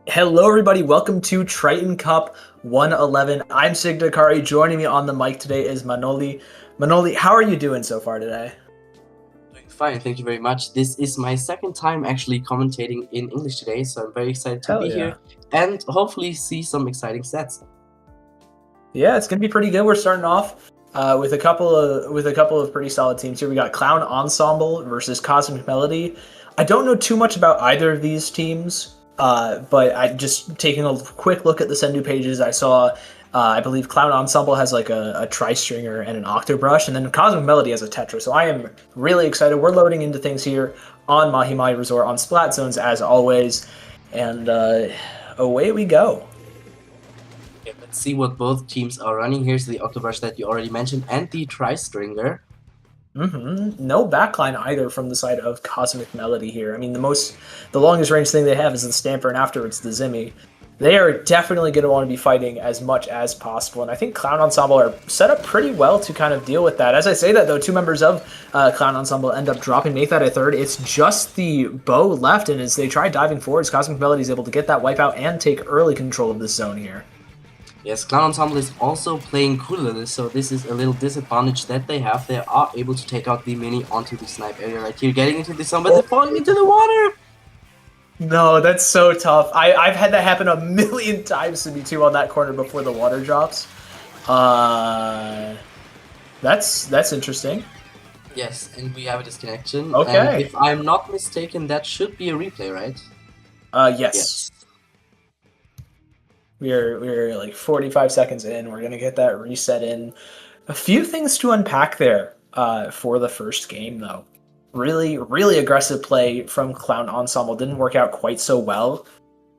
Hello, everybody. Welcome to Triton-Cup 111. I'm Sig Dakari. Joining me on the mic today is Manoli. Manoli, how are you doing so far today? Doing fine, thank you very much. This is my second time actually commentating in English today, so I'm very excited to Hell be yeah. here and hopefully see some exciting stats. Yeah, it's gonna be pretty good. We're starting off with a couple of pretty solid teams here. We got Clown Ensemble versus Cosmic Melody. I don't know too much about either of these teams, but I just taking a quick look at the Sendu pages. I saw, I believe Clown Ensemble has like a tri-stringer and an octobrush, and then Cosmic Melody has a tetra. So I am really excited. We're loading into things here on Mahi Mahi Resort on Splat Zones as always, and away we go. Okay, let's see what both teams are running. Here's the octobrush that you already mentioned and the tri-stringer. No backline either from the side of Cosmic Melody here. I mean, the longest range thing they have is the Stamper, and afterwards the Zimmy. They are definitely going to want to be fighting as much as possible, and I think Clown Ensemble are set up pretty well to kind of deal with that. As I say that, though, two members of Clown Ensemble end up dropping, make that a third. It's just the bow left, and as they try diving forwards, Cosmic Melody is able to get that wipeout and take early control of this zone here. Yes, Clown Ensemble is also playing Kulele, so this is a little disadvantage that they have. They are able to take out the mini onto the snipe area right here, getting into the zone, but they're falling into the water! No, that's so tough. I've had that happen a million times to me too on that corner before the water drops. That's interesting. Yes, and we have a disconnection. Okay. And if I'm not mistaken, that should be a replay, right? Yes. We're like 45 seconds in. We're gonna get that reset in. A few things to unpack there for the first game though. Really aggressive play from Clown Ensemble. Didn't work out quite so well.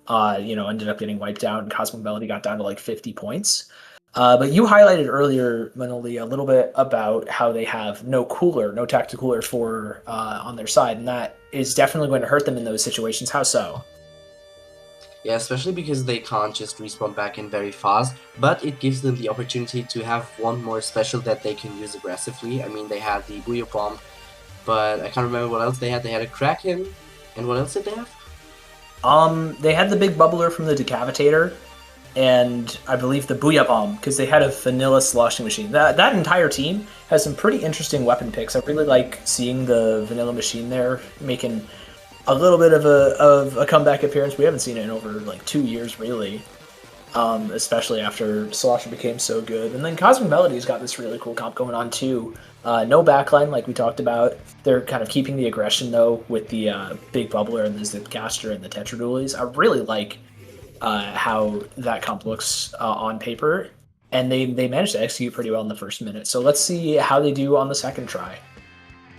Ended up getting wiped out, and Cosmic Melody got down to like 50 points. But you highlighted earlier, Manoli, a little bit about how they have no tactical cooler for on their side, and that is definitely going to hurt them in those situations. How so? Yeah, especially because they can't just respawn back in very fast, but it gives them the opportunity to have one more special that they can use aggressively. I mean, they had the Booyah Bomb, but I can't remember what else they had. They had a Kraken, and what else did they have? They had the big bubbler from the Decavitator, and I believe the Booyah Bomb, because they had a vanilla sloshing machine. That entire team has some pretty interesting weapon picks. I really like seeing the vanilla machine there, making a little bit of a comeback appearance. We haven't seen it in over like 2 years, really, especially after Slosher became so good. And then Cosmic Melody's got this really cool comp going on too. No backline, like we talked about. They're kind of keeping the aggression though with the big bubbler and the Zipcaster and the Tetra Dualies. I really like how that comp looks on paper, and they managed to execute pretty well in the first minute. So let's see how they do on the second try.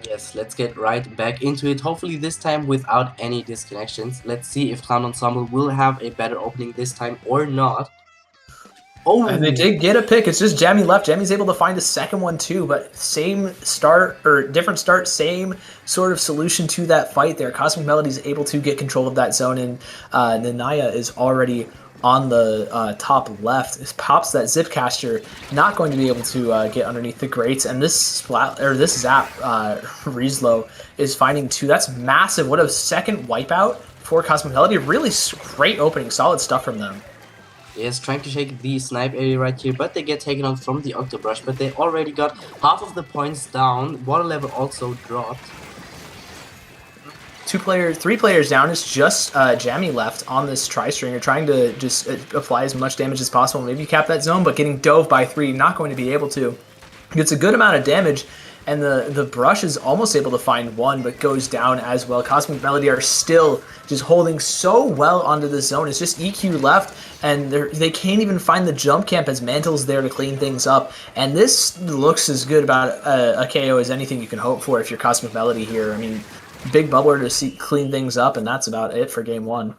Yes, let's get right back into it, hopefully this time without any disconnections. Let's see if Clown Ensemble will have a better opening this time or not. Oh! And they did get a pick. It's just Jammy left. Jammy's able to find a second one too, but same start, or different start, same sort of solution to that fight there. Cosmic Melody's able to get control of that zone, and Nanaya is already on the top left. It pops that Zipcaster, not going to be able to get underneath the grates, and this Zap Rieslo is finding two. That's massive. What a second wipeout for Cosmic Melody. Really great opening, solid stuff from them. Yes, trying to take the snipe area right here, but they get taken out from the Octobrush, but they already got half of the points down. Water level also dropped. 3 players down. It's just Jammy left on this tri-stringer, trying to just apply as much damage as possible. Maybe cap that zone, but getting dove by 3, not going to be able to. Gets a good amount of damage, and the brush is almost able to find one, but goes down as well. Cosmic Melody are still just holding so well onto the zone. It's just EQ left, and they can't even find the jump camp as Mantle's there to clean things up. And this looks as good about a KO as anything you can hope for if you're Cosmic Melody here. I mean, big bubbler to clean things up, and that's about it for game 1.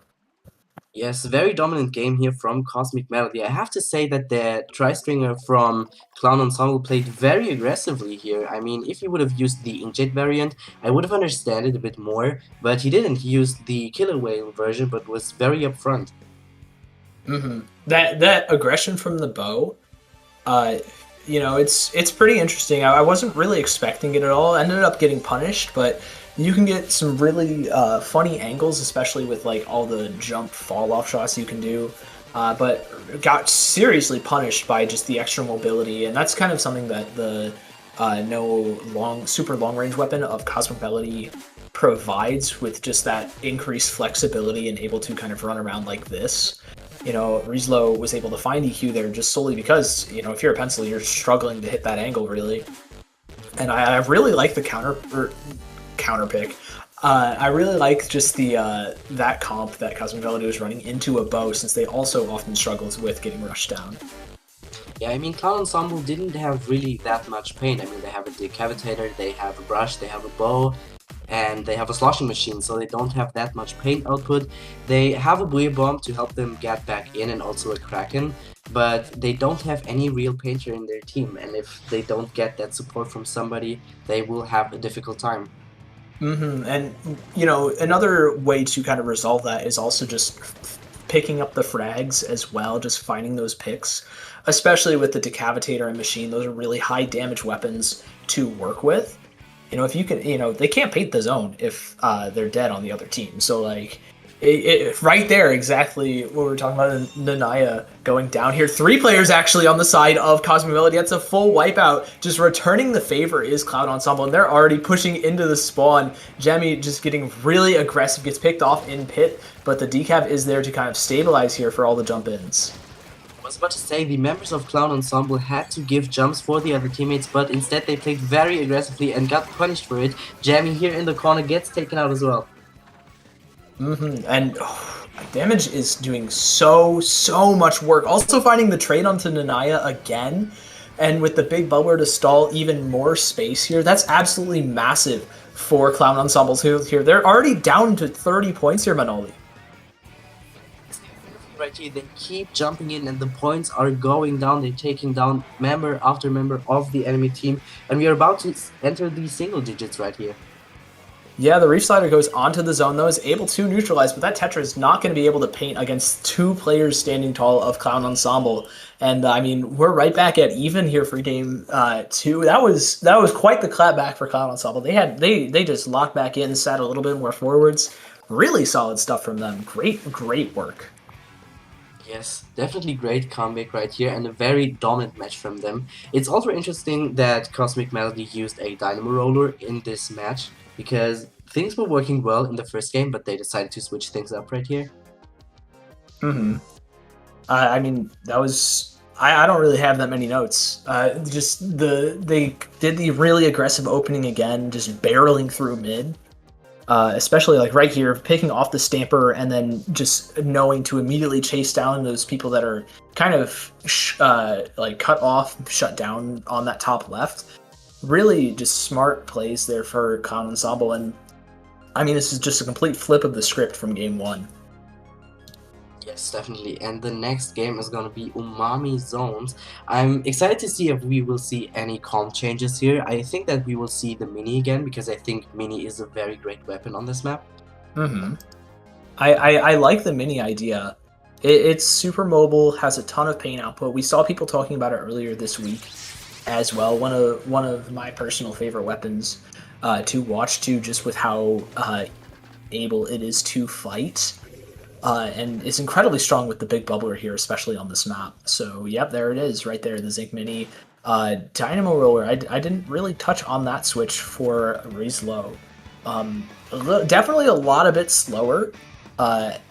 Yes, very dominant game here from Cosmic Melody. I have to say that the tri-stringer from Clown Ensemble played very aggressively here. I mean, if he would have used the Inject variant, I would have understood it a bit more, but he didn't. He used the Killer Whale version, but was very upfront. That aggression from the bow, it's pretty interesting. I wasn't really expecting it at all. I ended up getting punished, but you can get some really funny angles, especially with like all the jump fall off shots you can do. But got seriously punished by just the extra mobility, and that's kind of something that the no super long range weapon of Cosmic Melody provides, with just that increased flexibility and able to kind of run around like this. Rizlo was able to find EQ there just solely because, if you're a pencil, you're struggling to hit that angle really. And I really like the counter pick. I really like just the that comp that Cosmic Melody was running into a bow, since they also often struggle with getting rushed down. Yeah, I mean, Clown Ensemble didn't have really that much paint. I mean, they have a decavitator, they have a brush, they have a bow, and they have a sloshing machine, so they don't have that much paint output. They have a Booyah Bomb to help them get back in, and also a Kraken, but they don't have any real painter in their team, and if they don't get that support from somebody, they will have a difficult time. And, another way to kind of resolve that is also just picking up the frags as well, just finding those picks, especially with the Decavitator and Machine. Those are really high damage weapons to work with. If you can, they can't paint the zone if they're dead on the other team. So, like, right there, exactly what we were talking about, Nanaya going down here. 3 players actually on the side of Cosmic Melody. That's a full wipeout. Just returning the favor is Cloud Ensemble, and they're already pushing into the spawn. Jemmy just getting really aggressive, gets picked off in pit, but the decav is there to kind of stabilize here for all the jump-ins. I was about to say, the members of Clown Ensemble had to give jumps for the other teammates, but instead they played very aggressively and got punished for it. Jamie here in the corner gets taken out as well. And damage is doing so much work. Also finding the trade onto Nanaya again, and with the big bubbler to stall even more space here. That's absolutely massive for Clown Ensembles here. They're already down to 30 points here, Manoli. Right here, they keep jumping in and the points are going down. They're taking down member after member of the enemy team, and we are about to enter the single digits right here. Yeah, the Reef Slider goes onto the zone, though, is able to neutralize, but that Tetra is not going to be able to paint against 2 players standing tall of Clown Ensemble. And, I mean, we're right back at even here for game 2. That was quite the clapback for Clown Ensemble. They just locked back in, sat a little bit more forwards. Really solid stuff from them. Great work. Yes, definitely great comeback right here, and a very dominant match from them. It's also interesting that Cosmic Melody used a Dynamo Roller in this match, because things were working well in the first game, but they decided to switch things up right here. I mean, that was... I don't really have that many notes. They did the really aggressive opening again, just barreling through mid. Especially like right here, picking off the Stamper and then just knowing to immediately chase down those people that are kind of like cut off, shut down on that top left. Really just smart plays there for Clown Ensemble, and I mean, this is just a complete flip of the script from game 1. Yes, definitely. And the next game is going to be Umami Zones. I'm excited to see if we will see any comp changes here. I think that we will see the Mini again, because I think Mini is a very great weapon on this map. I like the Mini idea. It's super mobile, has a ton of paint output. We saw people talking about it earlier this week as well. One of my personal favorite weapons to watch too, just with how able it is to fight. And it's incredibly strong with the big bubbler here, especially on this map. So, yep, there it is, right there, the Zinc Mini. Dynamo Roller, I didn't really touch on that switch for Rizlo. Definitely a lot of it slower, but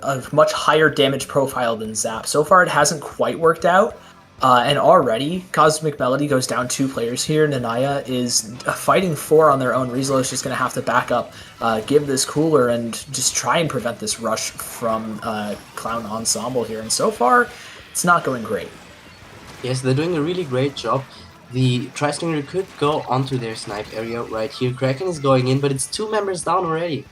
a much higher damage profile than Zap. So far, it hasn't quite worked out. And already, Cosmic Melody goes down 2 players here. Nanaya is fighting 4 on their own. Rizlo is just going to have to back up, give this cooler, and just try and prevent this rush from Clown Ensemble here. And so far, it's not going great. Yes, they're doing a really great job. The Tri-Stringer could go onto their snipe area right here. Kraken is going in, but it's 2 members down already.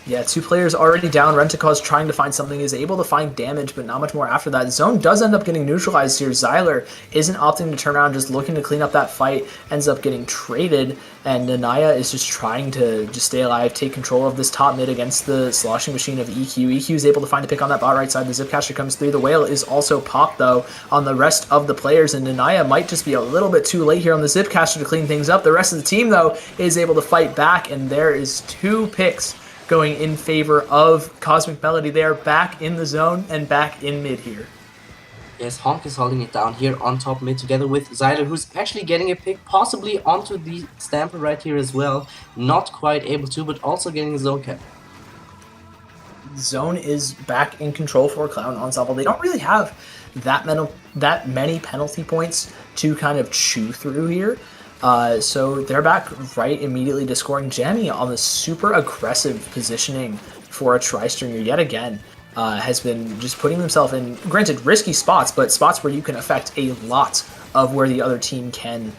Yeah, two players already down. Rentacause trying to find something, is able to find damage, but not much more after that. Zone does end up getting neutralized here. Xyler isn't opting to turn around, just looking to clean up that fight, ends up getting traded, and Nanaya is just trying to just stay alive, take control of this top mid against the sloshing machine of EQ. EQ is able to find a pick on that bot right side. The Zipcaster comes through. The Whale is also popped, though, on the rest of the players, and Nanaya might just be a little bit too late here on the Zipcaster to clean things up. The rest of the team, though, is able to fight back, and there is 2 picks going in favor of Cosmic Melody. They are back in the zone and back in mid here. Yes, Honk is holding it down here on top mid together with Xyler, who's actually getting a pick, possibly onto the Stamper right here as well. Not quite able to, but also getting a zone cap. Zone is back in control for Cloud Ensemble. They don't really have that many penalty points to kind of chew through here. So they're back right immediately to scoring. Jamie on the super aggressive positioning for a tri-stringer yet again. Has been just putting himself in, granted, risky spots, but spots where you can affect a lot of where the other team can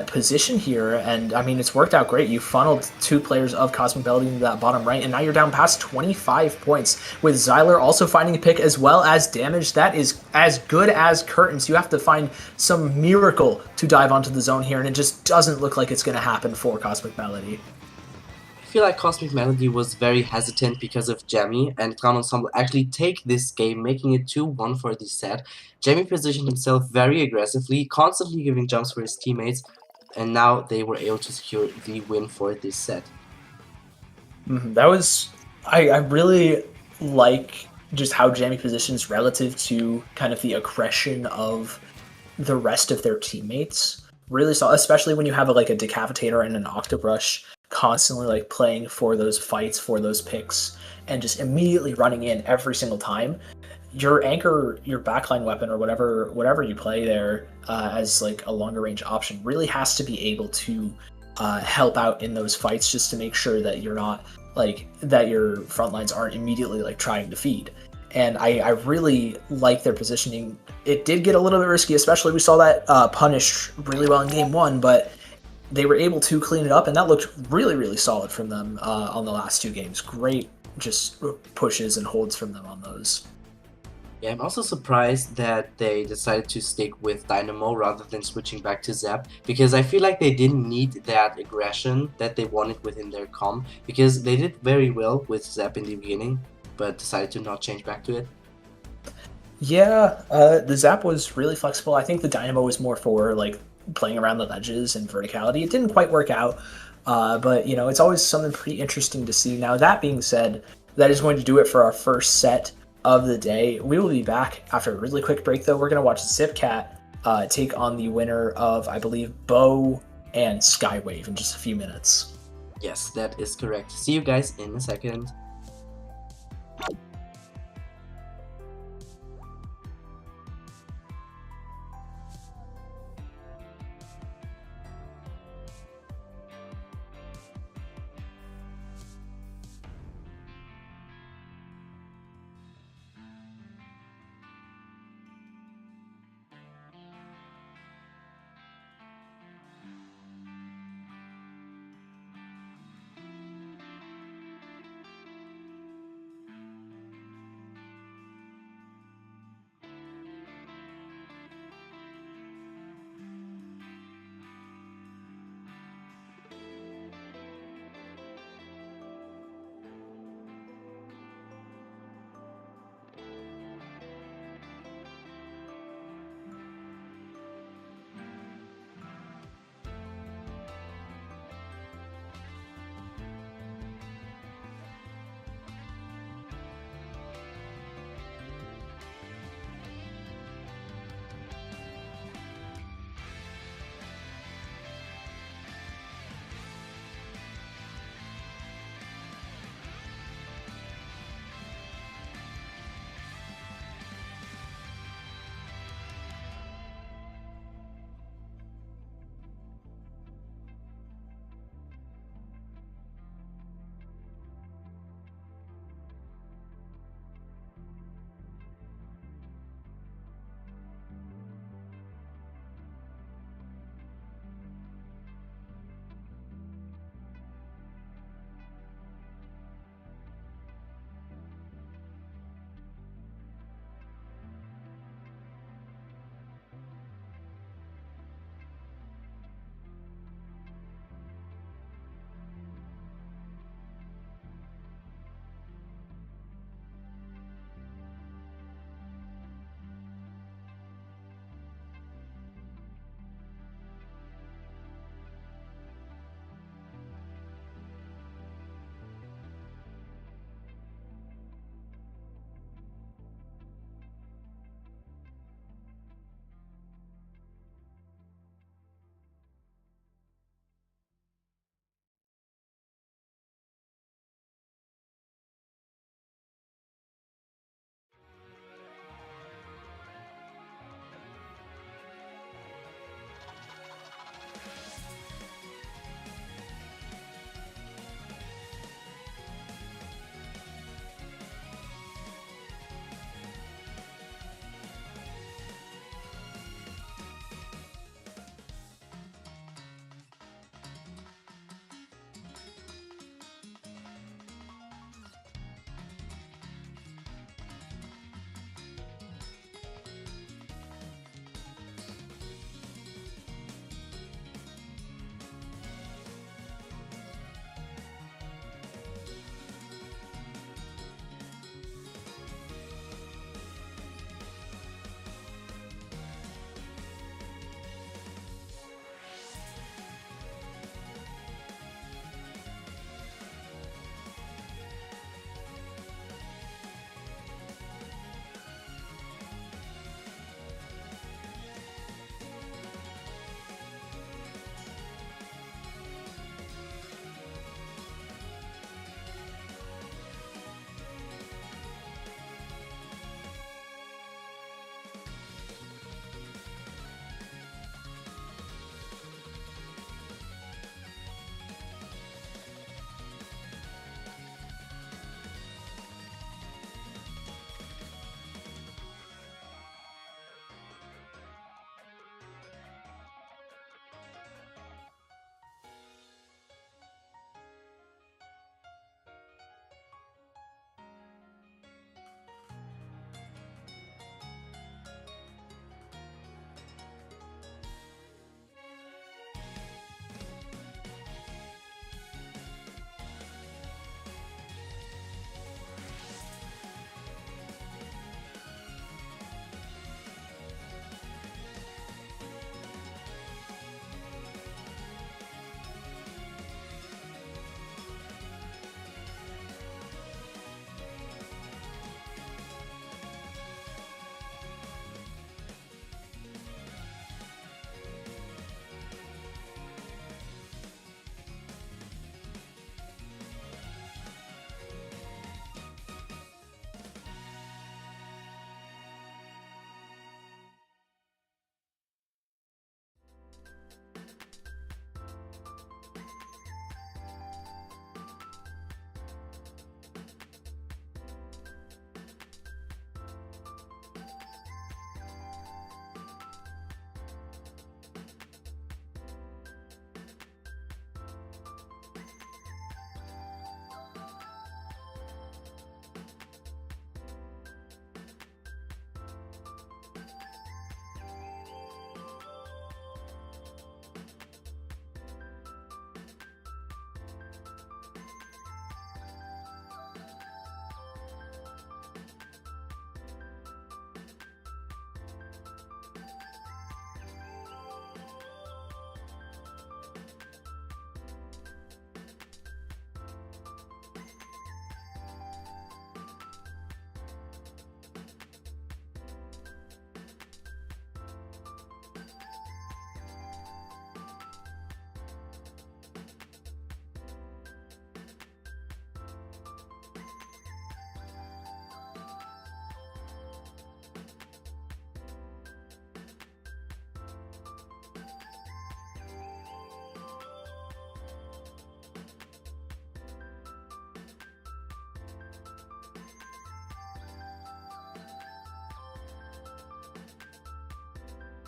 position here. And I mean, it's worked out great. You funneled 2 players of Cosmic Melody into that bottom right, and now you're down past 25 points, with Xyler also finding a pick as well as damage. That is as good as curtains. You have to find some miracle to dive onto the zone here, and it just doesn't look like it's going to happen for Cosmic Melody. I feel like Cosmic Melody was very hesitant because of Jamie, and Clown Ensemble actually take this game, making it 2-1 for the set. Jamie positioned himself very aggressively, constantly giving jumps for his teammates, and now they were able to secure the win for this set. That was, I really like just how Jamie positions relative to kind of the aggression of the rest of their teammates. Really saw, especially when you have like a Decapitator and an Octobrush constantly like playing for those fights, for those picks, and just immediately running in every single time. Your anchor, your backline weapon, or whatever you play there as like a longer range option, really has to be able to help out in those fights, just to make sure that you're not like that your front lines aren't immediately like trying to feed. And I really like their positioning. It did get a little bit risky, especially we saw that punished really well in game 1, but they were able to clean it up, and that looked really, really solid from them on the last 2 games. Great just pushes and holds from them on those. Yeah, I'm also surprised that they decided to stick with Dynamo rather than switching back to Zap, because I feel like they didn't need that aggression that they wanted within their comp, because they did very well with Zap in the beginning, but decided to not change back to it. Yeah, the Zap was really flexible. I think the Dynamo was more for like playing around the ledges and verticality. It didn't quite work out, but you know, it's always something pretty interesting to see. Now, that being said, that is going to do it for our first set of the day. We will be back after a really quick break, though. We're going to watch Zipcat take on the winner of, I believe, Bow and Skywave in just a few minutes. Yes, that is correct. See you guys in a second.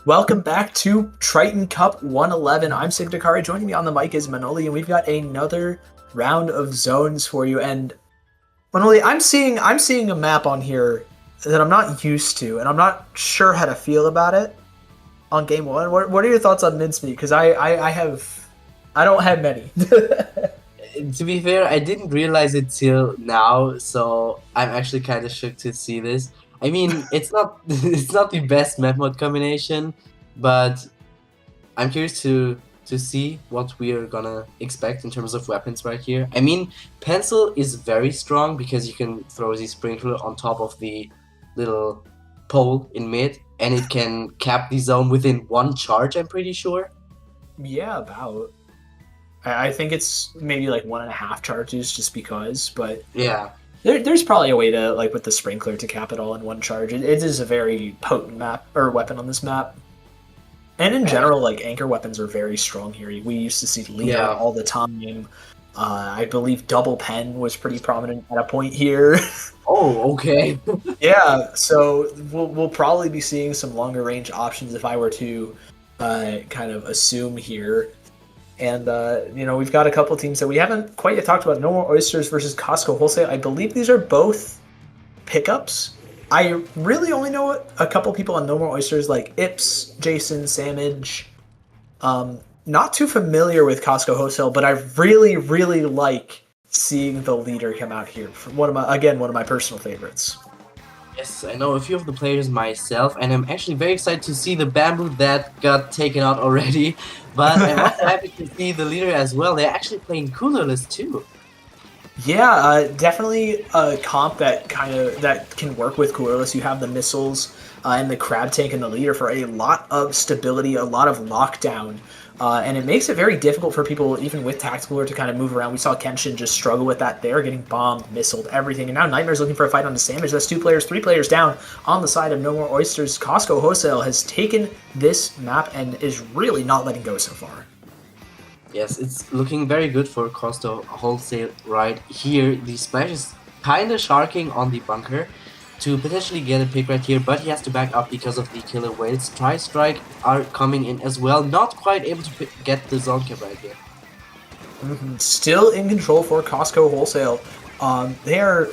Welcome back to Triton-Cup 111. I'm Sigdakari. Joining me on the mic is Manoli, and we've got another round of zones for you. And Manoli, I'm seeing a map on here that I'm not used to, and I'm not sure how to feel about it on game one. What are your thoughts on Mincemeat? Because I don't have many. To be fair, I didn't realize it till now, so I'm actually kind of shook to see this. I mean, it's not it's not the best map mod combination, but I'm curious to see what we are gonna expect in terms of weapons right here. I mean, Pencil is very strong because you can throw the sprinkler on top of the little pole in mid, and it can cap the zone within one charge, I'm pretty sure. Yeah, about. I think it's maybe like 1.5 charges just because, but Yeah. there's probably a way to, like with the sprinkler, to cap it all in one charge. It is a very potent map or weapon on this map. And in general, like anchor weapons are very strong here. We used to see leader Yeah. all the time. I believe double pen was pretty prominent at a point here. Oh, okay. Yeah, so we'll probably be seeing some longer range options if I were to kind of assume here. And, we've got a couple teams that we haven't quite yet talked about. No More Oysters versus Costco Wholesale. I believe these are both pickups. I really only know a couple people on No More Oysters, like Ips, Jason, Samage. Not too familiar with Costco Wholesale, but I really, really like seeing the leader come out here. One of my personal favorites. Yes, I know a few of the players myself, and I'm actually very excited to see the bamboo that got taken out already. But I'm also happy to see the leader as well. They're actually playing coolerless too. Yeah, definitely a comp that can work with coolerless. You have the missiles and the crab tank and the leader for a lot of stability, a lot of lockdown. And it makes it very difficult for people, even with tactical lure, to kind of move around. We saw Kenshin just struggle with that there, getting bombed, missiled, everything. And now Nightmare's looking for a fight on the Samage. That's 2 players, 3 players down on the side of No More Oysters. Costco Wholesale has taken this map and is really not letting go so far. Yes, it's looking very good for Costco Wholesale right here. The splash is kind of sharking on the bunker to potentially get a pick right here, but he has to back up because of the killer whales. Tri-Strike are coming in as well, not quite able to get the zone cap right here. Still in control for Costco Wholesale. They are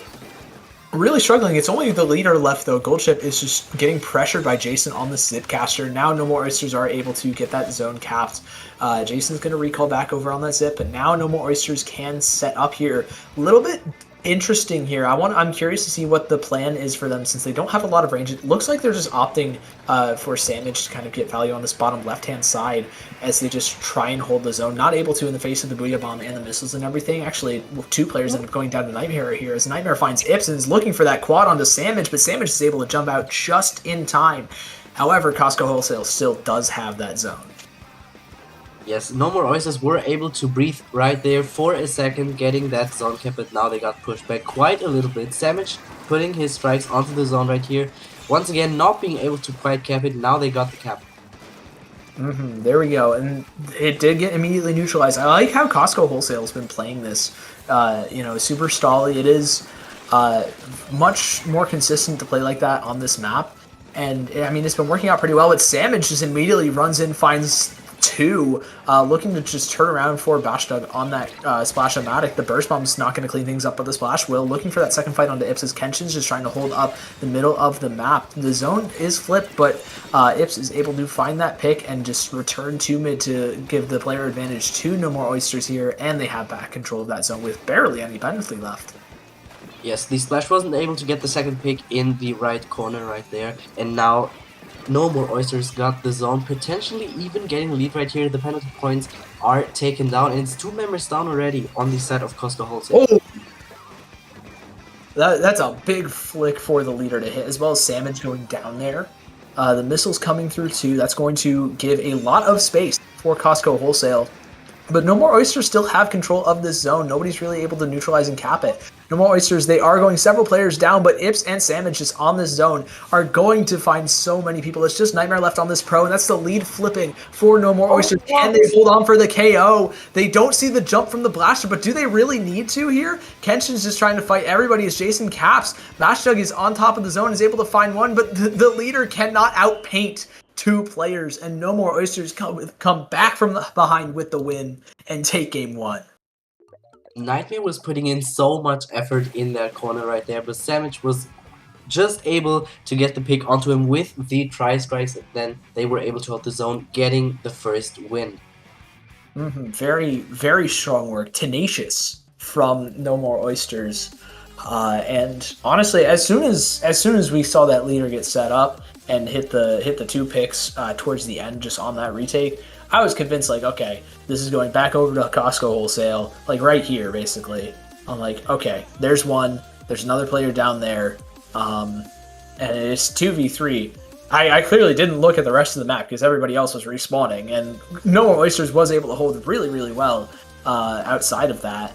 really struggling. It's only the leader left, though. Goldship is just getting pressured by Jason on the Zipcaster. Now No More Oysters are able to get that zone capped. Jason's going to recall back over on that Zip, but now No More Oysters can set up here. A little bit interesting here. I'm curious to see what the plan is for them, since they don't have a lot of range. It looks like they're just opting for Samage to kind of get value on this bottom left-hand side as they just try and hold the zone. Not able to in the face of the Booyah Bomb and the missiles and everything. Actually, 2 players end up going down to Nightmare here as Nightmare finds Ips and is looking for that quad onto Samage, but Samage is able to jump out just in time. However, Costco Wholesale still does have that zone. Yes, No More Oysters were able to breathe right there for a second, getting that zone cap, but now they got pushed back quite a little bit. Samage putting his strikes onto the zone right here. Once again, not being able to quite cap it. Now they got the cap. There we go, and it did get immediately neutralized. I like how Costco Wholesale has been playing this, super stally. It is much more consistent to play like that on this map, and I mean, it's been working out pretty well. But Samage just immediately runs in, finds 2, looking to just turn around for Bashdug on that Splash-O-Matic. The Burst Bomb's not going to clean things up, but the Splash will. Looking for that second fight onto Ips as Kenshin's just trying to hold up the middle of the map. The zone is flipped, but Ips is able to find that pick and just return to mid to give the player advantage to No More Oysters here, and they have back control of that zone with barely any penalty left. Yes, the Splash wasn't able to get the second pick in the right corner right there, and now No More Oysters got the zone, potentially even getting a lead right here. The penalty points are taken down, and it's 2 members down already on the side of Costco Wholesale. Oh! That's a big flick for the leader to hit, as well as Samage going down there. The missiles coming through too. That's going to give a lot of space for Costco Wholesale. But No More Oysters still have control of this zone. Nobody's really able to neutralize and cap it. No More Oysters, they are going several players down, but Ips and Samage just on this zone are going to find so many people. It's just Nightmare left on this pro, and that's the lead flipping for No More Oysters. Can they hold on for the KO? They don't see the jump from the Blaster, but do they really need to here? Kenshin's just trying to fight everybody as Jason caps. Bashdug is on top of the zone, is able to find one, but the leader cannot outpaint 2 players, and No More Oysters come back from behind with the win and take game 1. Nightmare was putting in so much effort in that corner right there, but Sandwich was just able to get the pick onto him with the tri-strikes, and then they were able to hold the zone, getting the first win. Very, very strong work. Tenacious from No More Oysters. And honestly, as soon as we saw that leader get set up and hit the 2 picks towards the end, just on that retake, I was convinced, like, okay, this is going back over to Costco Wholesale, like right here, basically. I'm like, okay, there's one, there's another player down there, and it's 2v3. I clearly didn't look at the rest of the map because everybody else was respawning, and No More Oysters was able to hold really, really well outside of that,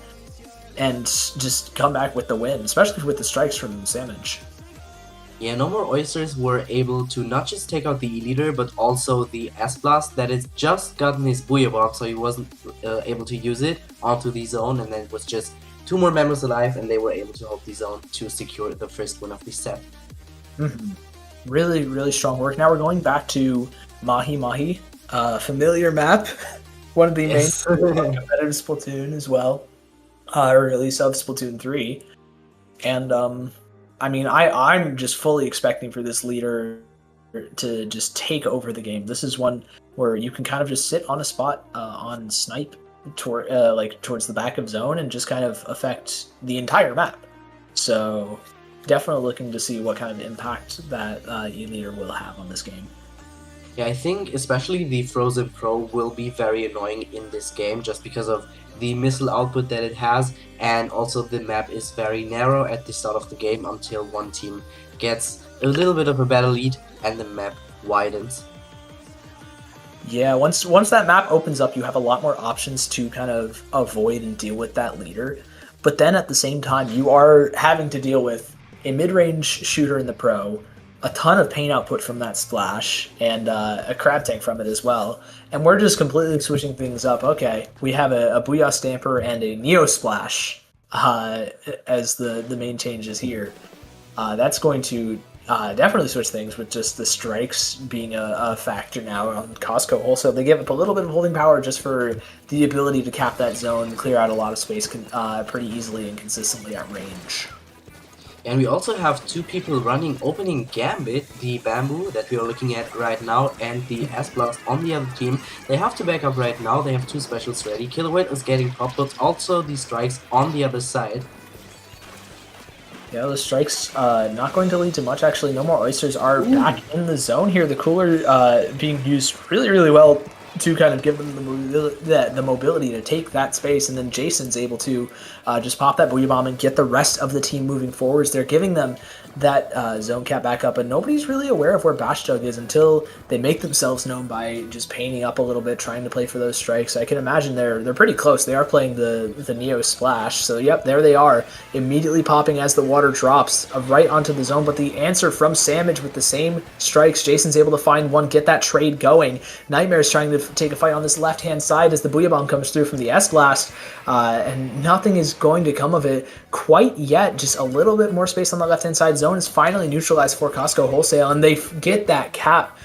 and just come back with the win, especially with the strikes from Sandwich. Yeah, No More Oysters were able to not just take out the E-Leader, but also the S-Blast that has just gotten his Booyah Bomb, so he wasn't able to use it onto the zone, and then it was just 2 more members alive, and they were able to hold the zone to secure the first win of the set. Really, really strong work. Now we're going back to Mahi Mahi, familiar map, one of the main competitive Splatoon as well, or at least of Splatoon 3. And I mean, I'm just fully expecting for this leader to just take over the game. This is one where you can kind of just sit on a spot on snipe towards the back of zone and just kind of affect the entire map. So definitely looking to see what kind of impact that E-Leader will have on this game. Yeah, I think especially the Frozen Pro will be very annoying in this game just because of the missile output that it has, and also the map is very narrow at the start of the game until one team gets a little bit of a better lead and the map widens. Yeah, once that map opens up, you have a lot more options to kind of avoid and deal with that leader. But then at the same time, you are having to deal with a mid-range shooter in the Pro, a ton of paint output from that splash, and a crab tank from it as well. And we're just completely switching things up. Okay, we have a Booyah Stamper and a Neo Splash as the main changes here. That's going to definitely switch things with just the strikes being a factor now on Costco Wholesale. They give up a little bit of holding power just for the ability to cap that zone, clear out a lot of space pretty easily and consistently at range. And we also have 2 people running opening Gambit, the Bamboo that we are looking at right now, and the S-Blast on the other team. They have to back up right now, they have 2 specials ready. Kilowatt is getting popped, but also the strikes on the other side. Yeah, the strikes not going to lead to much. Actually, No More Oysters are back in the zone here. The cooler being used really, really well to kind of give them the mobility to take that space, and then Jason's able to just pop that Booyah Bomb and get the rest of the team moving forwards. They're giving them that zone cap back up, and nobody's really aware of where Bash Jug is until they make themselves known by just painting up a little bit, trying to play for those strikes. I can imagine they're pretty close. They are playing the Neo Splash, so yep, there they are, immediately popping as the water drops right onto the zone. But the answer from Sandwich with the same strikes, Jason's able to find one, get that trade going. Nightmare's trying to take a fight on this left-hand side as the Booyah Bomb comes through from the S-Blast, and nothing is going to come of it quite yet. Just a little bit more space on the left-hand side. Zone is finally neutralized for Costco Wholesale, and they get that cap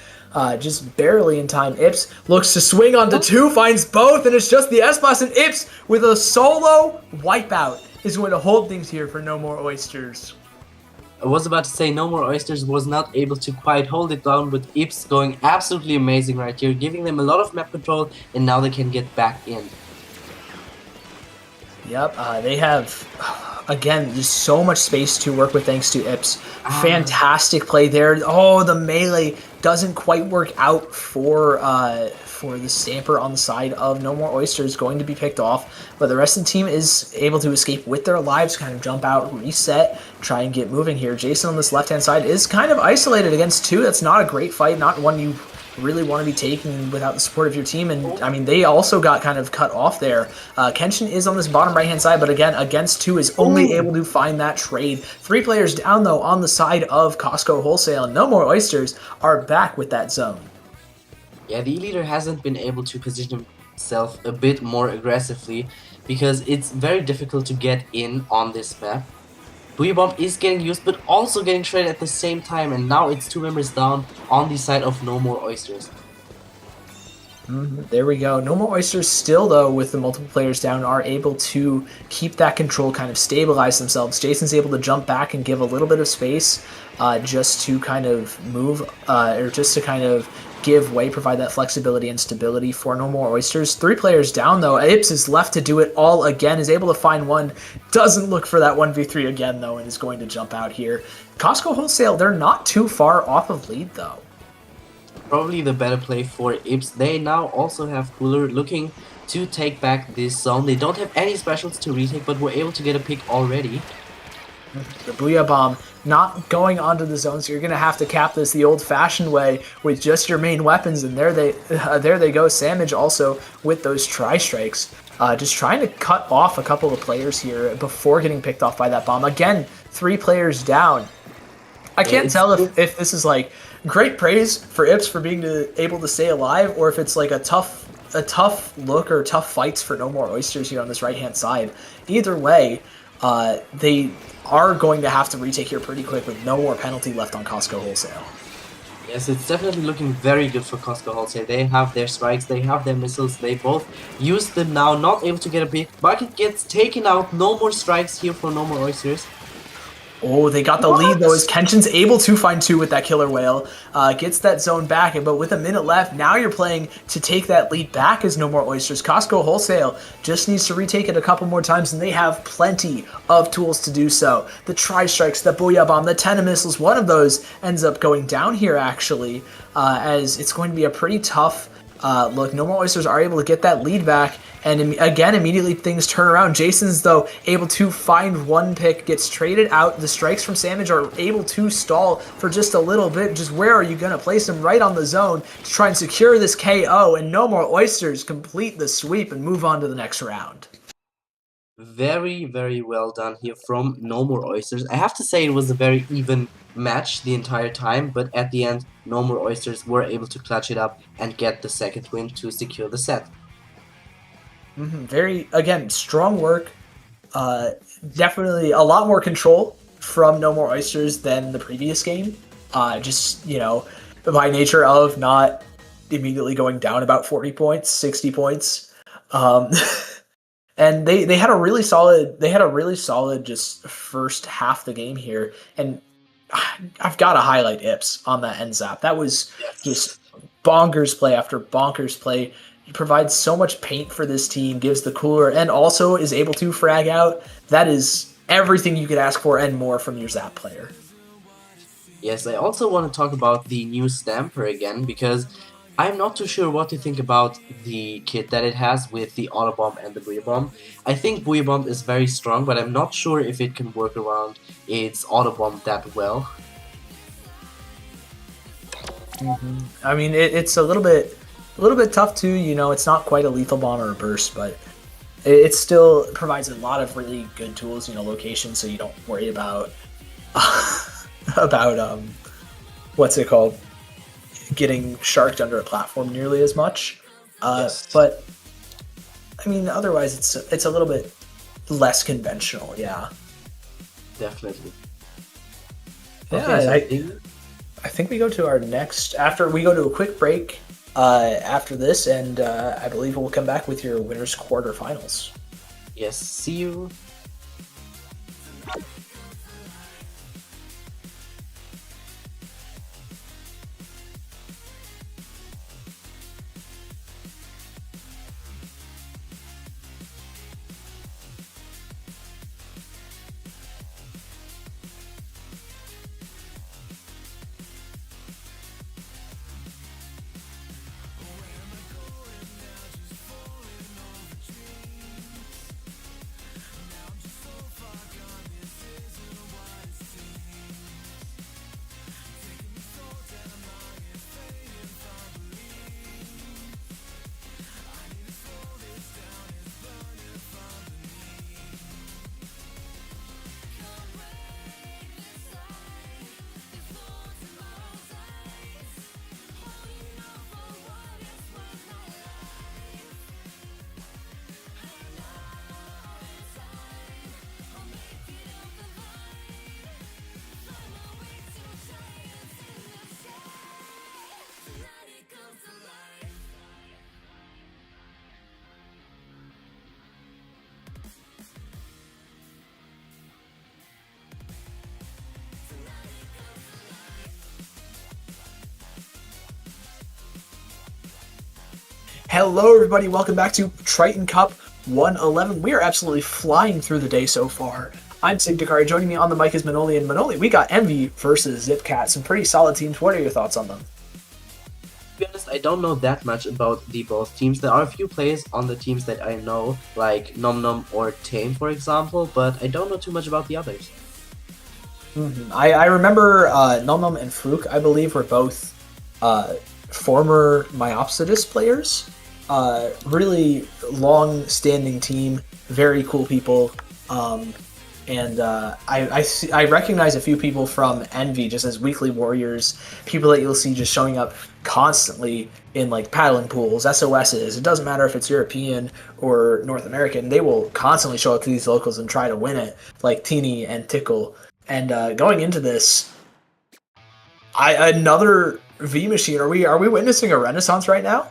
just barely in time. Ips looks to swing onto 2, finds both, and it's just the S-Blast, and Ips with a solo wipeout is going to hold things here for No More Oysters. I was about to say No More Oysters was not able to quite hold it down, but Ips going absolutely amazing right here, giving them a lot of map control, and now they can get back in. Yep, they have, again, just so much space to work with thanks to Ips. Fantastic play there. Oh, the melee doesn't quite work out for the Stamper on the side of No More Oysters, going to be picked off, but the rest of the team is able to escape with their lives, kind of jump out, reset, try and get moving here. Jason on this left-hand side is kind of isolated against 2. That's not a great fight, not one you really want to be taking without the support of your team, and I mean, they also got kind of cut off there. Kenshin is on this bottom right-hand side, but again, against 2 is only able to find that trade. 3 players down, though, on the side of Costco Wholesale, and No More Oysters are back with that zone. Yeah, the E-Leader hasn't been able to position himself a bit more aggressively because it's very difficult to get in on this map. Booyah Bomb is getting used, but also getting shredded at the same time, and now it's 2 members down on the side of No More Oysters. There we go. No More Oysters still, though, with the multiple players down, are able to keep that control, kind of stabilize themselves. Jason's able to jump back and give a little bit of space just to kind of move, or just to kind of give way, provide that flexibility and stability for No More Oysters. 3 players down, though. Ips is left to do it all again, is able to find one, doesn't look for that 1v3 again, though, and is going to jump out here. Costco Wholesale, they're not too far off of lead, though. Probably the better play for Ips. They now also have Cooler looking to take back this zone. They don't have any specials to retake, but were able to get a pick already. The Booyah Bomb not going onto the zone, so you're going to have to cap this the old-fashioned way with just your main weapons, and there they go. Samage also with those tri-strikes, just trying to cut off a couple of players here before getting picked off by that bomb. Again, 3 players down. I can't tell if this is like great praise for Ips for being able to stay alive, or if it's like a tough look or tough fights for No More Oysters here on this right-hand side. Either way, they are going to have to retake here pretty quick with no more penalty left on Costco Wholesale. Yes, it's definitely looking very good for Costco Wholesale. They have their strikes, they have their missiles, they both use them now, not able to get a pick. Bucket gets taken out, no more strikes here for No More Oysters. Oh, they got the lead, though, as Kenshin's able to find 2 with that Killer Whale. Gets that zone back, but with a minute left, now you're playing to take that lead back as No More Oysters. Costco Wholesale just needs to retake it a couple more times, and they have plenty of tools to do so. The Tri-Strikes, the Booyah Bomb, the Tenna Missiles, one of those ends up going down here, actually, as it's going to be a pretty tough look. No More Oysters are able to get that lead back, and again, immediately things turn around. Jason's, though, able to find 1 pick, gets traded out. The strikes from Samage are able to stall for just a little bit. Just where are you going to place him? Right on the zone to try and secure this KO, and No More Oysters complete the sweep and move on to the next round. Very, very well done here from No More Oysters. I have to say it was a very even match the entire time, but at the end, No More Oysters were able to clutch it up and get the second win to secure the set. Very, again, strong work. Definitely a lot more control from No More Oysters than the previous game. Just, by nature of not immediately going down about 40 points, 60 points. And they had a really solid just first half the game here. And I've got to highlight Ips on that end zap. That was just bonkers play after bonkers play. He provides so much paint for this team, gives the cooler, and also is able to frag out. That is everything you could ask for and more from your Zap player. Yes, I also want to talk about the new Stamper again, because I'm not too sure what to think about the kit that it has with the Auto Bomb and the Booyah Bomb. I think Booyah Bomb is very strong, but I'm not sure if it can work around its Auto Bomb that well. I mean, it's a little bit tough too. It's not quite a lethal bomb or a burst, but it still provides a lot of really good tools. Location, so you don't worry about what's it called, getting sharked under a platform nearly as much. Yes. But I mean, otherwise it's a little bit less conventional. Yeah. Definitely. Yeah, Okay, I think we go to our next, after we go to a quick break after this, and I believe we'll come back with your winners quarterfinals. yes, see you. Hello, everybody. Welcome back to Triton-Cup 111. We are absolutely flying through the day so far. I'm Sig Dakari. Joining me on the mic is Manoli. And Manoli, we got Envy versus Zipcat. Some pretty solid teams. What are your thoughts on them? To be honest, I don't know that much about the both teams. There are a few players on the teams that I know, like Nom Nom or Tame, for example, but I don't know too much about the others. I remember Nom Nom and Fluke, I believe, were both former Myopsidus players. Really long-standing team, very cool people. I recognize a few people from Envy just as weekly warriors, people that you'll see just showing up constantly in like paddling pools, SOSs. It doesn't matter if it's European or North American, they will constantly show up to these locals and try to win it, like Teeny and Tickle. And going into this, another V machine. Are we witnessing a renaissance right now?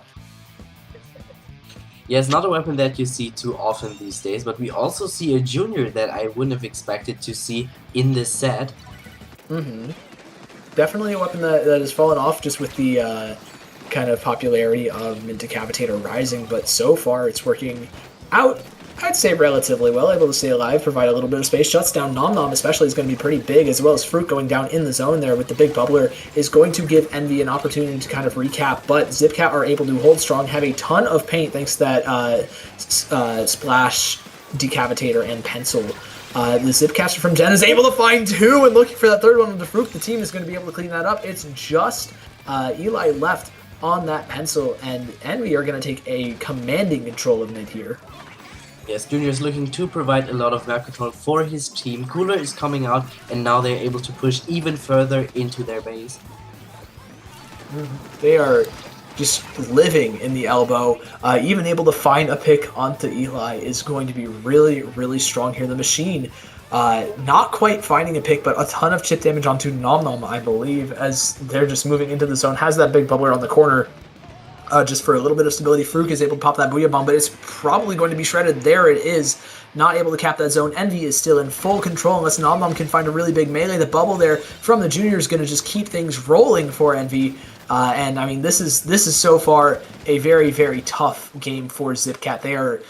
Yeah, it's not a weapon that you see too often these days, but we also see a junior that I wouldn't have expected to see in this set. Definitely a weapon that has fallen off just with the kind of popularity of Mint Decapitator rising, but so far it's working out, I'd say, relatively well, able to stay alive, provide a little bit of space. Shuts down Nom Nom especially is going to be pretty big, as well as Fruit going down in the zone there with the big bubbler is going to give Envy an opportunity to kind of recap, but Zipcat are able to hold strong, have a ton of paint thanks to that Splash, Decapitator, and Pencil. The Zipcaster from Jen is able to find two, and looking for that third one with the Fruit, the team is going to be able to clean that up. It's just Eli left on that Pencil, and Envy are going to take a commanding control of mid here. Yes, Junior is looking to provide a lot of map control for his team. Cooler is coming out, and now they're able to push even further into their base. They are just living in the elbow. Even able to find a pick onto Eli is going to be really, really strong here. The machine not quite finding a pick, but a ton of chip damage onto Nom Nom, I believe, as they're just moving into the zone. Has that big bubbler on the corner. Just for a little bit of stability. Fruit is able to pop that Booyah Bomb, but it's probably going to be shredded. There it is. Not able to cap that zone. Envy is still in full control unless Nom Nom can find a really big melee. The bubble there from the junior is going to just keep things rolling for Envy. And I mean, this is so far a very, very tough game for Zipcat. They are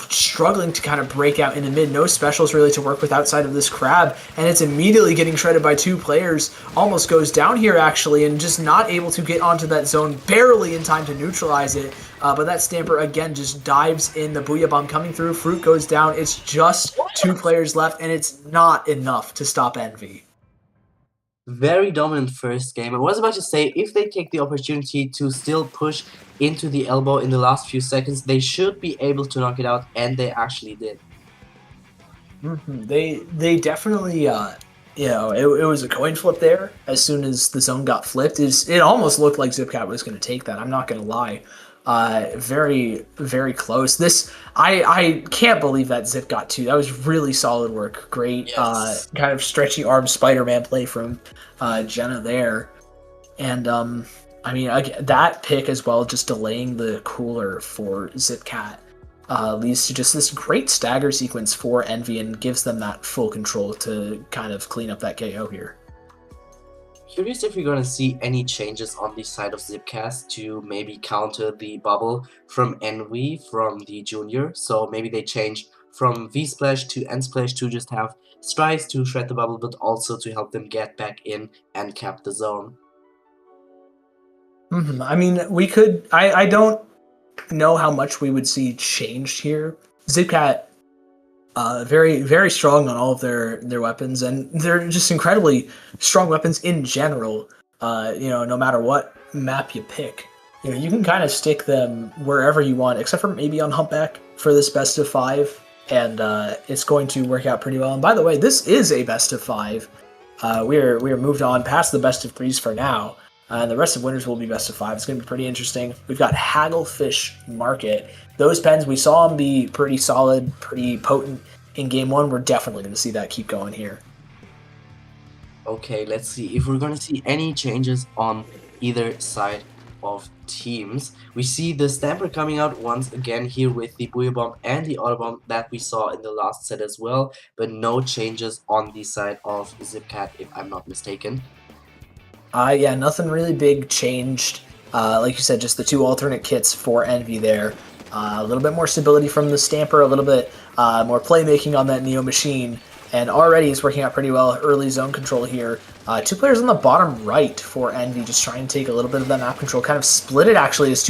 struggling to kind of break out in the mid. No specials really to work with outside of this crab, and it's immediately getting shredded by two players. Almost goes down here actually, and just not able to get onto that zone, barely in time to neutralize it. But that Stamper again just dives in. The Booyah Bomb coming through. Fruit goes down. It's just two players left, and it's not enough to stop Envy. Very dominant first game. I was about to say, if they take the opportunity to still push into the elbow in the last few seconds, they should be able to knock it out, and they actually did. They definitely, it was a coin flip there. As soon as the zone got flipped, it almost looked like Zipcat was going to take that. I'm not going to lie. Very, very close. I can't believe that Zip got two. That was really solid work. Great, Yes. kind of stretchy arm Spider-Man play from Jenna there. And I mean, that pick as well, just delaying the cooler for Zipcat, leads to just this great stagger sequence for Envy and gives them that full control to kind of clean up that KO here. Curious if we're gonna see any changes on the side of Zipcast to maybe counter the bubble from Envy from the junior. So maybe they change from V Splash to N Splash to just have strikes to shred the bubble, but also to help them get back in and cap the zone. I mean, we could. I don't know how much we would see changed here. Zipcat, very, very strong on all of their weapons, and they're just incredibly strong weapons in general. No matter what map you pick, you can kind of stick them wherever you want, except for maybe on Humpback for this best of 5, and it's going to work out pretty well. And by the way, this is a best of 5. We're moved on past the best of 3s for now. And the rest of winners will be best of 5. It's going to be pretty interesting. We've got Hagglefish Market. Those pens, we saw them be pretty solid, pretty potent in Game 1. We're definitely going to see that keep going here. Okay, let's see if we're going to see any changes on either side of teams. We see the Stamper coming out once again here with the Booyah Bomb and the Auto Bomb that we saw in the last set as well, but no changes on the side of Zipcat, if I'm not mistaken. Yeah, nothing really big changed. Like you said, just the two alternate kits for Envy there. A little bit more stability from the Stamper, a little bit more playmaking on that Neo machine, and already it's working out pretty well. Early zone control here. Two players on the bottom right for Envy, just trying to take a little bit of that map control, kind of split it actually as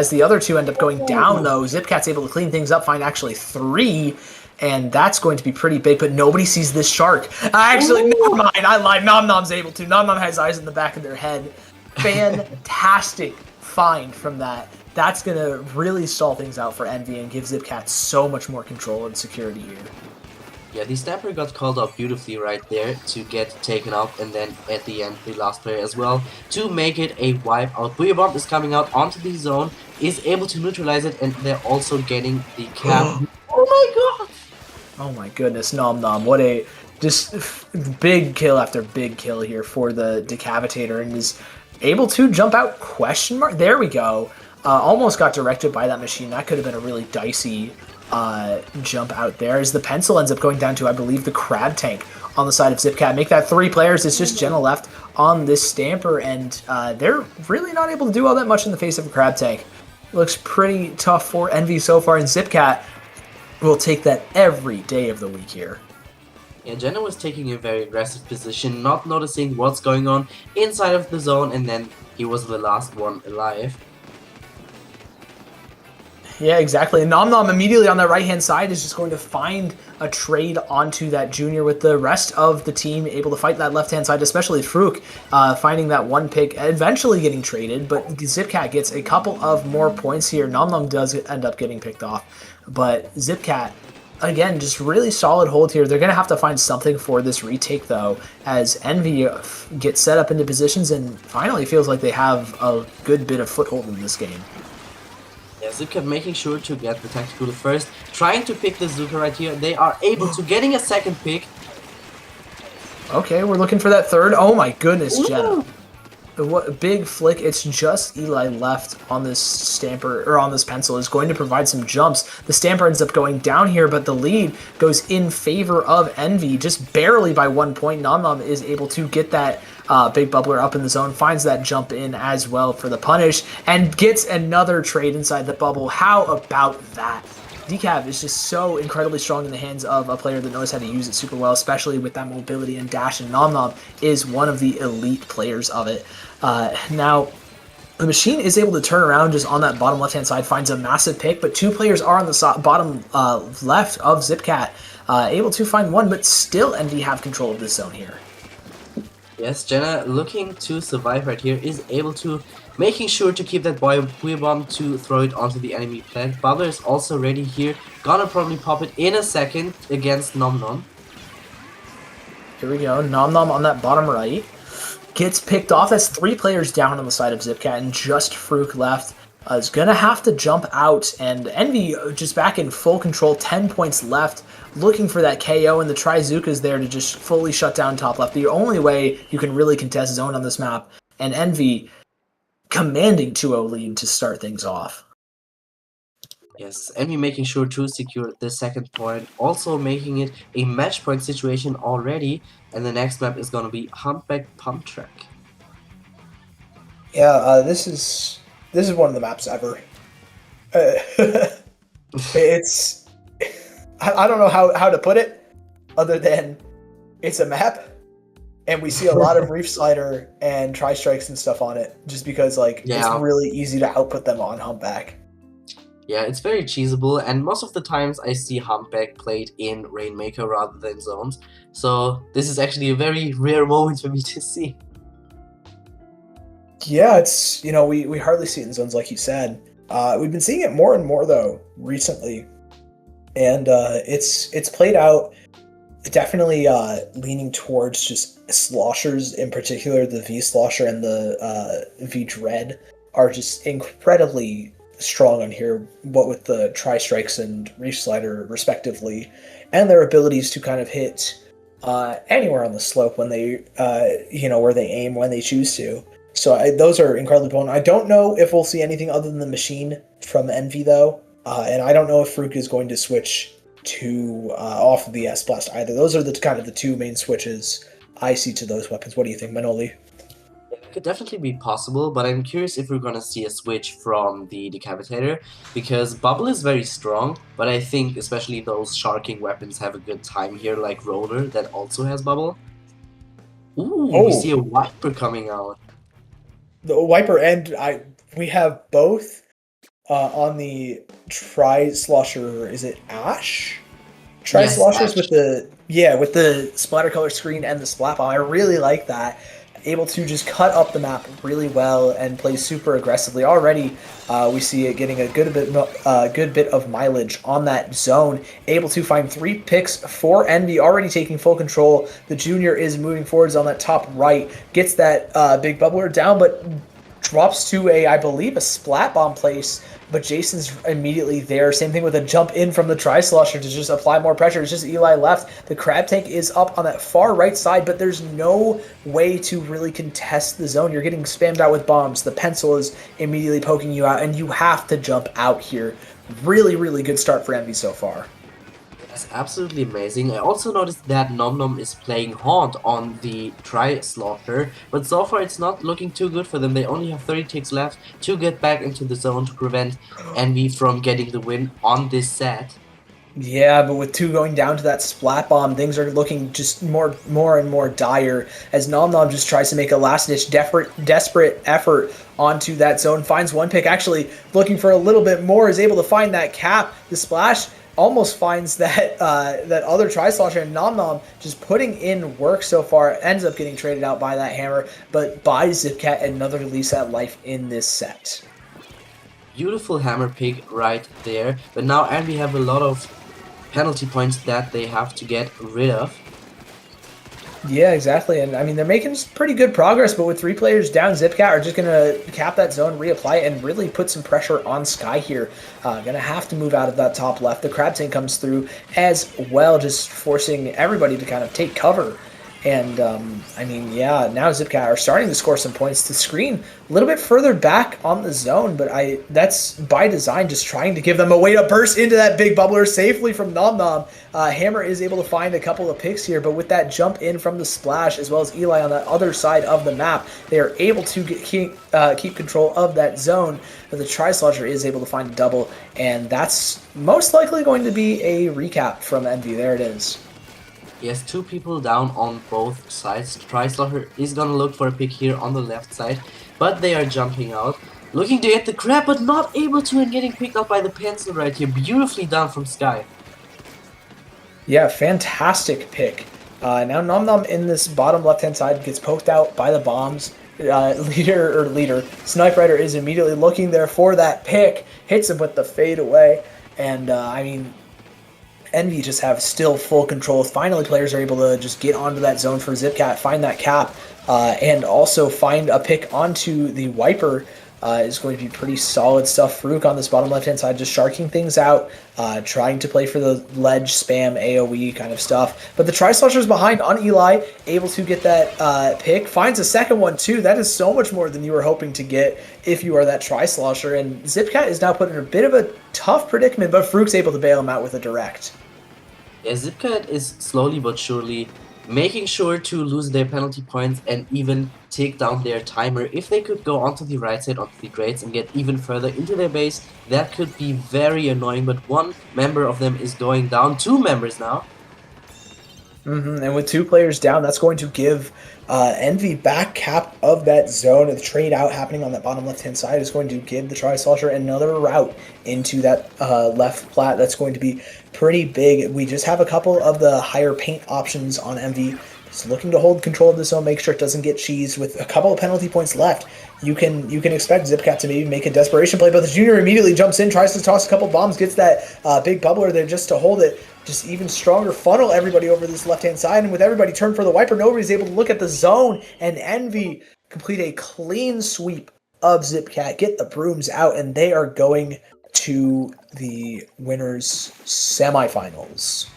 the other two end up going down though. Zipcat's able to clean things up, find actually 3, and that's going to be pretty big, but nobody sees this shark. Actually, never mind, I lied. Nom Nom's able to. Nom Nom has eyes in the back of their head. Fantastic find from that. That's going to really stall things out for Envy and give Zipcat so much more control and security here. Yeah, the Stamper got called out beautifully right there to get taken out, and then at the end, the last player as well, to make it a wipe out. Booyah Bomb is coming out onto the zone, is able to neutralize it, and they're also getting the cap. Oh my god! Oh my goodness, Nom Nom, what a just big kill after big kill here for the Decavitator, and is able to jump out, question mark, there we go. Almost got directed by that machine. That could have been a really dicey jump out there, as the pencil ends up going down to, I believe, the Crab Tank on the side of Zipcat. Make that 3 players. It's just Jenna left on this Stamper, and they're really not able to do all that much in the face of a Crab Tank. Looks pretty tough for Envy so far, and Zipcat will take that every day of the week here. Yeah, Jenna was taking a very aggressive position, not noticing what's going on inside of the zone, and then he was the last one alive. Yeah, exactly. And Nom Nom immediately on that right-hand side is just going to find a trade onto that Junior, with the rest of the team able to fight that left-hand side, especially Fruk finding that one pick, eventually getting traded, but Zipcat gets a couple of more points here. Nom Nom does end up getting picked off, but Zipcat, again, just really solid hold here. They're going to have to find something for this retake, though, as Envy gets set up into positions and finally feels like they have a good bit of foothold in this game. Yeah, Zipcat making sure to get the tactical first, trying to pick the Zuka right here. They are able to getting a second pick. Okay, we're looking for that third. Oh my goodness, Jenna. What a big flick. It's just Eli left on this Stamper, or on this pencil, is going to provide some jumps. The Stamper ends up going down here, but the lead goes in favor of Envy, just barely by 1 point. Nom Nom is able to get that big bubbler up in the zone, finds that jump in as well for the punish, and gets another trade inside the bubble. How about that? Decav is just so incredibly strong in the hands of a player that knows how to use it super well, especially with that mobility and dash, and Nom Nom is one of the elite players of it. Now, the machine is able to turn around just on that bottom left-hand side, finds a massive pick, but 2 players are on the bottom left of Zipcat, able to find 1, but still Envy have control of this zone here. Yes, Jenna, looking to survive right here, is able to making sure to keep that Booyah Bomb to throw it onto the enemy plant. Bubbler is also ready here, gonna probably pop it in a second against Nom Nom. Here we go, Nom Nom on that bottom right. Gets picked off. That's 3 players down on the side of Zipcat, and just Fruk left. Is going to have to jump out, and Envy just back in full control, 10 points left, looking for that KO, and the Trizuka's there to just fully shut down top left. The only way you can really contest zone on this map, and Envy commanding 2-0 lead to start things off. Yes, Envy making sure to secure the second point, also making it a match point situation already, and the next map is going to be Humpback Pump Track. Yeah, this is one of the maps ever. It's I don't know how to put it, other than it's a map, and we see a lot of Reef Slider and Tri-Strikes and stuff on it, just because it's really easy to output them on Humpback. Yeah, it's very cheesable, and most of the times I see Humpback played in Rainmaker rather than zones, so this is actually a very rare moment for me to see. Yeah, it's, we hardly see it in zones, like you said. We've been seeing it more and more, though, recently, and it's played out definitely leaning towards just sloshers, in particular the V-Slosher and the V-Dread are just incredibly strong on here, what with the Tri-Strikes and Reef Slider respectively, and their abilities to kind of hit anywhere on the slope when they, where they aim when they choose to. So those are incredibly potent. I don't know if we'll see anything other than the machine from Envy, though, and I don't know if Fruk is going to switch to off of the S-Blast either. Those are the kind of the 2 main switches I see to those weapons. What do you think, Manoli? could definitely be possible, but I'm curious if we're gonna see a switch from the Decapitator, because Bubble is very strong, but I think especially those sharking weapons have a good time here, like Roller, that also has Bubble. Ooh, we see Oh, a Wiper coming out. the wiper end. We have both on the tri slosher. Is it Ash? Tri Yes, sloshers Ash. with the splatter color screen and the splat bomb. I really like that. Able to just cut up the map really well and play super aggressively. Already, we see it getting a good bit of mileage on that zone. Able to find 3 picks for Envy, already taking full control. The junior is moving forwards on that top right, gets that big bubbler down, but drops to I believe, a splat bomb place, but Jason's immediately there. Same thing with a jump in from the Tri-Slosher to just apply more pressure. It's just Eli left. The Crab Tank is up on that far right side, but there's no way to really contest the zone. You're getting spammed out with bombs. The pencil is immediately poking you out, and you have to jump out here. Really, really good start for Envy so far. That's absolutely amazing. I also noticed that Nom Nom is playing Haunt on the Tri-Slaughter, but so far it's not looking too good for them. They only have 30 ticks left to get back into the zone to prevent Envy from getting the win on this set. Yeah, but with 2 going down to that splat bomb, things are looking just more and more dire as Nom Nom just tries to make a last-ditch desperate effort onto that zone. Finds 1 pick, actually looking for a little bit more, is able to find that cap. The splash almost finds that that other Tri-Slosher, and Nom Nom just putting in work so far. Ends up getting traded out by that hammer, but buys Zipcat another lease at life in this set. Beautiful hammer pick right there, but now Envy have a lot of penalty points that they have to get rid of. Yeah, exactly. And I mean, they're making pretty good progress, but with 3 players down, Zipcat are just going to cap that zone, reapply it, and really put some pressure on Sky here. Going to have to move out of that top left. The Crab Tank comes through as well, just forcing everybody to kind of take cover. And, I mean, yeah, now Zipcat are starting to score some points. The screen a little bit further back on the zone, but that's by design, just trying to give them a way to burst into that big bubbler safely from Nom Nom. Hammer is able to find a couple of picks here, but with that jump in from the splash, as well as Eli on the other side of the map, they are able to keep control of that zone. But the Tri-Slosher is able to find a double, and that's most likely going to be a recap from Envy. There it is. He has 2 people down on both sides. Tri-Slaughter is gonna look for a pick here on the left side, but they are jumping out. Looking to get the crab, but not able to, and getting picked up by the pencil right here. Beautifully done from Sky. Yeah, fantastic pick. Now Nom Nom in this bottom left-hand side gets poked out by the bombs. Leader, Snipe Rider is immediately looking there for that pick. Hits him with the fade away. And, I mean, Envy just have still full control. Finally, players are able to just get onto that zone for Zipcat, find that cap, and also find a pick onto the Wiper. Is going to be pretty solid stuff. Farouk on this bottom left-hand side just sharking things out, trying to play for the ledge spam AoE kind of stuff. But the Tri-Slosher is behind on Eli, able to get that pick. Finds a second one too. That is so much more than you were hoping to get if you are that Tri-Slosher. And Zipcat is now put in a bit of a tough predicament, but Farouk's able to bail him out with a direct. Yeah, Zipcat is slowly but surely making sure to lose their penalty points and even take down their timer. If they could go onto the right side onto the grades and get even further into their base, that could be very annoying, but 1 member of them is going down. 2 members now. And with 2 players down, that's going to give Envy back cap of that zone. The trade out happening on that bottom left-hand side is going to give the Tri-Slosher another route into that left plat. That's going to be pretty big. We just have a couple of the higher paint options on Envy. Just looking to hold control of the zone, make sure it doesn't get cheesed. With a couple of penalty points left, you can expect Zipcat to maybe make a desperation play, but the junior immediately jumps in, tries to toss a couple bombs, gets that big bubbler there just to hold it. Just even stronger, funnel everybody over this left-hand side, and with everybody turned for the Wiper, nobody's able to look at the zone, and Envy complete a clean sweep of Zipcat, get the brooms out, and they are going to the winners' semifinals.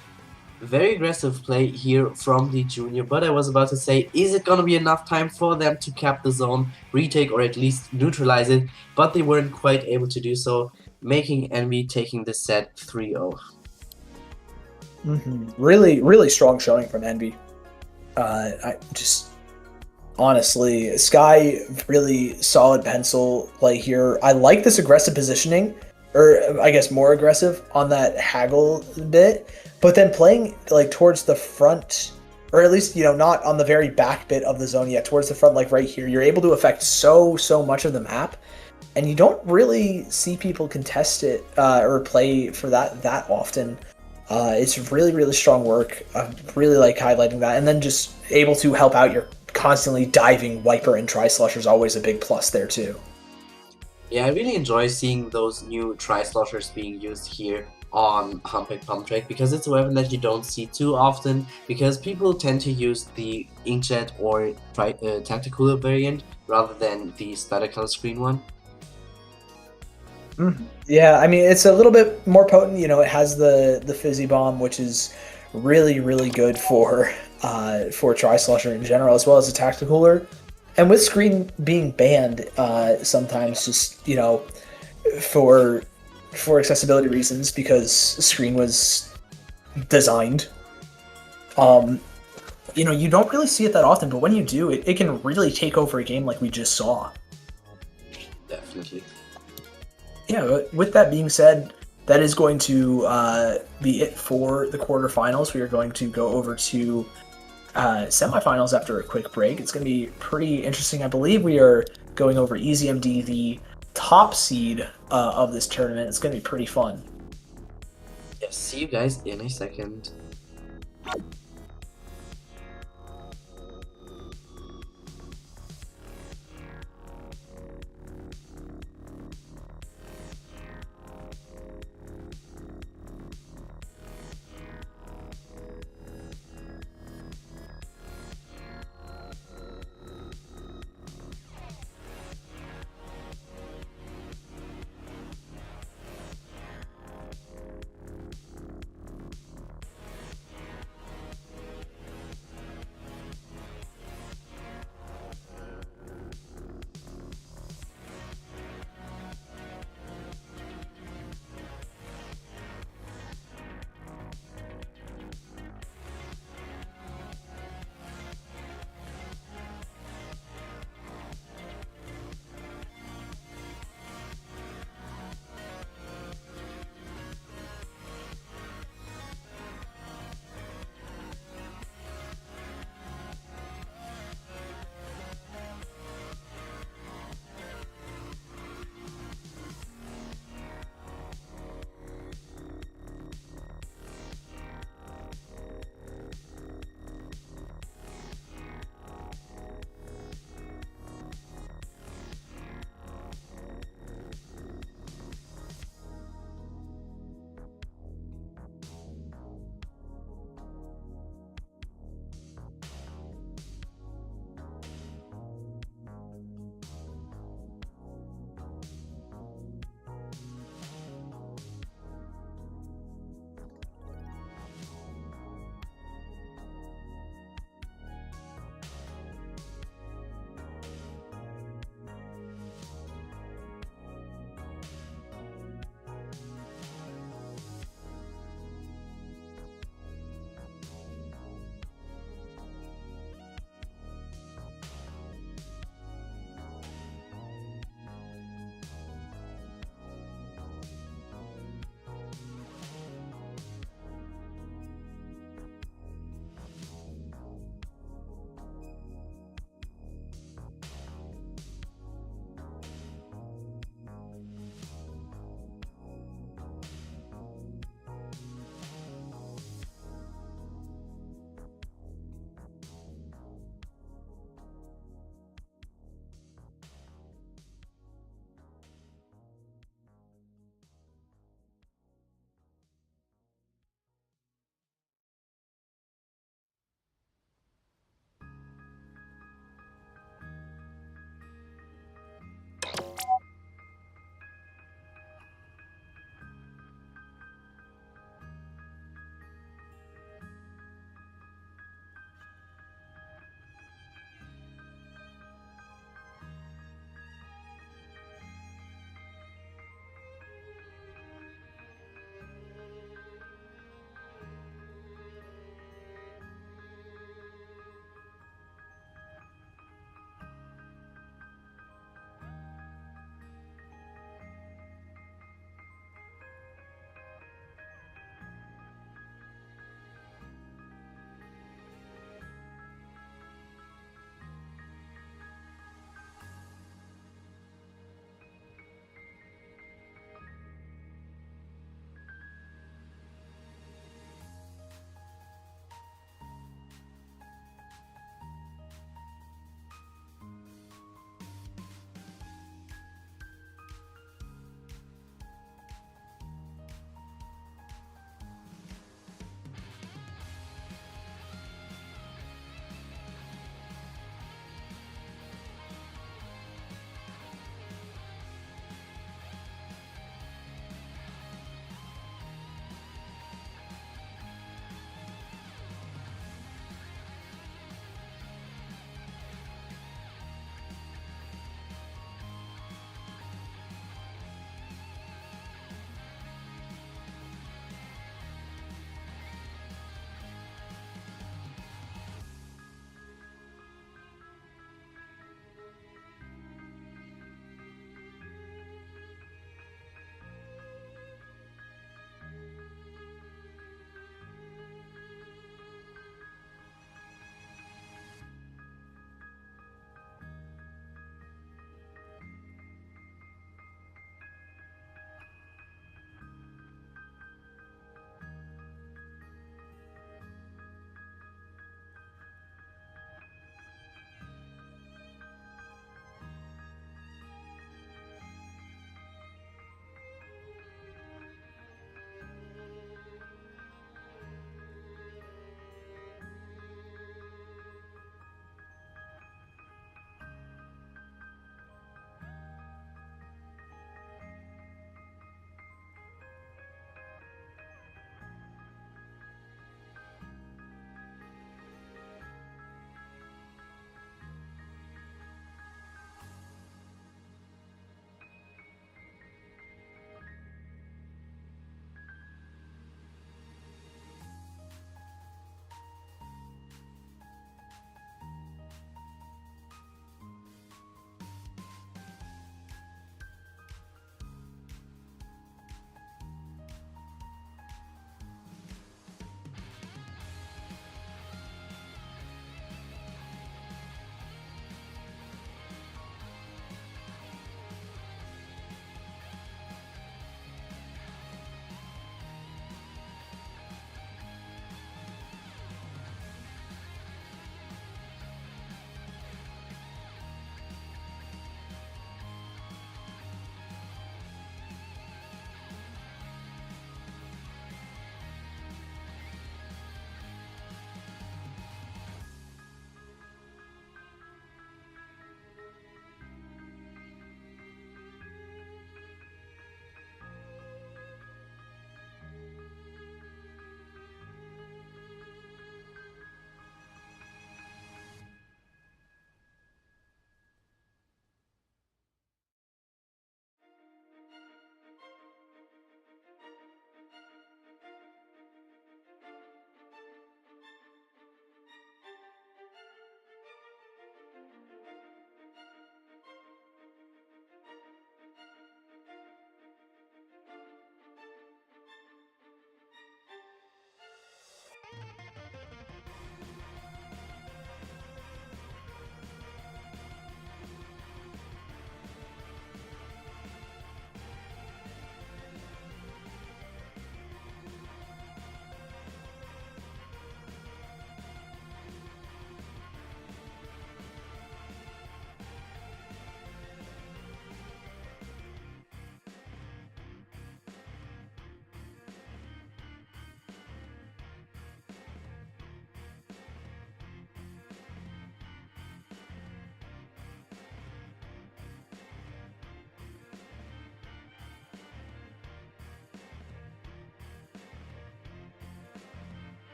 Very aggressive play here from the junior, but I was about to say, is it gonna be enough time for them to cap the zone, retake, or at least neutralize it? But they weren't quite able to do so, making Envy taking the set 3-0. Really, really strong showing from Envy. Honestly, Sky really solid pencil play here. I like this aggressive positioning, or I guess more aggressive on that haggle bit, but then playing like towards the front, or at least not on the very back bit of the zone yet, towards the front, like right here. You're able to affect so much of the map, and you don't really see people contest it or play for that often. It's really strong work. I really like highlighting that, and then just able to help out your constantly diving wiper and tri slusher is always a big plus there too. Yeah, I really enjoy seeing those new tri-sloshers being used here on Humpik Pump Track because it's a weapon that you don't see too often because people tend to use the inkjet or tactical variant rather than the splatter color screen one. Yeah, I mean it's a little bit more potent. It has the fizzy bomb, which is really good for tri slusher in general, as well as a tactical cooler. And with screen being banned, sometimes just for accessibility reasons because screen was designed. Um, you don't really see it that often, but when you do, it can really take over a game like we just saw. Definitely. Yeah, with that being said, that is going to be it for the quarterfinals. We are going to go over to semifinals after a quick break. It's going to be pretty interesting. I believe we are going over EasyMD, the top seed of this tournament. It's going to be pretty fun. Yeah, see you guys in a second.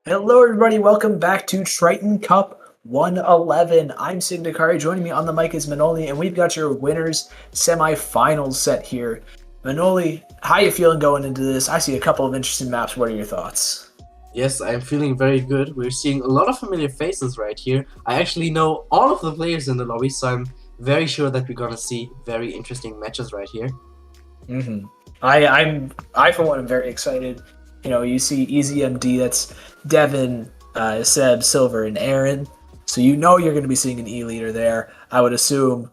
Hello, everybody. Welcome back to Triton Cup 111. I'm Signakari. Joining me on the mic is Manoli, and we've got your winners semifinals set here. Manoli, how you feeling going into this? I see a couple of interesting maps. What are your thoughts? Yes, I'm feeling very good. We're seeing a lot of familiar faces right here. I actually know all of the players in the lobby, so I'm very sure that we're gonna see very interesting matches right here. Mm-hmm. I for one am very excited. You know, you see EasyMD. That's Devin, Seb, Silver, and Aaron. So you know you're going to be seeing an E leader there. I would assume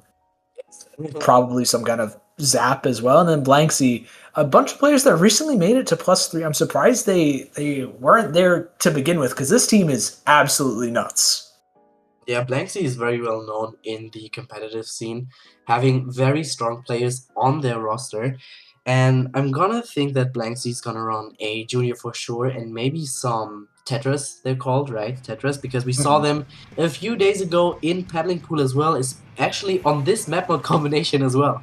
probably some kind of Zap as well, and then Blanksy, a bunch of players that recently made it to +3. I'm surprised they weren't there to begin with because this team is absolutely nuts. Yeah, Blanksy is very well known in the competitive scene, having very strong players on their roster. And I'm gonna think that Blanksy is gonna run a junior for sure, and maybe some Tetras, they're called, right? Tetras, because we saw them a few days ago in Paddling Pool as well, is actually on this map mode combination as well.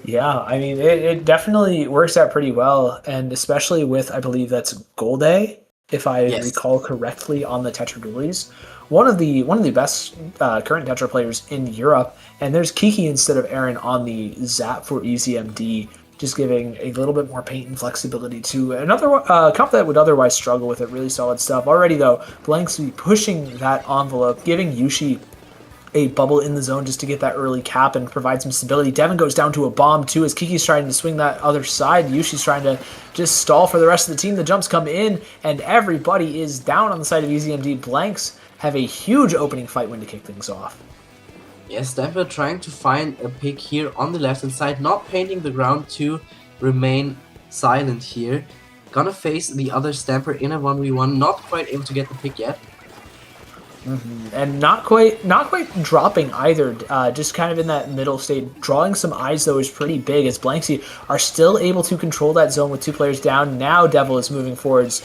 Yeah, I mean it definitely works out pretty well, and especially with I believe that's Golday, if I Yes. recall correctly, on the Tetra Dualies. One of the best current Tetra players in Europe, and there's Kiki instead of Aaron on the Zap for EasyMD, just giving a little bit more paint and flexibility to another comp that would otherwise struggle with it. Really solid stuff. Already though, Blanksy pushing that envelope, giving Yushi a bubble in the zone just to get that early cap and provide some stability. Devin goes down to a bomb too as Kiki's trying to swing that other side. Yushi's trying to just stall for the rest of the team. The jumps come in and everybody is down on the side of EasyMD. Blanks have a huge opening fight win to kick things off. Yes, Stamper trying to find a pick here on the left hand side, not painting the ground to remain silent here. Gonna face the other Stamper in a 1v1, not quite able to get the pick yet. And not quite dropping either. Just kind of in that middle state. Drawing some eyes though is pretty big as Blanksy are still able to control that zone with two players down. Now Devil is moving forwards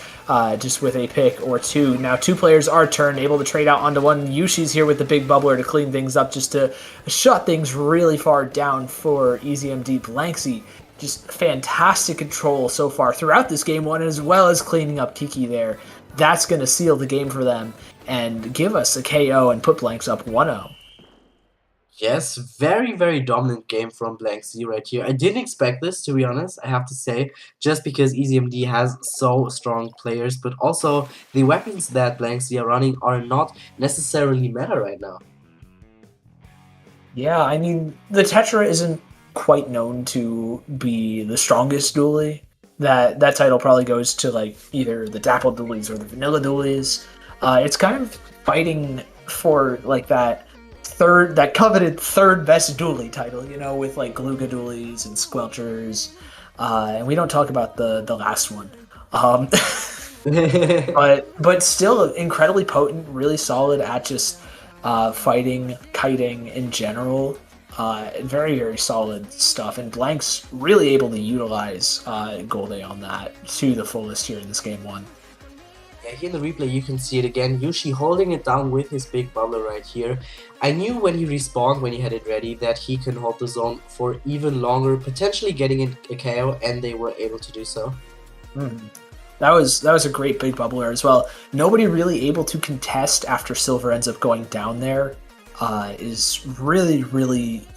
just with a pick or two. Now two players are turned, able to trade out onto one. Yushi's here with the big bubbler to clean things up, just to shut things really far down for EasyMD. Blanksy just fantastic control so far throughout this game one, as well as cleaning up Kiki there. That's going to seal the game for them and give us a KO and put Blanks up 1-0. Yes, very, very dominant game from Blank Z right here. I didn't expect this, to be honest, I have to say, just because EasyMD has so strong players, but also the weapons that Blank Z are running are not necessarily meta right now. Yeah, I mean, the Tetra isn't quite known to be the strongest duelie. That title probably goes to like either the Dapple duelies or the Vanilla duelies. It's kind of fighting for like that coveted third best duelie title, you know, with like Galuga duelies and Squelchers, and we don't talk about the last one. Um, but still incredibly potent, really solid at just fighting, kiting in general. Very, very solid stuff. And Blank's really able to utilize Golday on that to the fullest here in this game one. Yeah, here in the replay you can see it again, Yushi holding it down with his big bubbler right here. I knew when he respawned, when he had it ready, that he can hold the zone for even longer, potentially getting in a KO, and they were able to do so. That was a great big bubbler as well. Nobody really able to contest after Silver ends up going down there. Is really, really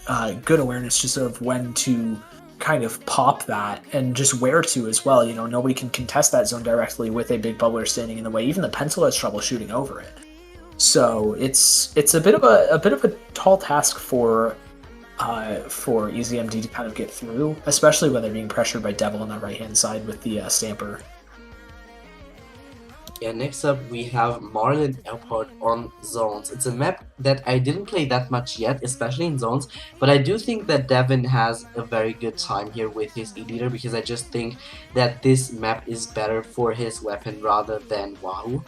good awareness just of when to kind of pop that and just where to as well. You know, nobody can contest that zone directly with a big bubbler standing in the way. Even the pencil has trouble shooting over it. So it's a bit of a tall task for EasyMD to kind of get through, especially when they're being pressured by Devil on the right hand side with the Stamper. Yeah, next up we have Marlin Airport on Zones. It's a map that I didn't play that much yet, especially in Zones, but I do think that Devin has a very good time here with his E-Leader, because I just think that this map is better for his weapon rather than Wahoo.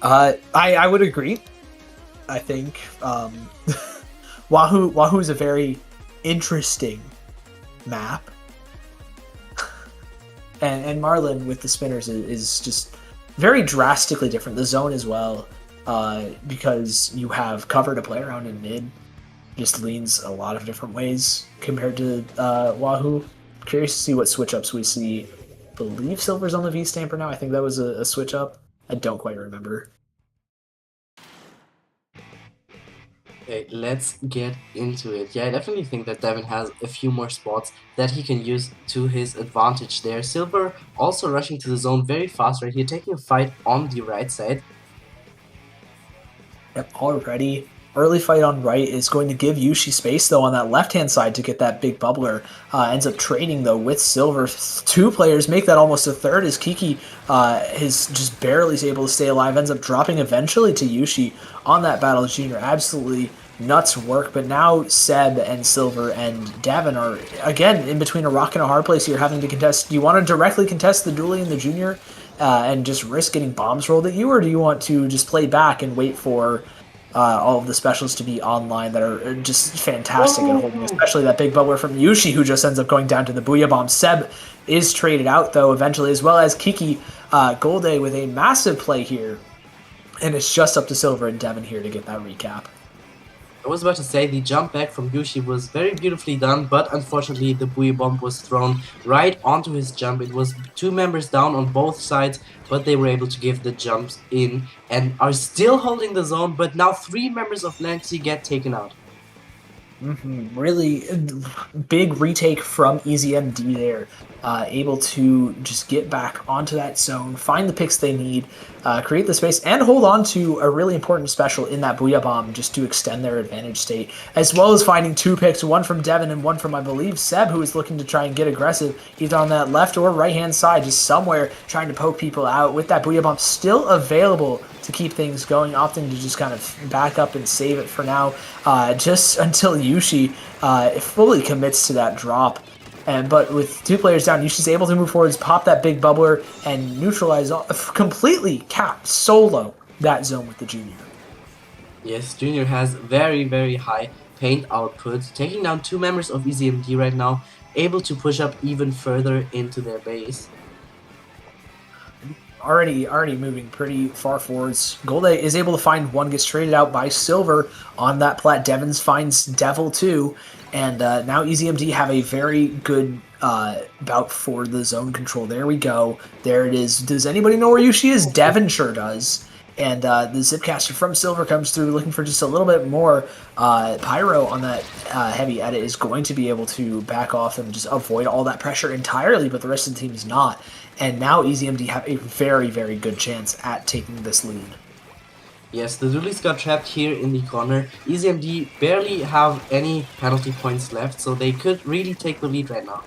I would agree. I think Wahoo is a very interesting map. And Marlin with the spinners is just very drastically different. The zone as well, because you have cover to play around in mid, just leans a lot of different ways compared to Wahoo. Curious to see what switch ups we see believe Silver's on the V Stamper now. I think that was a switch up. I don't quite remember. Okay, let's get into it. Yeah, I definitely think that Devin has a few more spots that he can use to his advantage there. Silver also rushing to the zone very fast right here, taking a fight on the right side. Yep, already. Early fight on right is going to give Yushi space, though, on that left-hand side to get that big bubbler. Ends up trading, though, with Silver. Two players make that almost a third as Kiki is just barely able to stay alive. Ends up dropping eventually to Yushi on that Battle Junior. Absolutely nuts work. But now Seb and Silver and Davin are, again, in between a rock and a hard place here, having to contest. Do you want to directly contest the dueling in the Junior and just risk getting bombs rolled at you, or do you want to just play back and wait for all of the specials to be online that are just fantastic at holding, especially that big bubbler from Yushi, who just ends up going down to the Booyah Bomb. Seb is traded out, though, eventually, as well as Kiki Golde with a massive play here. And it's just up to Silver and Devin here to get that recap. I was about to say the jump back from Yushi was very beautifully done, but unfortunately the Booyah Bomb was thrown right onto his jump. It was two members down on both sides, but they were able to give the jumps in and are still holding the zone, but now three members of Lanxi get taken out. Really big retake from EasyMD there. Able to just get back onto that zone, find the picks they need, create the space, and hold on to a really important special in that Booyah Bomb just to extend their advantage state, as well as finding two picks, one from Devin and one from, I believe, Seb, who is looking to try and get aggressive, either on that left or right-hand side, just somewhere trying to poke people out with that Booyah Bomb still available to keep things going, opting to just kind of back up and save it for now, just until Yushi fully commits to that drop. But with two players down, Yushi's able to move forwards, pop that big bubbler, and neutralize, completely cap solo that zone with the Junior. Yes, Junior has very, very high paint output, taking down two members of EasyMD right now, able to push up even further into their base. Already moving pretty far forwards. Golde is able to find one, gets traded out by Silver on that plat. Devins finds Devil too, and now EasyMD have a very good bout for the zone control. There we go. There it is. Does anybody know where Yushi is? Devin sure does. And the Zipcaster from Silver comes through looking for just a little bit more. Pyro on that heavy edit is going to be able to back off and just avoid all that pressure entirely, but the rest of the team is not. And now EasyMD have a very, very good chance at taking this lead. Yes, the Dualies got trapped here in the corner. EasyMD barely have any penalty points left, so they could really take the lead right now.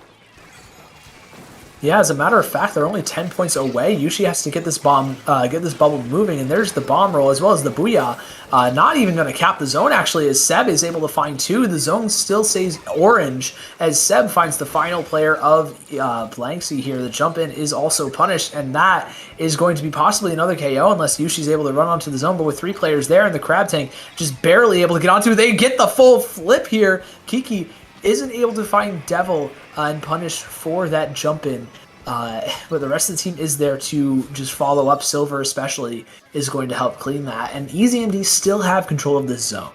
Yeah, as a matter of fact, they're only 10 points away. Yushi has to get this bubble moving, and there's the bomb roll as well as the booyah. Not even going to cap the zone, actually, as Seb is able to find two. The zone still stays orange as Seb finds the final player of Blanksy here. The jump in is also punished, and that is going to be possibly another KO unless Yushi's able to run onto the zone. But with three players there in the Crab Tank, just barely able to get onto, they get the full flip here. Kiki isn't able to find Devil and punish for that jump in. But the rest of the team is there to just follow up. Silver especially is going to help clean that. And EasyMD still have control of this zone.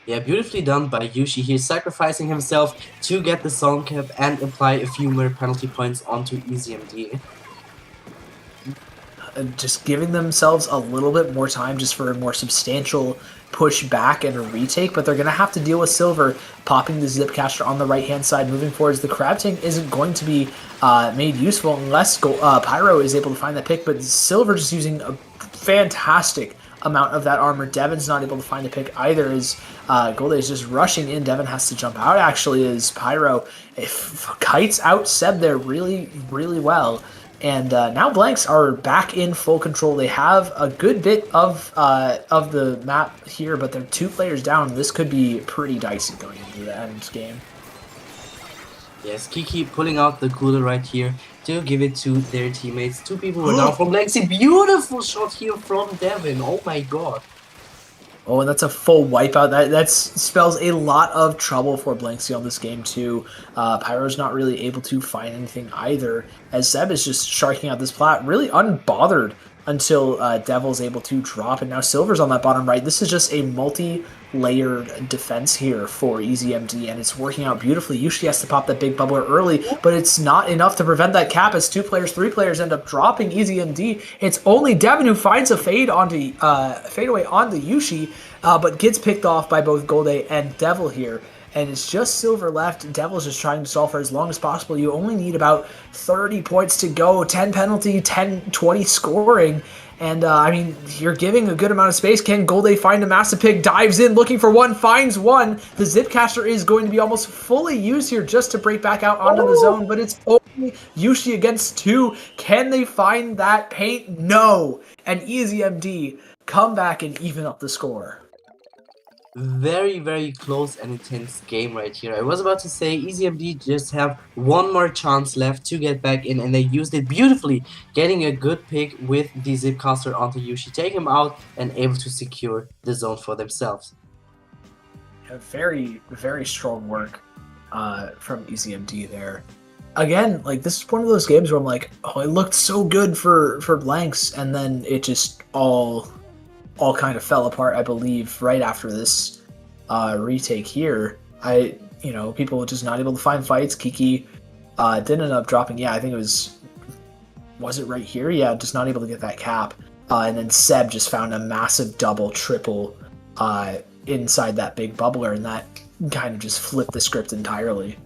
Yeah, beautifully done by Yushi. He's sacrificing himself to get the zone cap and apply a few more penalty points onto EasyMD. Just giving themselves a little bit more time just for a more substantial push back and a retake, but they're going to have to deal with Silver popping the Zipcaster on the right-hand side. Moving forwards, the Crab Tank isn't going to be made useful unless Pyro is able to find that pick, but Silver just using a fantastic amount of that armor. Devin's not able to find a pick either as Golde is just rushing in. Devin has to jump out actually as Pyro kites out Seb there really, really well. And now Blanks are back in full control. They have a good bit of the map here, but they're two players down. This could be pretty dicey going into the end game. Yes, Kiki pulling out the cooler right here to give it to their teammates. Two people were down from Blanksy. Beautiful shot here from Devin. Oh my god. Oh, and that's a full wipeout. That spells a lot of trouble for Blanksy on this game, too. Pyro's not really able to find anything either, as Seb is just sharking out this plat, really unbothered until Devil's able to drop, and now Silver's on that bottom right. This is just a multi-layered defense here for EasyMD, and it's working out beautifully. Usually has to pop that big bubbler early, but it's not enough to prevent that cap as 2 players, 3 players end up dropping EasyMD. It's only Devin who finds a fadeaway onto Yushi, but gets picked off by both Golde and Devil here. And it's just Silver left. Devil's just trying to stall for as long as possible. You only need about 30 points to go. 10 penalty, 20 scoring. And, I mean, you're giving a good amount of space. Can Golde find a massive pick? Dives in, looking for one, finds one. The Zipcaster is going to be almost fully used here just to break back out onto the zone. But it's only Yushi against 2. Can they find that paint? No. And EasyMD come back and even up the score. Very, very close and intense game right here. I was about to say EasyMD just have one more chance left to get back in, and they used it beautifully, getting a good pick with the Zipcaster onto Yushi, take him out and able to secure the zone for themselves. Very, very strong work from EasyMD there. Again, like, this is one of those games where I'm like, oh, it looked so good for Blanks, and then it just all kind of fell apart, I believe, right after this retake here. People were just not able to find fights. Kiki did end up dropping. Yeah, I think it was it right here? Yeah, just not able to get that cap. And then Seb just found a massive double, triple inside that big bubbler, and that kind of just flipped the script entirely.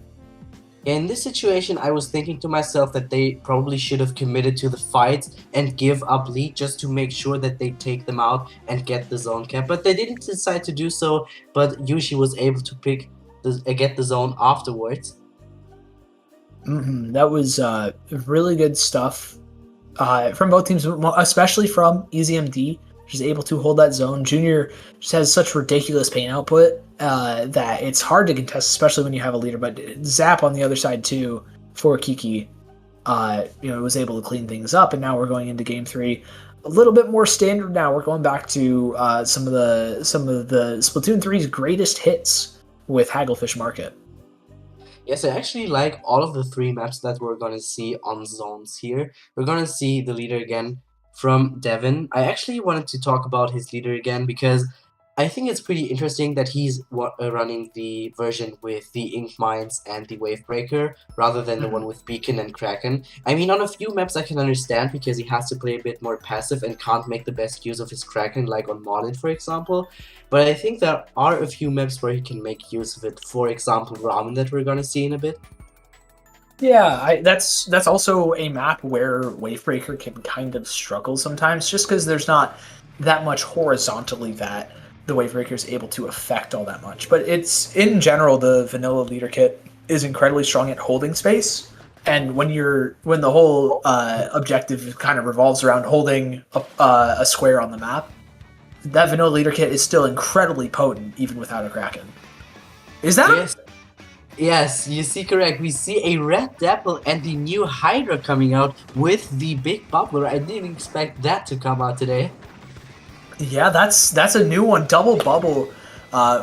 In this situation, I was thinking to myself that they probably should have committed to the fights and give up lead just to make sure that they take them out and get the zone cap. But they didn't decide to do so, but Yushi was able to get the zone afterwards. That was really good stuff from both teams, especially from EasyMD. She's able to hold that zone. Junior just has such ridiculous paint output that it's hard to contest, especially when you have a leader. But Zap on the other side too for Kiki, was able to clean things up. And now we're going into game 3, a little bit more standard. Now we're going back to some of the Splatoon 3's greatest hits with Hagglefish Market. Yes, I actually like all of the 3 maps that we're going to see on zones here. We're going to see the leader again from Devin. I actually wanted to talk about his leader again because I think it's pretty interesting that he's running the version with the Ink Mines and the Wavebreaker rather than the one with Beacon and Kraken. I mean, on a few maps I can understand because he has to play a bit more passive and can't make the best use of his Kraken, like on Modded, for example. But I think there are a few maps where he can make use of it. For example, Ramen, that we're gonna see in a bit. Yeah, that's also a map where Wavebreaker can kind of struggle sometimes, just because there's not that much horizontally that the Wavebreaker is able to affect all that much. But it's, in general, the vanilla leader kit is incredibly strong at holding space, and when the whole objective kind of revolves around holding a square on the map, that vanilla leader kit is still incredibly potent even without a Kraken. Is that? Yes. Yes, you see correct. We see a red Dapple and the new Hydra coming out with the big bubbler. I didn't expect that to come out today. Yeah, that's a new one. Double bubble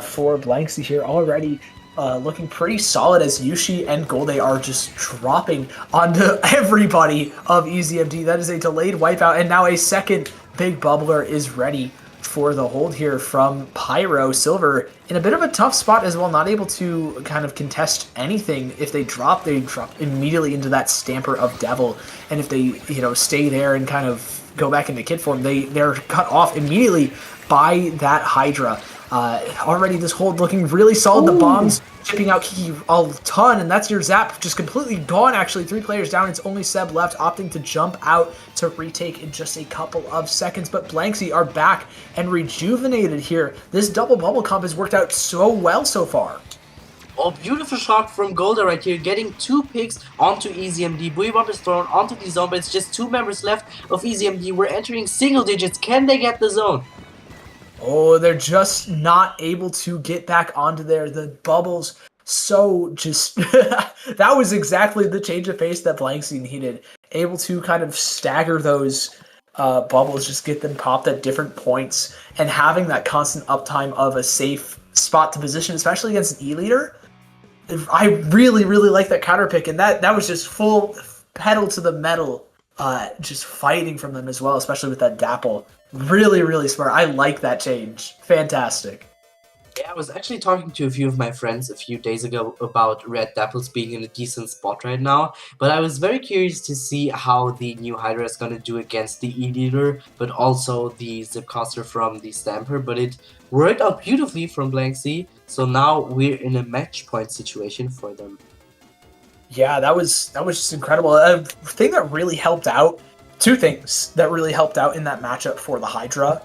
for Blanksy here already. Looking pretty solid as Yushi and Golde are just dropping onto everybody of EasyMD. That is a delayed wipeout, and now a second big bubbler is ready for the hold here from Pyro. Silver in a bit of a tough spot as well, not able to kind of contest anything. If they drop immediately into that Stamper of Devil, and if they stay there and kind of go back into kid form, they're cut off immediately by that Hydra. Already this hold looking really solid. Ooh. The bombs chipping out Kiki a ton, and that's your Zap just completely gone. Actually, 3 players down. It's only Seb left, opting to jump out to retake in just a couple of seconds. But Blanksy are back and rejuvenated here. This double bubble comp has worked out so well so far. Oh, beautiful shot from Golda right here, getting 2 picks onto EasyMD. Buoy Bomb is thrown onto the zone, but it's just 2 members left of EasyMD. We're entering single digits. Can they get the zone? Oh, they're just not able to get back onto there. The bubbles, so just... that was exactly the change of pace that Blanksy needed. Able to kind of stagger those bubbles, just get them popped at different points, and having that constant uptime of a safe spot to position, especially against an E-leader. I really, really like that counter pick, and that was just full pedal to the metal just fighting from them as well, especially with that Dapple. Really, really smart. I like that change. Fantastic. Yeah, I was actually talking to a few of my friends a few days ago about red Dapples being in a decent spot right now, but I was very curious to see how the new Hydra is going to do against the E-Leader, but also the Zipcaster from the Stamper, but it worked out beautifully from Blank Sea, so now we're in a match point situation for them. Yeah, that was just incredible. A thing that really helped out, two things that really helped out in that matchup for the Hydra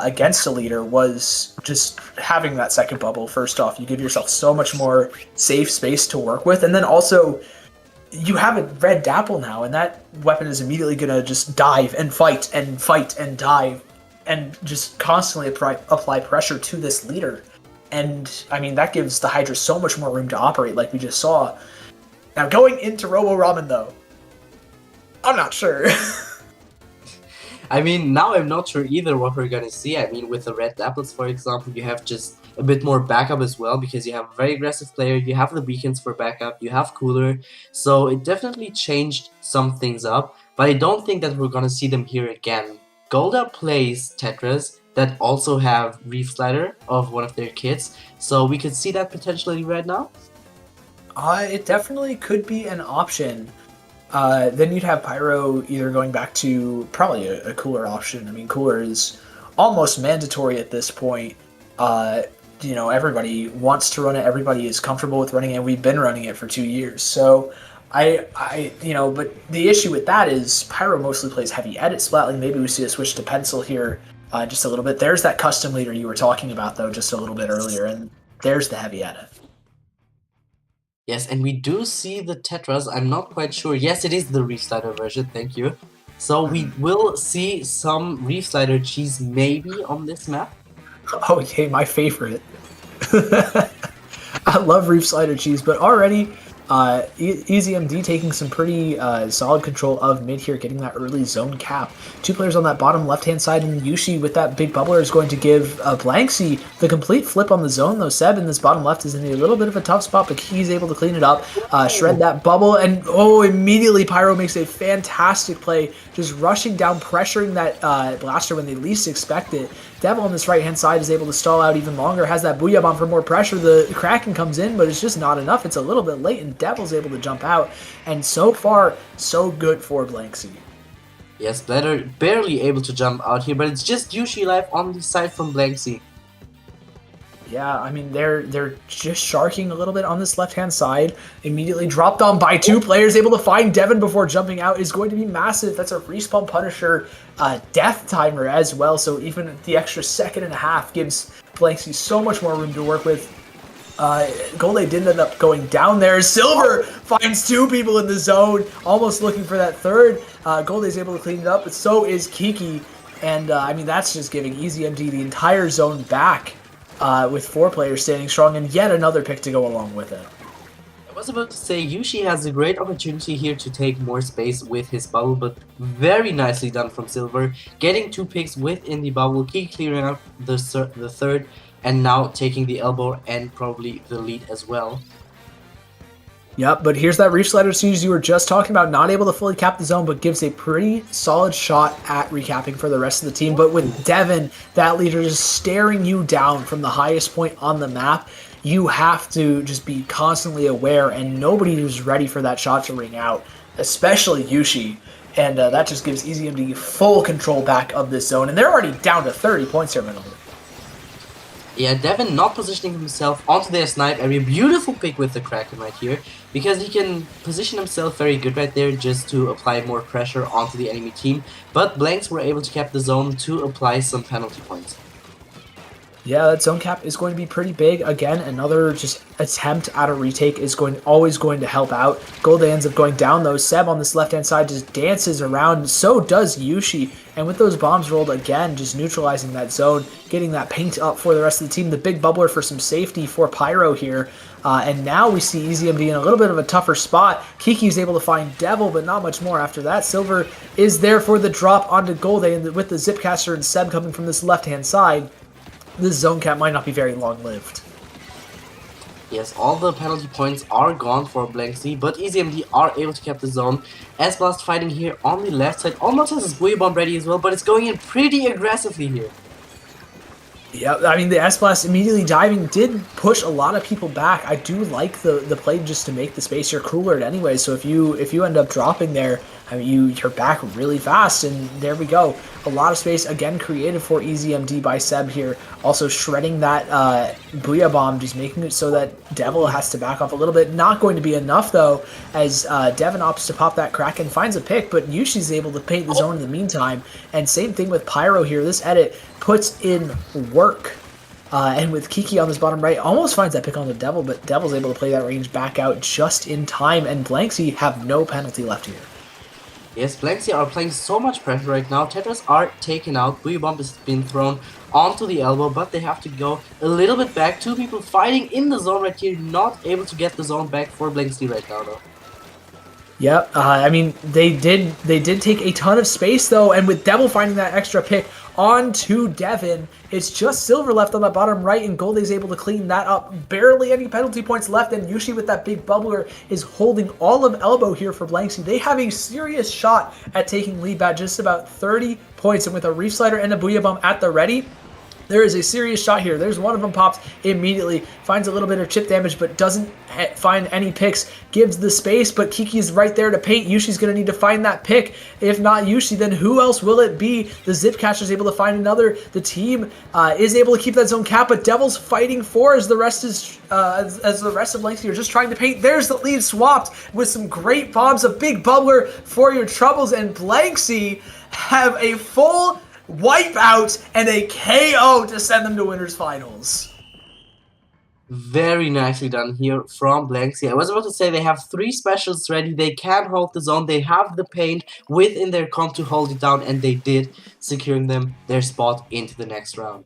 against the leader was just having that second bubble. First off, you give yourself so much more safe space to work with, and then also you have a red Dapple now, and that weapon is immediately gonna just dive and fight and fight and dive, and just constantly apply pressure to this leader. And I mean that gives the Hydra so much more room to operate, like we just saw. Now going into Robo Ramen though, I'm not sure. I mean, now I'm not sure either what we're gonna see. I mean, with the red Dapples, for example, you have just a bit more backup as well, because you have a very aggressive player, you have the beacons for backup, you have Cooler, so it definitely changed some things up, but I don't think that we're gonna see them here again. Golda plays Tetras that also have Reef Slider of one of their kits, so we could see that potentially right now. It definitely could be an option. Then you'd have Pyro either going back to probably a Cooler option. I mean, Cooler is almost mandatory at this point. Everybody wants to run it. Everybody is comfortable with running it. And we've been running it for 2 years. So but the issue with that is Pyro mostly plays heavy edit Splatling. Maybe we see a switch to Pencil here just a little bit. There's that custom leader you were talking about, though, just a little bit earlier. And there's the heavy edit. Yes, and we do see the Tetras. I'm not quite sure. Yes, it is the Reef Slider version, thank you. So we will see some Reef Slider cheese maybe on this map. Oh, yay, my favorite. I love Reef Slider cheese, but already EasyMD taking some pretty solid control of mid here, getting that early zone cap. 2 players on that bottom left-hand side, and Yushi with that big bubbler is going to give Blanksy the complete flip on the zone, though Seb in this bottom left is in a little bit of a tough spot, but he's able to clean it up, shred that bubble, and immediately Pyro makes a fantastic play, just rushing down, pressuring that blaster when they least expect it. Devil on this right-hand side is able to stall out even longer, has that Booyah Bomb for more pressure. The Kraken comes in, but it's just not enough. It's a little bit late, and Devil's able to jump out. And so far, so good for Blanksy. Yes, Bladder barely able to jump out here, but it's just Yushi life on the side from Blanksy. Yeah, I mean, they're just sharking a little bit on this left-hand side. Immediately dropped on by 2 players, able to find Devin before jumping out is going to be massive. That's a Respawn Punisher death timer as well, so even the extra 1.5 seconds gives Blanksy so much more room to work with. Golde did end up going down there. Silver finds 2 people in the zone, almost looking for that third. Golde is able to clean it up, but so is Kiki. And, I mean, that's just giving EasyMD the entire zone back. With 4 players standing strong, and yet another pick to go along with it. I was about to say, Yushi has a great opportunity here to take more space with his bubble, but very nicely done from Silver, getting 2 picks within the bubble, Key clearing out the third, and now taking the elbow and probably the lead as well. Yep, but here's that Reef Slider siege you were just talking about, not able to fully cap the zone, but gives a pretty solid shot at recapping for the rest of the team. But with Devin, that leader just staring you down from the highest point on the map, you have to just be constantly aware, and nobody is ready for that shot to ring out, especially Yushi. And that just gives EasyMD full control back of this zone, and they're already down to 30 points here, Manolo. Yeah, Devin not positioning himself onto their snipe area. Beautiful pick with the Kraken right here, because he can position himself very good right there just to apply more pressure onto the enemy team. But Blanks were able to cap the zone to apply some penalty points. Yeah, that zone cap is going to be pretty big. Again, another just attempt at a retake is always going to help out. Golde ends up going down though. Seb on this left-hand side just dances around. So does Yushi. And with those bombs rolled again, just neutralizing that zone, getting that paint up for the rest of the team. The big bubbler for some safety for Pyro here. And now we see EasyMD in a little bit of a tougher spot. Kiki's able to find Devil, but not much more after that. Silver is there for the drop onto Golde with the Zipcaster and Seb coming from this left-hand side. This zone cap might not be very long-lived. Yes, all the penalty points are gone for Blanksy, but EasyMD are able to keep the zone. S-Blast fighting here on the left side, almost has his Booyah Bomb ready as well, but it's going in pretty aggressively here. Yeah, I mean the S Blast immediately diving did push a lot of people back. I do like the play just to make the space. You're cooler anyway, so if you end up dropping there, I mean you're back really fast, and there we go. A lot of space again created for EasyMD by Seb here. Also shredding that Booyah Bomb, just making it so that Devil has to back off a little bit. Not going to be enough though, as Devin opts to pop that crack and finds a pick, but Yushi's able to paint the zone in the meantime. And same thing with Pyro here. This edit puts in work. And with Kiki on this bottom right, almost finds that pick on the Devil, but Devil's able to play that range back out just in time, and Blanksy have no penalty left here. Yes, Blanksy are playing so much pressure right now. Tetris are taken out. Booyah Bomb has been thrown onto the elbow, but they have to go a little bit back. Two people fighting in the zone right here, not able to get the zone back for Blanksy right now though. Yep. I mean, they did take a ton of space though, and with Devil finding that extra pick onto Devin, it's just Silver left on the bottom right, and Goldie's able to clean that up. Barely any penalty points left, and Yushi with that big bubbler is holding all of elbow here for Blanksy. They have a serious shot at taking lead by just about 30 points, and with a Reef Slider and a Booyah Bomb at the ready, there is a serious shot here. There's one of them pops immediately, finds a little bit of chip damage, but doesn't find any picks. Gives the space, but Kiki is right there to paint. Yushi's going to need to find that pick. If not Yushi, then who else will it be? The Zip Catcher is able to find another. The team is able to keep that zone cap, but Devil's fighting for as the rest is as the rest of Lanksy are just trying to paint. There's the lead swapped with some great bombs, a big bubbler for your troubles, and Blanksy have a full wipeout and a KO to send them to winners finals. Very nicely done here from Blanksy. I was about to say they have 3 specials ready. They can hold the zone. They have the paint within their comp to hold it down, and they did, securing them their spot into the next round.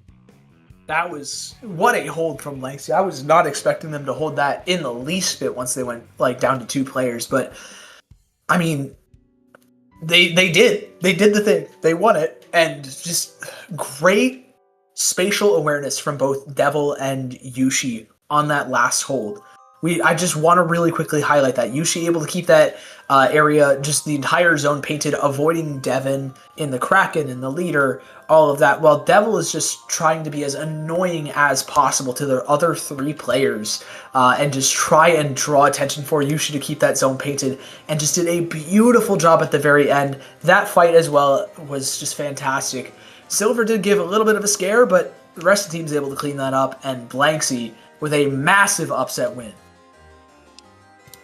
That was what a hold from Lanksy. I was not expecting them to hold that in the least bit once they went like down to 2 players, but I mean they did the thing. They won it, and just great spatial awareness from both Devil and Yushi on that last hold. I just want to really quickly highlight that Yushi able to keep that area, just the entire zone painted, avoiding Devin in the Kraken and the leader, all of that, while Devil is just trying to be as annoying as possible to their other 3 players and just try and draw attention for Yushi to keep that zone painted, and just did a beautiful job at the very end. That fight as well was just fantastic. Silver did give a little bit of a scare, but the rest of the team is able to clean that up, and Blanksy with a massive upset win.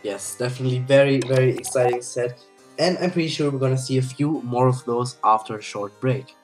Yes, definitely very, very exciting set. And I'm pretty sure we're gonna see a few more of those after a short break.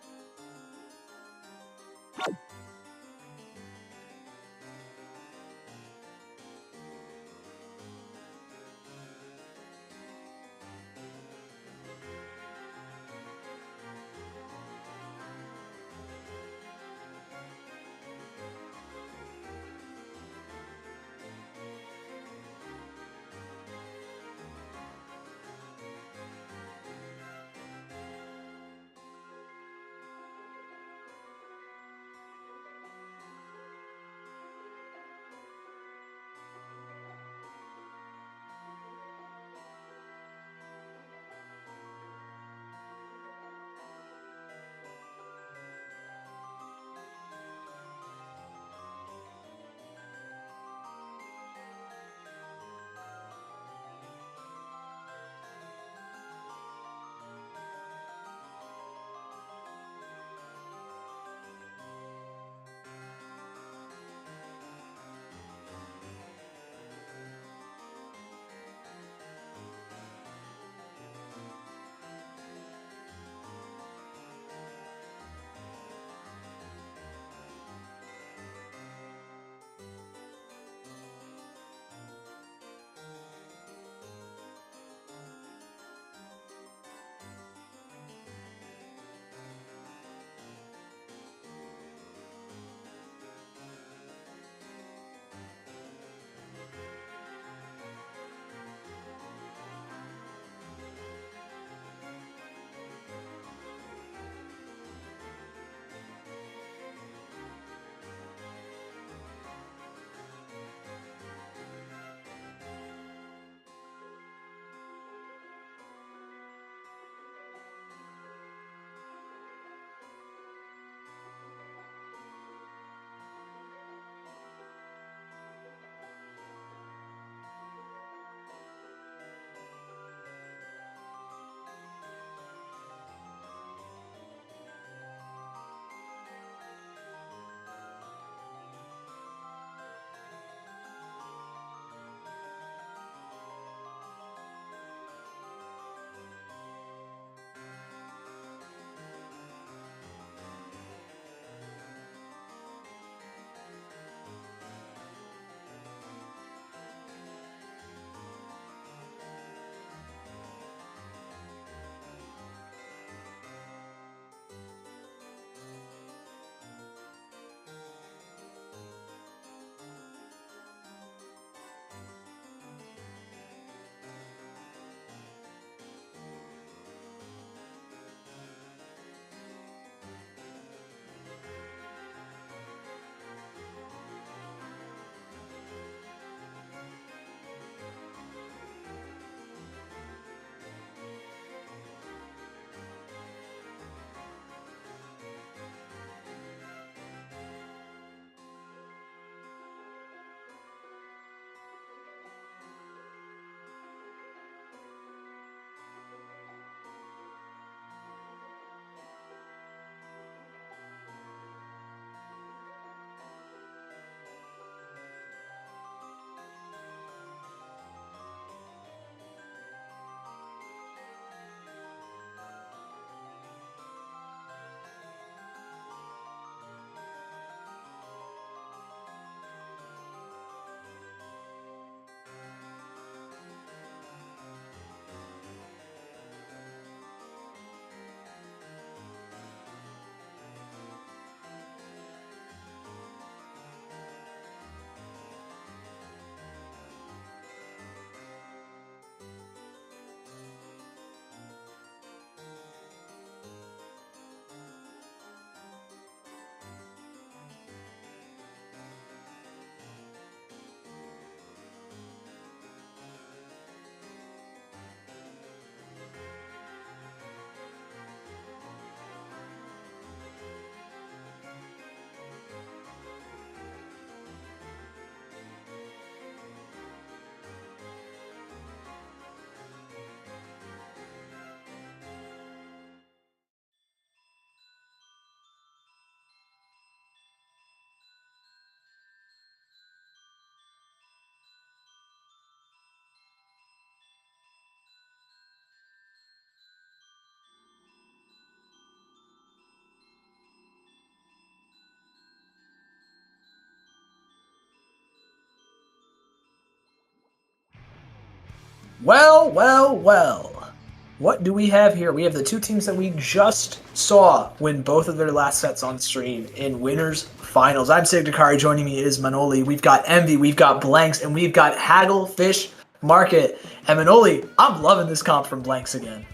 Well, well, well. What do we have here? We have the two teams that we just saw win both of their last sets on stream in winners finals. I'm Sig Dakari. Joining me is Manoli. We've got Envy, we've got Blanks, and we've got Hagglefish Market. And Manoli, I'm loving this comp from Blanks again.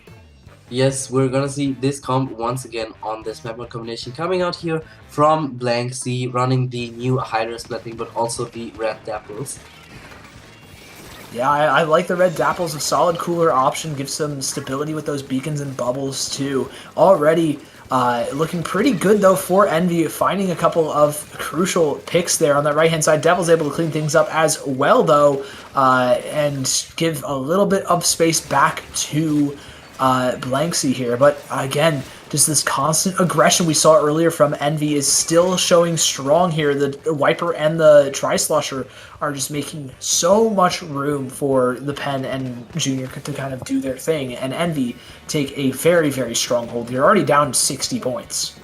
Yes, we're gonna see this comp once again on this map combination coming out here from Blank C, running the new Hydra splitting, but also the red Dapples. Yeah, I like the red Dapples. A solid cooler option, gives some stability with those beacons and bubbles too. Already looking pretty good though for Envy, finding a couple of crucial picks there on that right-hand side. Devil's able to clean things up as well though, and give a little bit of space back to Blanksy here. But again, just this constant aggression we saw earlier from Envy is still showing strong here. The Wiper and the Tri-Slosher are just making so much room for the Pen and Junior to kind of do their thing, and Envy take a very, very strong hold here, already down 60 points.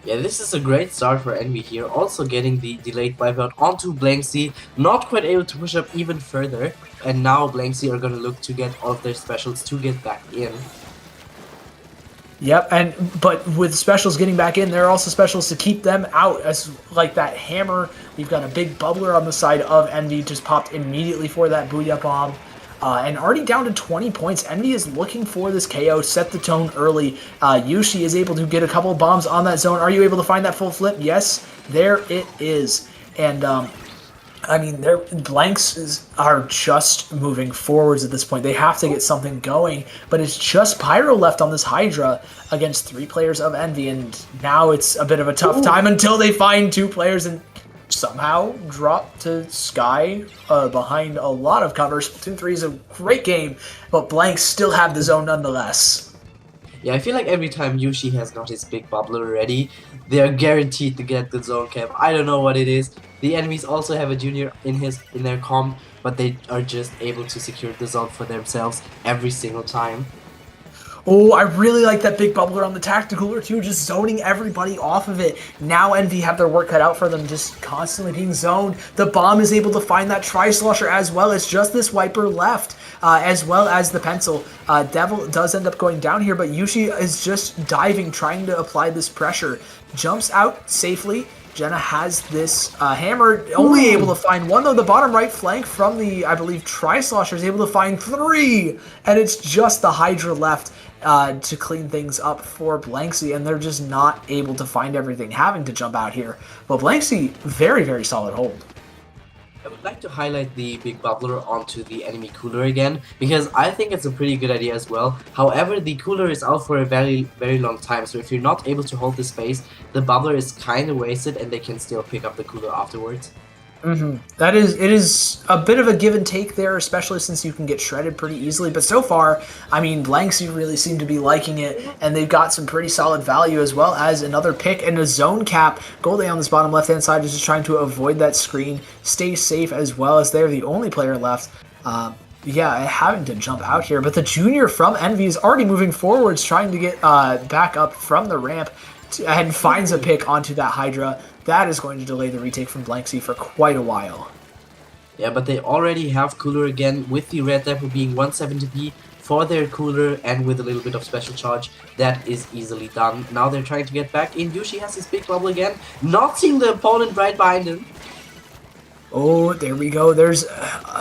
Yeah, this is a great start for Envy here, also getting the delayed wipeout onto Blanksy, not quite able to push up even further, and now Blanksy are going to look to get all of their specials to get back in. Yep, but with specials getting back in, there are also specials to keep them out, as like that hammer. We've got a big bubbler on the side of Envy, just popped immediately for that Booyah Bomb. And already down to 20 points. Envy is looking for this KO, set the tone early. Yushi is able to get a couple of bombs on that zone. Are you able to find that full flip? Yes, there it is. And I mean, their blanks are just moving forwards at this point. They have to get something going, but it's just Pyro left on this Hydra against 3 players of Envy, and now it's a bit of a tough time until they find 2 players and somehow drop to Sky behind a lot of cover. Splatoon 3 is a great game, but blanks still have the zone nonetheless. Yeah, I feel like every time Yushi has got his big bubbler ready, they are guaranteed to get the zone cap. I don't know what it is. The enemies also have a junior in their comp, but they are just able to secure the zone for themselves every single time. Oh, I really like that big bubbler on the tactical too, just zoning everybody off of it. Now Envy have their work cut out for them, just constantly being zoned. The bomb is able to find that Tri-Slosher as well. It's just this Wiper left, as well as the pencil. Devil does end up going down here, but Yushi is just diving, trying to apply this pressure. Jumps out safely. Jenna has this hammer, only able to find 1 though. The bottom right flank from the, I believe, Tri-Slosher is able to find 3, and it's just the Hydra left to clean things up for Blanksy, and they're just not able to find everything, having to jump out here. But Blanksy, very, very solid hold. I would like to highlight the big bubbler onto the enemy cooler again, because I think it's a pretty good idea as well. However, the cooler is out for a very, very long time, so if you're not able to hold the space, the bubbler is kind of wasted and they can still pick up the cooler afterwards. It is a bit of a give and take there, especially since you can get shredded pretty easily. But so far, I mean, Blanksy really seem to be liking it, and they've got some pretty solid value, as well as another pick and a zone cap. Goldie on this bottom left-hand side is just trying to avoid that screen, stay safe, as well as they're the only player left. Yeah, having to jump out here. But the junior from Envy is already moving forwards, trying to get back up from the ramp, and finds a pick onto that Hydra. That is going to delay the retake from Blanksy for quite a while. Yeah, but they already have cooler again, with the red Dapple being 170p for their cooler, and with a little bit of special charge, that is easily done. Now they're trying to get back in. Yushi has his big bubble again, not seeing the opponent right behind him. Oh, there we go. There's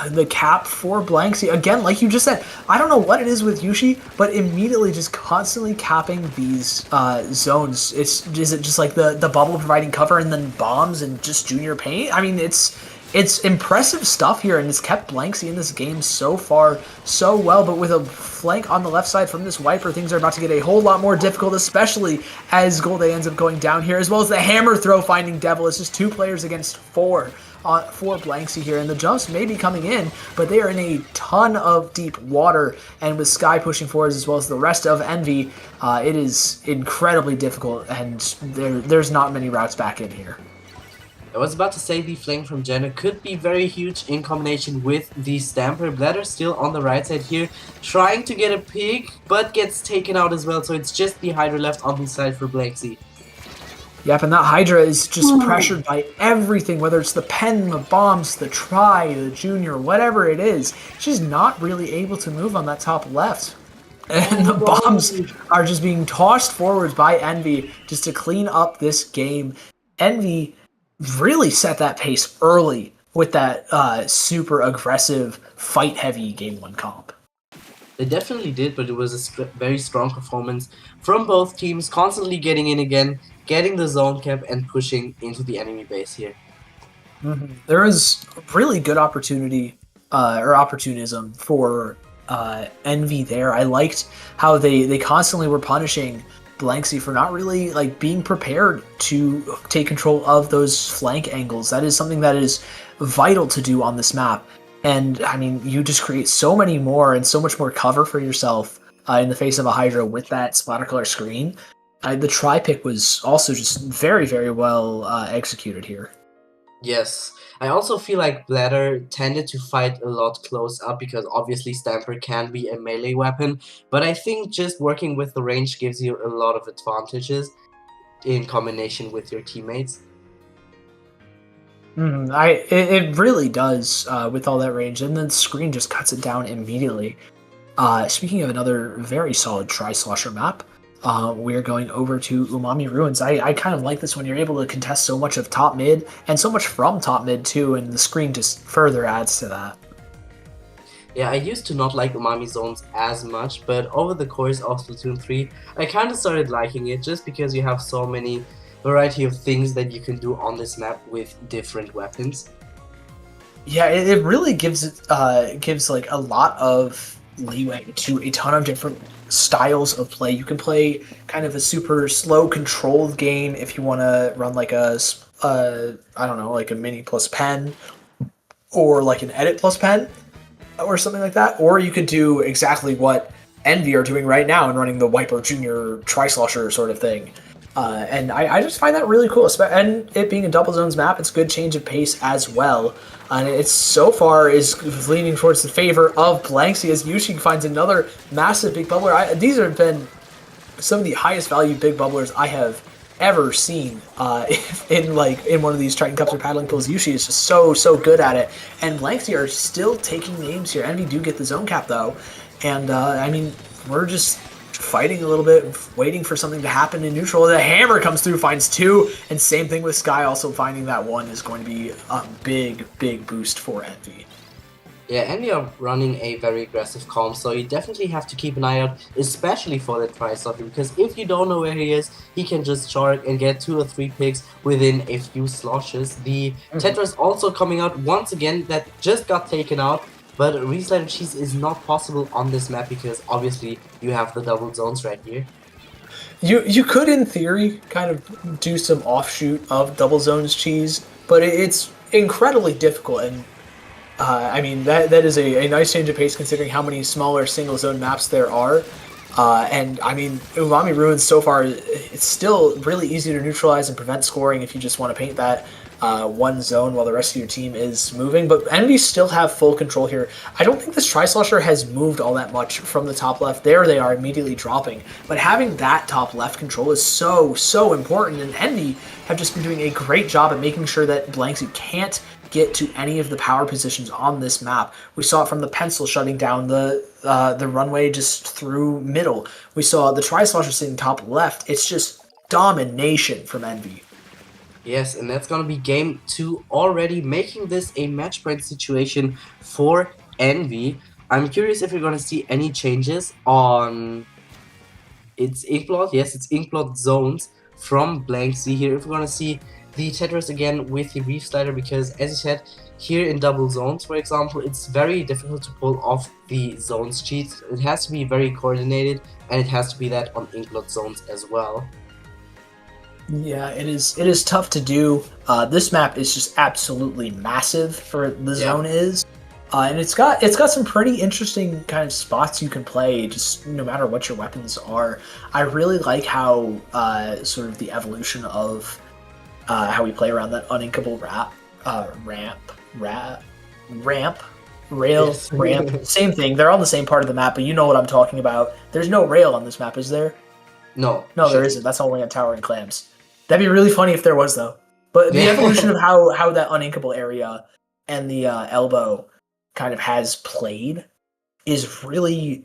the cap for Blanksy. Again, like you just said, I don't know what it is with Yushi, but immediately just constantly capping these zones. Is it just like the bubble providing cover and then bombs and just junior paint? I mean, it's impressive stuff here, and it's kept Blanksy in this game so far so well, but with a flank on the left side from this Wiper, things are about to get a whole lot more difficult, especially as Golde ends up going down here, as well as the hammer throw finding Devil. It's just 2 players against 4. For Blanksy here, and the jumps may be coming in, but they are in a ton of deep water, and with Sky pushing forwards as well as the rest of Envy, it is incredibly difficult, and there's not many routes back in here. I was about to say the flank from Jenna could be very huge in combination with the Stamper. Bladder still on the right side here, trying to get a pick, but gets taken out as well, so it's just the Hydra left on the side for Blanksy. Yep, and that Hydra is just pressured by everything, whether it's the pen, the bombs, the try, the junior, whatever it is. She's not really able to move on that top left. And the Oh bombs no! are just being tossed forwards by Envy just to clean up this game. Envy really set that pace early with that super aggressive, fight-heavy Game 1 comp. They definitely did, but it was a very strong performance from both teams, constantly getting in again, getting the zone cap, and pushing into the enemy base here. There was really good opportunity or opportunism for Envy there. I liked how they constantly were punishing Blanksy for not really like being prepared to take control of those flank angles. That is something that is vital to do on this map. And I mean, you just create so many more and so much more cover for yourself in the face of a Hydra with that splatter color screen. The try pick was also just very, very well executed here. Yes, I also feel like Bladder tended to fight a lot close up because obviously Stamper can be a melee weapon, but I think just working with the range gives you a lot of advantages in combination with your teammates. It really does with all that range, and then screen just cuts it down immediately. Speaking of another very solid Tri-Slosher map, we're going over to Umami Ruins. I kind of like this one. You're able to contest so much of top mid, and so much from top mid too, and the screen just further adds to that. Yeah, I used to not like Umami zones as much, but over the course of Splatoon 3, I kind of started liking it just because you have so many variety of things that you can do on this map with different weapons. Yeah, it really gives like a lot of leeway to a ton of different styles of play. You can play kind of a super slow, controlled game if you want to run like a I don't know, like a mini plus pen, or like an edit plus pen, or something like that. Or you could do exactly what Envy are doing right now and running the Wiper Junior Tri-Slosher sort of thing. And I just find that really cool. And it being a double zones map, it's a good change of pace as well. And it's so far is leaning towards the favor of Blanksy as Yushi finds another massive big bubbler. These have been some of the highest value big bubblers I have ever seen in one of these Triton-Cups or paddling pools. Yushi is just so good at it. And Blanksy are still taking names here. Envy do get the zone cap though. And I mean, we're just fighting a little bit, waiting for something to happen in neutral. The hammer comes through, finds two, and same thing with Sky. Also finding that one is going to be a big boost for Envy. Yeah, Envy are running a very aggressive comp, so you definitely have to keep an eye out, especially for the Tri-Slosher, because if you don't know where he is, he can just charge and get 2 or 3 picks within a few sloshes. The Tetris also coming out once again, that just got taken out. But reslider cheese is not possible on this map because obviously you have the double zones right here. You could, in theory, kind of do some offshoot of double zones cheese, but it's incredibly difficult. And I mean, that is a nice change of pace considering how many smaller single zone maps there are. And I mean, Umami Ruins so far, it's still really easy to neutralize and prevent scoring if you just want to paint that one zone while the rest of your team is moving. But Envy still have full control here. I don't think this Tri-Slosher has moved all that much from the top left. There they are immediately dropping. But having that top left control is so important. And Envy have just been doing a great job at making sure that Blanksy can't get to any of the power positions on this map. We saw it from the pencil shutting down the runway just through middle. We saw the Tri-Slosher sitting top left. It's just domination from Envy. Yes, and that's gonna be game 2 already, making this a match point situation for Envy. I'm curious if you're gonna see any changes on its Inkblot. Yes, it's Inkblot zones from Blanksy here. If we're gonna see the Tetris again with the Reef Slider, because as you said, here in double zones, for example, it's very difficult to pull off the zones cheats. It has to be very coordinated, and it has to be that on Inkblot zones as well. Yeah, it is tough to do. This map is just absolutely massive for the zone is. And it's got some pretty interesting kind of spots you can play, just no matter what your weapons are. I really like how sort of the evolution of how we play around that uninkable rail, Yes. ramp, same thing. They're on the same part of the map, but you know what I'm talking about. There's no rail on this map, is there? No. No, there isn't. That's only on Tower and Clams. That'd be really funny if there was, though. But the evolution Yeah. of how that uninkable area and the elbow kind of has played is really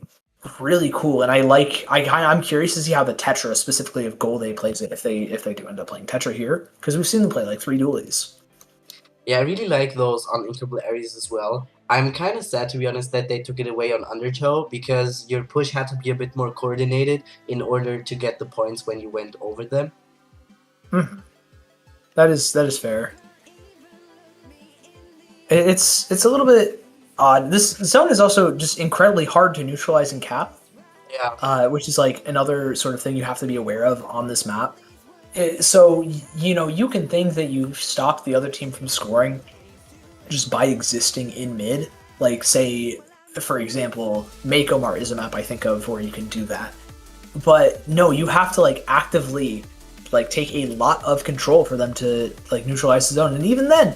really cool, and I'm curious to see how the Tetra specifically of Golday plays it if they do end up playing Tetra here, because we've seen them play like 3 dualies. Yeah, I really like those uninkable areas as well. I'm kind of sad, to be honest, that they took it away on Undertow, because your push had to be a bit more coordinated in order to get the points when you went over them. That is fair. It's a little bit odd. This zone is also just incredibly hard to neutralize and cap, Yeah. which is like another sort of thing you have to be aware of on this map. So you can think that you've stopped the other team from scoring just by existing in mid. Like, say, for example, Makomar is a map I think of where you can do that. But no, you have to like actively like take a lot of control for them to like neutralize the zone. And even then,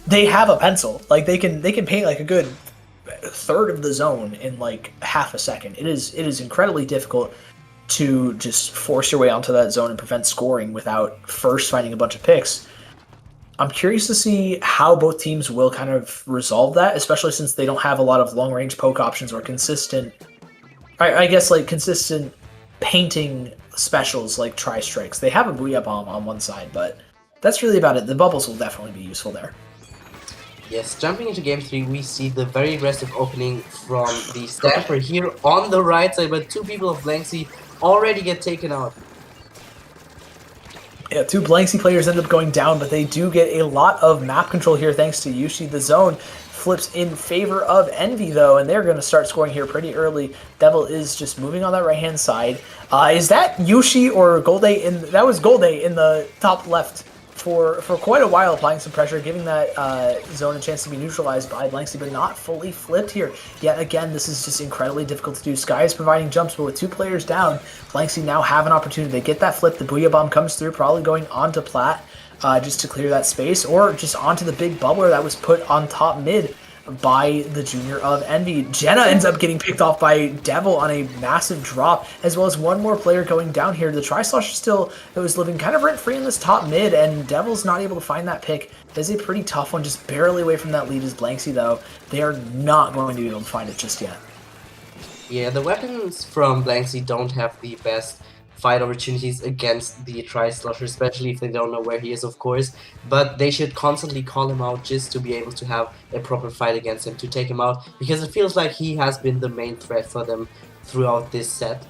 they have a pencil. Like they can paint like a good third of the zone in like half a second. It is incredibly difficult to just force your way onto that zone and prevent scoring without first finding a bunch of picks. I'm curious to see how both teams will kind of resolve that, especially since they don't have a lot of long-range poke options or consistent, I guess, like consistent painting specials like Tri-Strikes. They have a Booyah Bomb on one side, but that's really about it. The bubbles will definitely be useful there. Yes, jumping into game 3, we see the very aggressive opening from the Stamper here on the right side, but two people of Blanksy already get taken out. Yeah, 2 Blanksy players end up going down, but they do get a lot of map control here thanks to Yushi. The zone flips in favor of Envy, though, and they're going to start scoring here pretty early. Devil is just moving on that right-hand side. Is that Yushi or Golday? That was Golday in the top left for quite a while, applying some pressure, giving that zone a chance to be neutralized by Blanksy, but not fully flipped here. Yet again, this is just incredibly difficult to do. Sky is providing jumps, but with 2 players down, Blanksy now have an opportunity to get that flip. The Booyah Bomb comes through, probably going onto Plat just to clear that space, or just onto the big bubbler that was put on top mid by the junior of Envy. Jenna ends up getting picked off by Devil on a massive drop, as well as one more player going down here. The Tri-Slosher still was living kind of rent-free in this top mid, and Devil's not able to find that pick. It is a pretty tough one, just barely away from that lead is Blanksy, though. They are not going to be able to find it just yet. Yeah, the weapons from Blanksy don't have the best fight opportunities against the Tri-Slosher, especially if they don't know where he is, of course, but they should constantly call him out just to be able to have a proper fight against him, to take him out, because it feels like he has been the main threat for them throughout this set.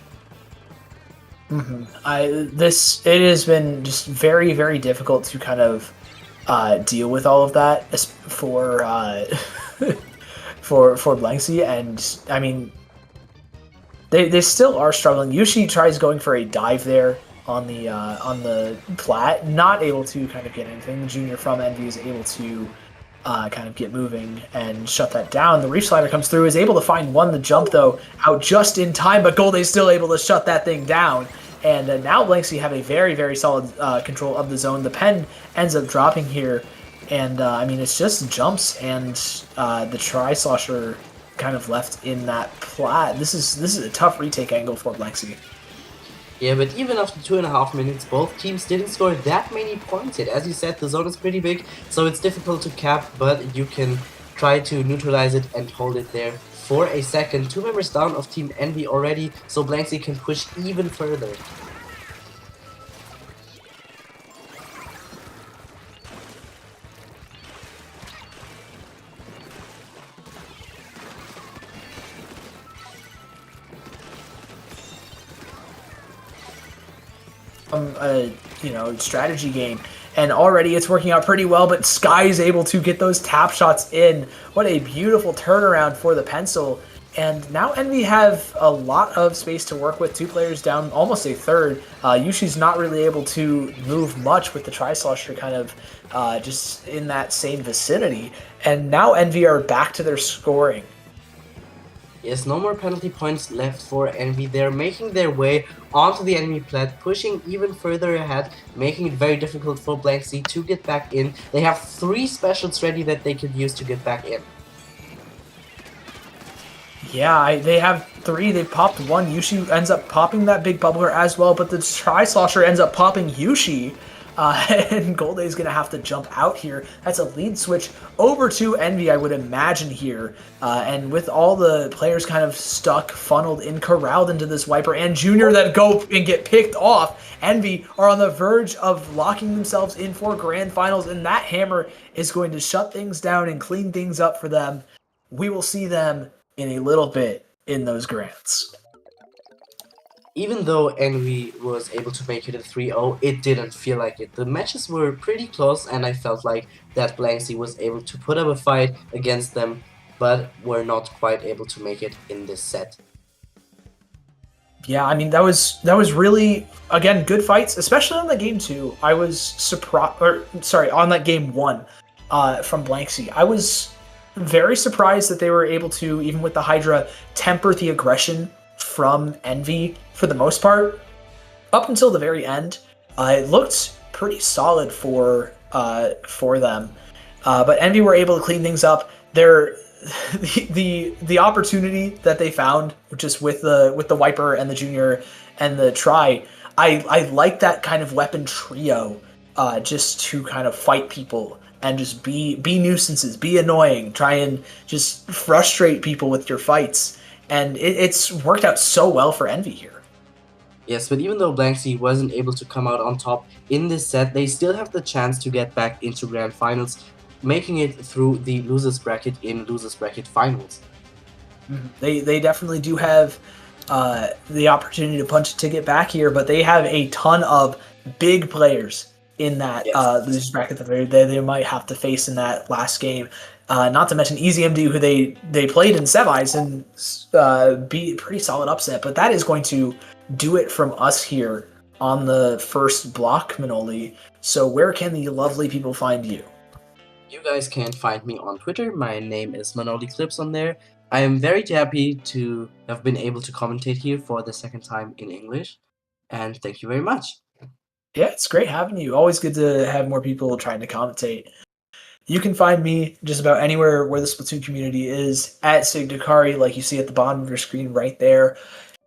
It has been just very, very difficult to kind of deal with all of that for for Blanksy, and I mean, they still are struggling. Yushi tries going for a dive there on the Plat, not able to kind of get anything. The junior from Envy is able to kind of get moving and shut that down. The Reef Slider comes through, is able to find the jump though, out just in time, but Golday's still able to shut that thing down. And now Blanksy have a very, very solid control of the zone. The pen ends up dropping here, and I mean, it's just jumps and the Tri-Slosher kind of left in that Plat. This is a tough retake angle for Blanksy. Yeah, but even after 2.5 minutes, both teams didn't score that many points yet. As you said, the zone is pretty big, so it's difficult to cap, but you can try to neutralize it and hold it there for a second. 2 members down of Team Envy already, so Blanksy can push even further. Strategy game, and already it's working out pretty well, but Sky is able to get those tap shots in. What a beautiful turnaround for the pencil. And now Envy have a lot of space to work with. 2 players down, almost a third. Yushi's not really able to move much with the Tri-Slosher kind of just in that same vicinity. And now Envy are back to their scoring. Yes, no more penalty points left for Envy. They're making their way onto the enemy plat, pushing even further ahead, making it very difficult for Blanksy to get back in. They have 3 specials ready that they could use to get back in. Yeah, they have 3. They popped 1. Yushi ends up popping that big bubbler as well, but the Tri-Slosher ends up popping Yushi. And Golday's going to have to jump out here. That's a lead switch over to Envy, I would imagine here. And with all the players kind of stuck, funneled in, corralled into this Wiper and Junior that go and get picked off, Envy are on the verge of locking themselves in for grand finals, and that hammer is going to shut things down and clean things up for them. We will see them in a little bit in those grands. Even though Envy was able to make it a 3-0, it didn't feel like it. The matches were pretty close, and I felt like that Blanksy was able to put up a fight against them, but were not quite able to make it in this set. Yeah, I mean that was really, again, good fights, especially on the game 2. I was surprised, or sorry, on that game 1 from Blanksy. I was very surprised that they were able to, even with the Hydra, temper the aggression from Envy for the most part. Up until the very end, it looked pretty solid for them, but Envy were able to clean things up. The opportunity that they found just with the Wiper and the Junior and the Tri, I like that kind of weapon trio, just to kind of fight people and just be nuisances, be annoying, try and just frustrate people with your fights, and it's worked out so well for Envy here. Yes, but even though Blanksy wasn't able to come out on top in this set, they still have the chance to get back into grand finals, making it through the losers bracket in losers bracket finals. They definitely do have the opportunity to punch a ticket back here, but they have a ton of big players in that losers bracket that they might have to face in that last game. Not to mention EasyMD, who they played in semis and beat pretty solid upset. But that is going to do it from us here on the first block, Manoli. So where can the lovely people find you? You guys can find me on Twitter. My name is Manoli Clips on there. I am very happy to have been able to commentate here for the second time in English. And thank you very much. Yeah, it's great having you. Always good to have more people trying to commentate. You can find me just about anywhere where the Splatoon community is, at Sigdakari, like you see at the bottom of your screen right there.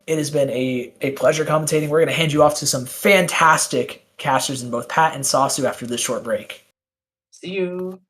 It has been a pleasure commentating. We're going to hand you off to some fantastic casters in both Pat and Sasu after this short break. See you.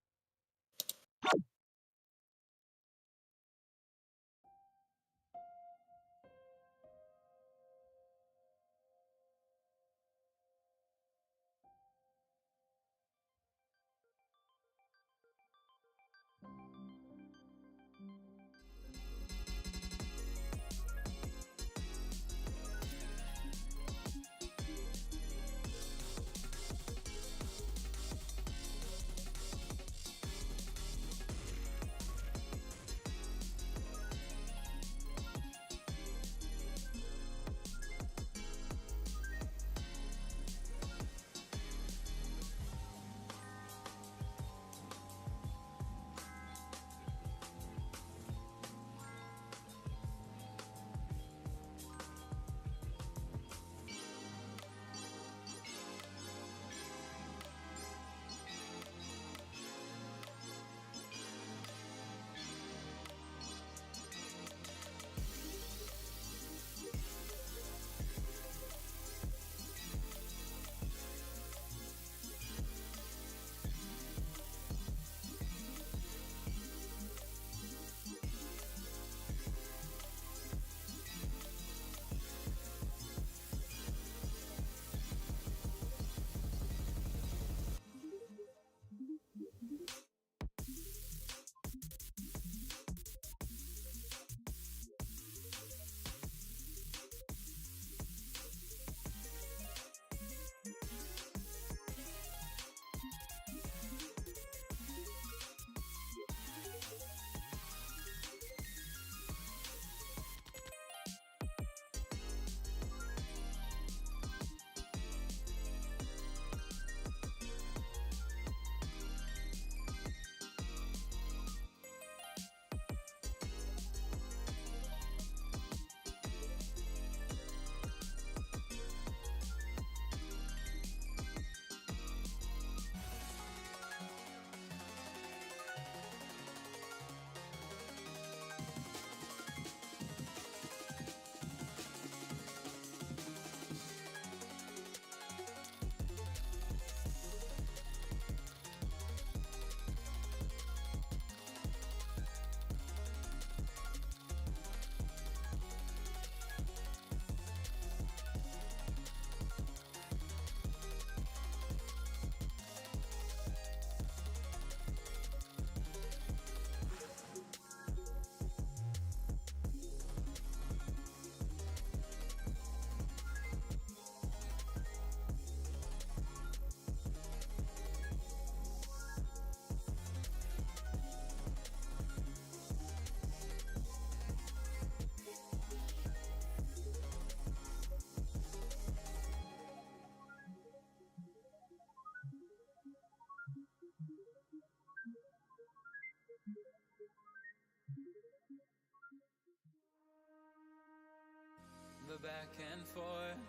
The back and forth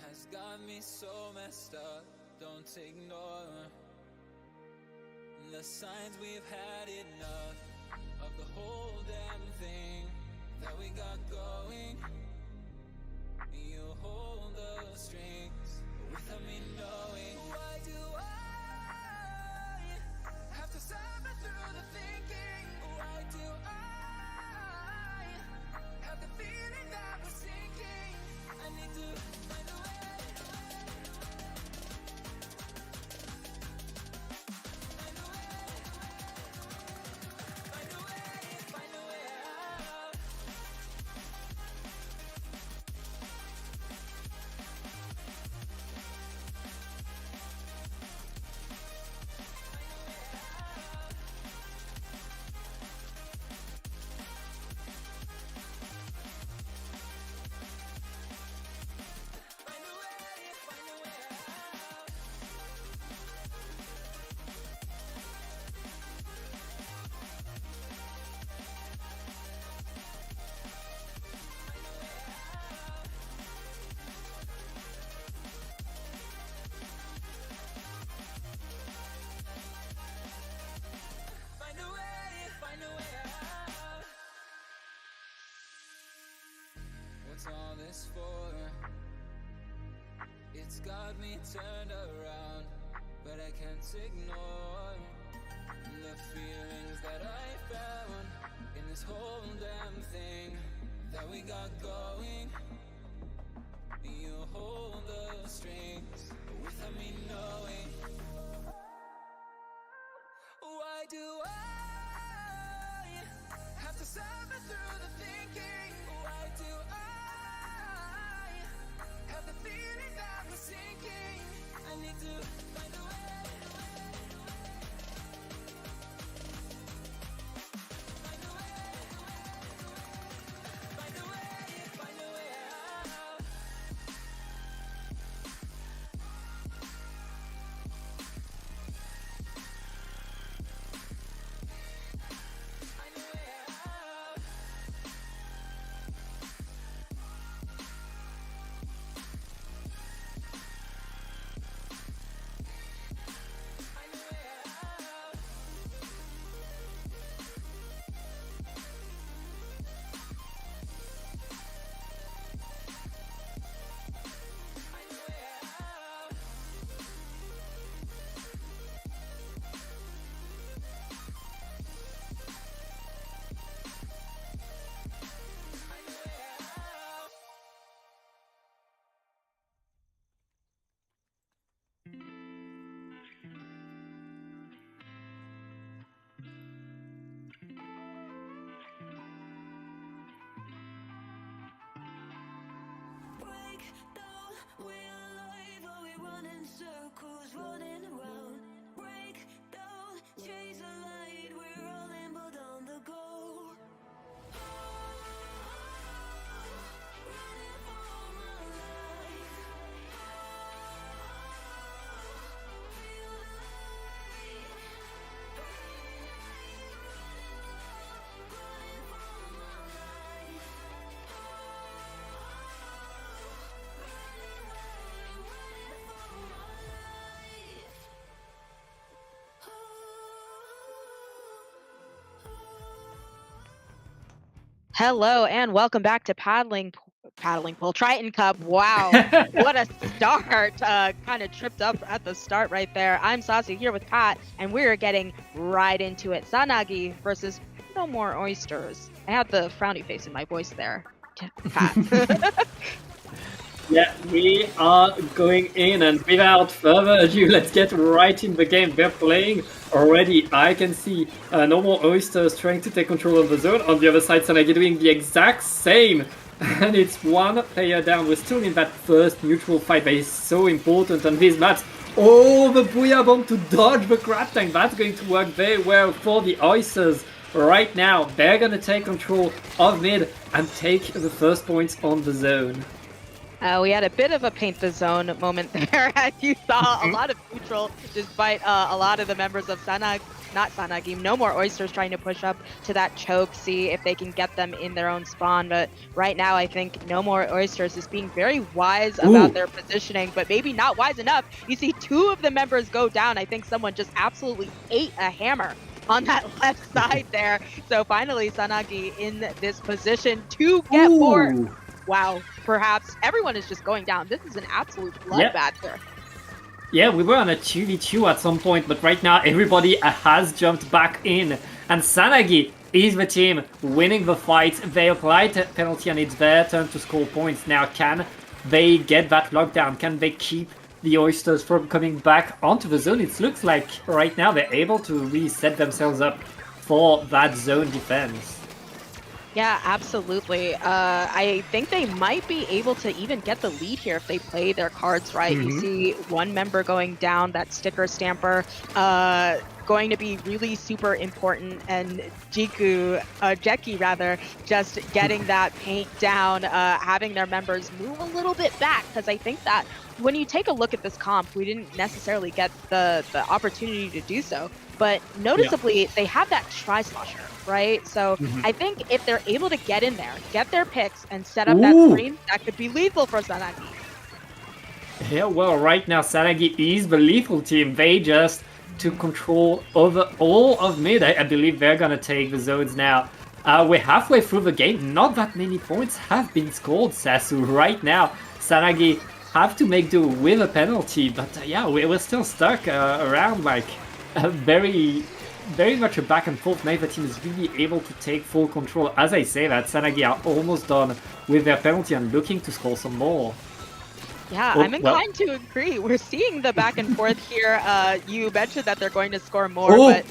has got me so messed up. Don't ignore the signs. We've had enough of the whole damn thing that we got going. You hold the strings without me knowing. Why do I have to suffer through the thinking? Why do I have the feeling that we're sinking? I need to find a way. Find a way. Find a way. Find a way out. Find a way. Find a way out. Find a way. Find a way out. What's all this for? It's got me turned around, but I can't ignore the feelings that I found in this whole damn thing that we got going. You hold the strings without me knowing. Why do I have to suffer through the thinking? Why do I have the feeling that we're sinking? I need to find a way. Find a way. Find a way. Find a way out. Find a way out. Find a way out. Find a way out. Find a way out. Break down, we're alive, are we running circles, running around? Break down, chase a light, we're rolling but on the go. Running for my life. Feel the light. Running for my life. Hello and welcome back to paddling pool Triton-Cup. Wow, what a start! Kind of tripped up at the start right there. I'm Saucy here with Pat, and we're getting right into it. Sanagi versus No More Oysters. I had the frowny face in my voice there. Pat. Yeah, we are going in, and without further ado, let's get right in the game. They're playing already. I can see No More Oysters trying to take control of the zone. On the other side, Sanagi doing the exact same. And it's one player down. We're still in that first neutral fight that is so important on these maps. Oh, the Booyah Bomb to dodge the Crab Tank. That's going to work very well for the Oysters. Right now, they're going to take control of mid and take the first points on the zone. We had a bit of a paint the zone moment there, as you saw. A lot of neutral, despite a lot of the members of Sanag not Sanagi, no more Oysters trying to push up to that choke, see if they can get them in their own spawn. But right now, I think no more Oysters is being very wise about their positioning, but maybe not wise enough. You see 2 of the members go down. I think someone just absolutely ate a hammer on that left side there. So finally, Sanagi in this position to get more. Wow, perhaps everyone is just going down. This is an absolute bloodbath here. Yeah, we were on a 2v2 at some point, but right now everybody has jumped back in. And Sanagi is the team winning the fight. They applied a penalty and it's their turn to score points. Now, can they get that lockdown? Can they keep the Oysters from coming back onto the zone? It looks like right now they're able to really set themselves up for that zone defense. Yeah, absolutely. I think they might be able to even get the lead here if they play their cards right. You see one member going down, that sticker stamper, going to be really super important, and Jeki rather, just getting that paint down, having their members move a little bit back, because I think that when you take a look at this comp, we didn't necessarily get the opportunity to do so, but noticeably they have that tri-slosher, right? So I think if they're able to get in there, get their picks, and set up that screen, that could be lethal for Sanagi. Yeah, well, right now Sanagi is the lethal team. They just took control over all of mid. I believe they're gonna take the zones now. We're halfway through the game. Not that many points have been scored, Sasu. Right now, Sanagi have to make do with a penalty, but yeah, we're still stuck around like very much a back and forth. Neither team is really able to take full control. As I say that, Sanagi are almost done with their penalty and looking to score some more. Yeah, I'm inclined to agree. We're seeing the back and forth here. You mentioned that they're going to score more, but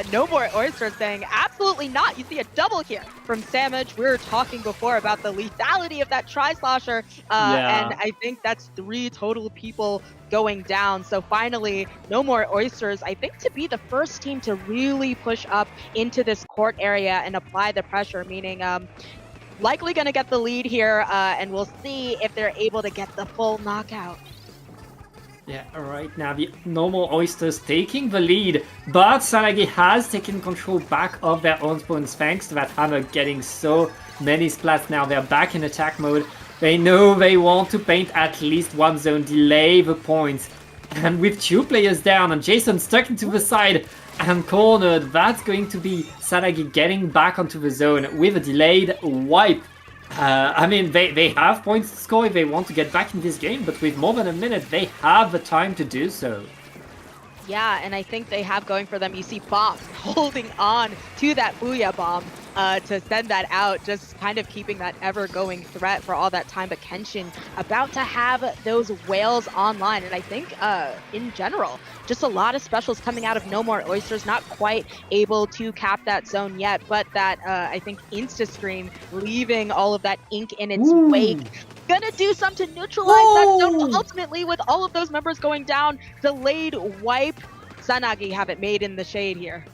no more Oysters saying absolutely not. You see a double here from Samage. We were talking before about the lethality of that tri-slosher, and I think that's 3 total people going down. So finally, no more Oysters, I think, to be the first team to really push up into this court area and apply the pressure, meaning likely going to get the lead here, and we'll see if they're able to get the full knockout. Yeah, right now the normal Oysters taking the lead, but Sanagi has taken control back of their own spawns thanks to that hammer getting so many splats. Now they're back in attack mode. They know they want to paint at least one zone, delay the points. And with 2 players down and Jason stuck into the side and cornered, that's going to be Sanagi getting back onto the zone with a delayed wipe. I mean, they have points to score if they want to get back in this game, but with more than a minute, they have the time to do so. Yeah, and I think they have going for them. You see Bomb holding on to that Booyah Bomb to send that out, just kind of keeping that ever-going threat for all that time. But Kenshin about to have those whales online. And I think, in general, just a lot of specials coming out of No More Oysters, not quite able to cap that zone yet, but that, I think, Insta-Scream leaving all of that ink in its wake. Gonna do something to neutralize that zone, but ultimately with all of those members going down, delayed wipe. Sanagi have it made in the shade here.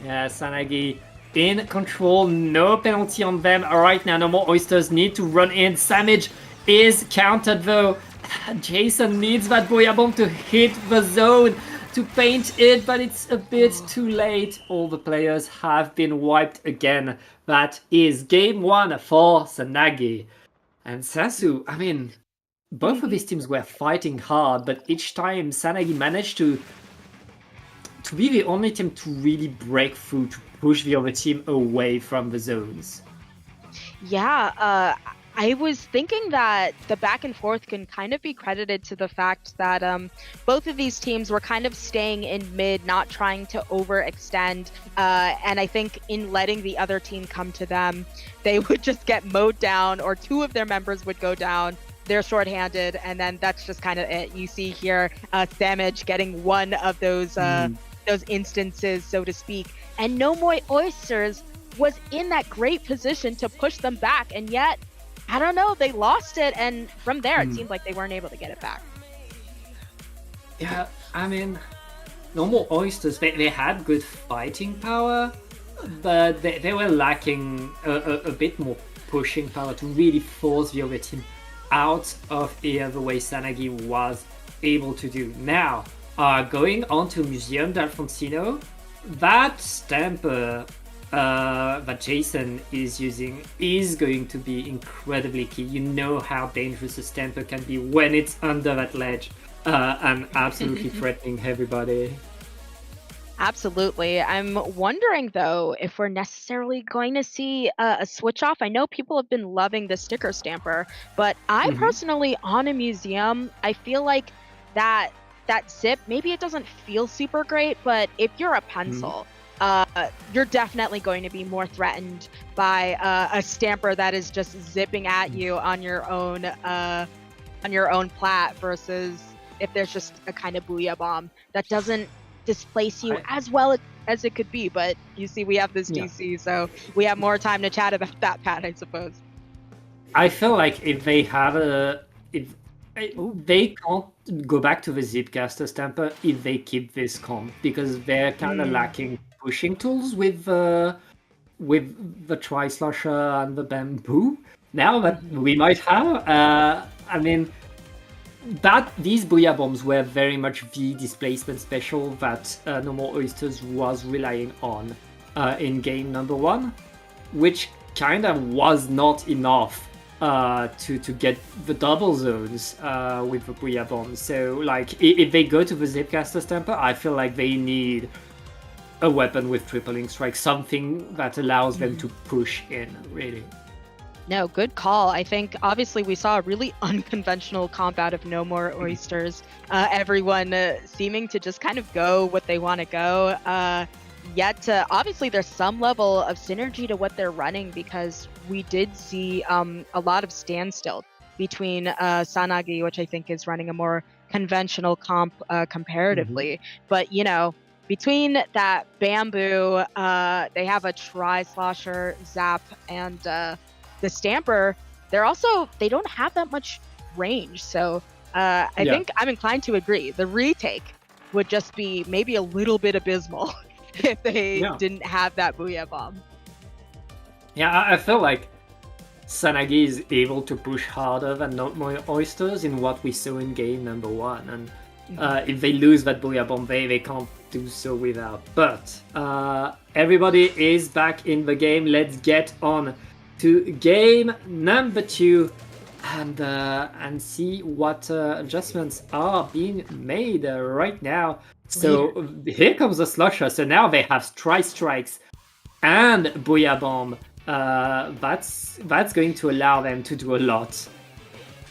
Yeah, Sanagi in control, no penalty on them right now. No more Oysters need to run in. Samage is countered though. Jason needs that Booyah Bomb to hit the zone, to paint it, but it's a bit too late. All the players have been wiped again. That is game 1 for Sanagi. And Sasu, I mean, both of these teams were fighting hard, but each time Sanagi managed to be the only team to really break through, to push the other team away from the zones. Yeah, I was thinking that the back and forth can kind of be credited to the fact that both of these teams were kind of staying in mid, not trying to overextend. And I think in letting the other team come to them, they would just get mowed down, or 2 of their members would go down. They're shorthanded, and then that's just kind of it. You see here, Samage getting one of those instances, so to speak. And No More Oysters was in that great position to push them back, and yet, I don't know, they lost it, and from there it seemed like they weren't able to get it back. Yeah, I mean, No More Oysters, they had good fighting power, but they were lacking a bit more pushing power to really force the other team out of here the way Sanagi was able to do. Now, going on to Museum d'Alfonsino, that Stamper that Jason is using is going to be incredibly key. You know how dangerous a Stamper can be when it's under that ledge and absolutely threatening everybody. Absolutely. I'm wondering though if we're necessarily going to see a switch off. I know people have been loving the sticker stamper, but I personally on a museum, I feel like that zip, maybe it doesn't feel super great, but if you're a pencil, you're definitely going to be more threatened by a stamper that is just zipping at you on your own plat versus if there's just a kind of booyah bomb that doesn't displace you as well as it could be. But you see, we have this DC, so we have more time to chat about that, Pat, I suppose. I feel like if they have they can't go back to the Zipcaster Stamper if they keep this comp, because they're kind of lacking pushing tools with the Tri-Slasher and the Bamboo. Now that we might have, I mean, that these Booyah Bombs were very much the displacement special that No More Oysters was relying on in game number 1, which kind of was not enough to get the double zones with the Booyah Bombs. So, like, if they go to the Zipcaster Stamper, I feel like they need a weapon with tripling strike, something that allows them to push in, really. No, good call. I think obviously we saw a really unconventional comp out of No More Oysters. Everyone seeming to just kind of go what they want to go. Yet obviously there's some level of synergy to what they're running, because we did see a lot of standstill between Sanagi, which I think is running a more conventional comp comparatively. But, you know, between that Bamboo, they have a Tri-Slosher, Zap, and the Stamper, they don't have that much range. So I think I'm inclined to agree. The retake would just be maybe a little bit abysmal if they didn't have that Booyah Bomb. Yeah, I feel like Sanagi is able to push harder than No More Oysters in what we saw in game number 1. And if they lose that Booyah Bomb, they can't do so without. But everybody is back in the game. Let's get on to game number 2 and see what adjustments are being made right now. So here comes the Slusher. So now they have Tri-Strikes and Booyah Bomb. That's going to allow them to do a lot.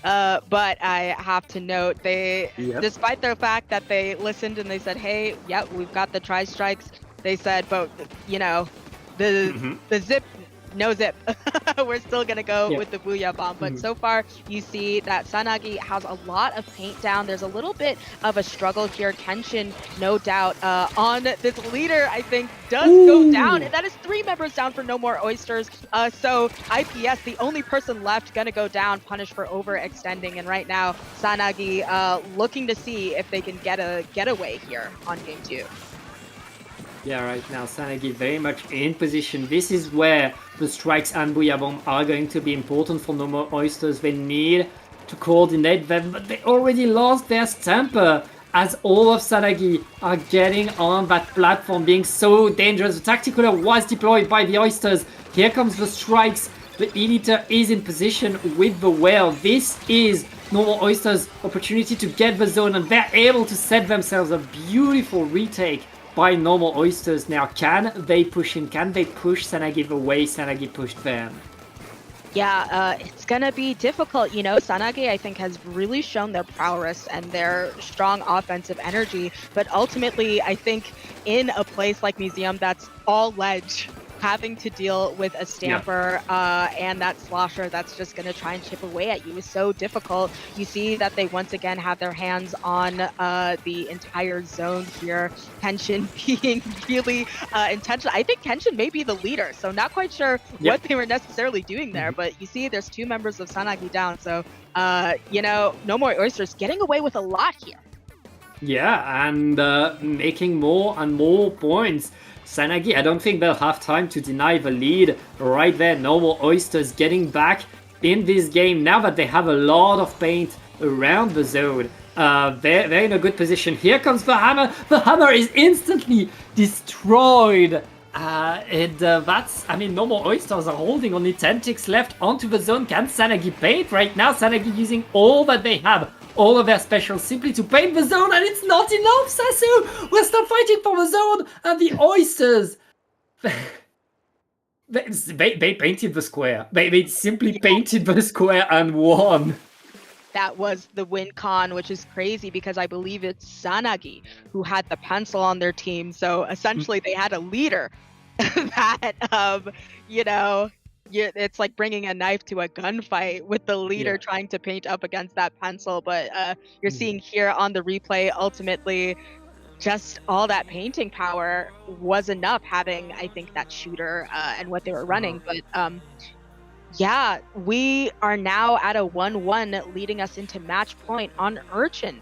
But I have to note, despite the fact that they listened and they said, hey, we've got the Tri-Strikes, they said, but, you know, the zip, no zip. We're still going to go with the Booyah Bomb. But so far, you see that Sanagi has a lot of paint down. There's a little bit of a struggle here. Kenshin, no doubt, on this leader, I think, does go down. And that is 3 members down for No More Oysters. So IPS, the only person left, going to go down, punished for overextending. And right now, Sanagi looking to see if they can get a getaway here on game 2. Yeah, right now Sanagi very much in position. This is where the strikes and Booyah Bomb are going to be important for No More Oysters. They need to coordinate them, but they already lost their Stamper as all of Sanagi are getting on that platform, being so dangerous. The Tacticular was deployed by the Oysters. Here comes the strikes. The Eliter is in position with the Whale. This is No More Oysters' opportunity to get the zone, and they're able to set themselves a beautiful retake by No More Oysters. Now, can they push in? Can they push Sanagi the way Sanagi pushed them? Yeah, it's gonna be difficult. You know, Sanagi, I think, has really shown their prowess and their strong offensive energy. But ultimately, I think in a place like Museum that's all ledge, having to deal with a Stamper and that Slosher that's just going to try and chip away at you is so difficult. You see that they once again have their hands on the entire zone here. Kenshin being really intentional. I think Kenshin may be the leader, so not quite sure what they were necessarily doing there, but you see there's 2 members of Sanagi down, so you know, No More Oysters getting away with a lot here. Yeah, and making more and more points. Sanagi, I don't think they'll have time to deny the lead right there. No More Oysters getting back in this game now that they have a lot of paint around the zone. They're in a good position. Here comes the hammer. The hammer is instantly destroyed. That's, I mean, normal oysters are holding only 10 ticks left onto the zone. Can Sanagi paint? Right now, Sanagi using all that they have, all of their specials, simply to paint the zone, and it's not enough, Sasu! We're still fighting for the zone, and the oysters... they painted the square. They simply painted the square and won. That was the win con, which is crazy because I believe it's Sanagi who had the pencil on their team. So essentially, they had a leader that, it's like bringing a knife to a gunfight with the leader trying to paint up against that pencil. But you're seeing here on the replay, ultimately, just all that painting power was enough, having, I think, that shooter and what they were running. But yeah, we are now at a 1-1, leading us into match point on Urchin.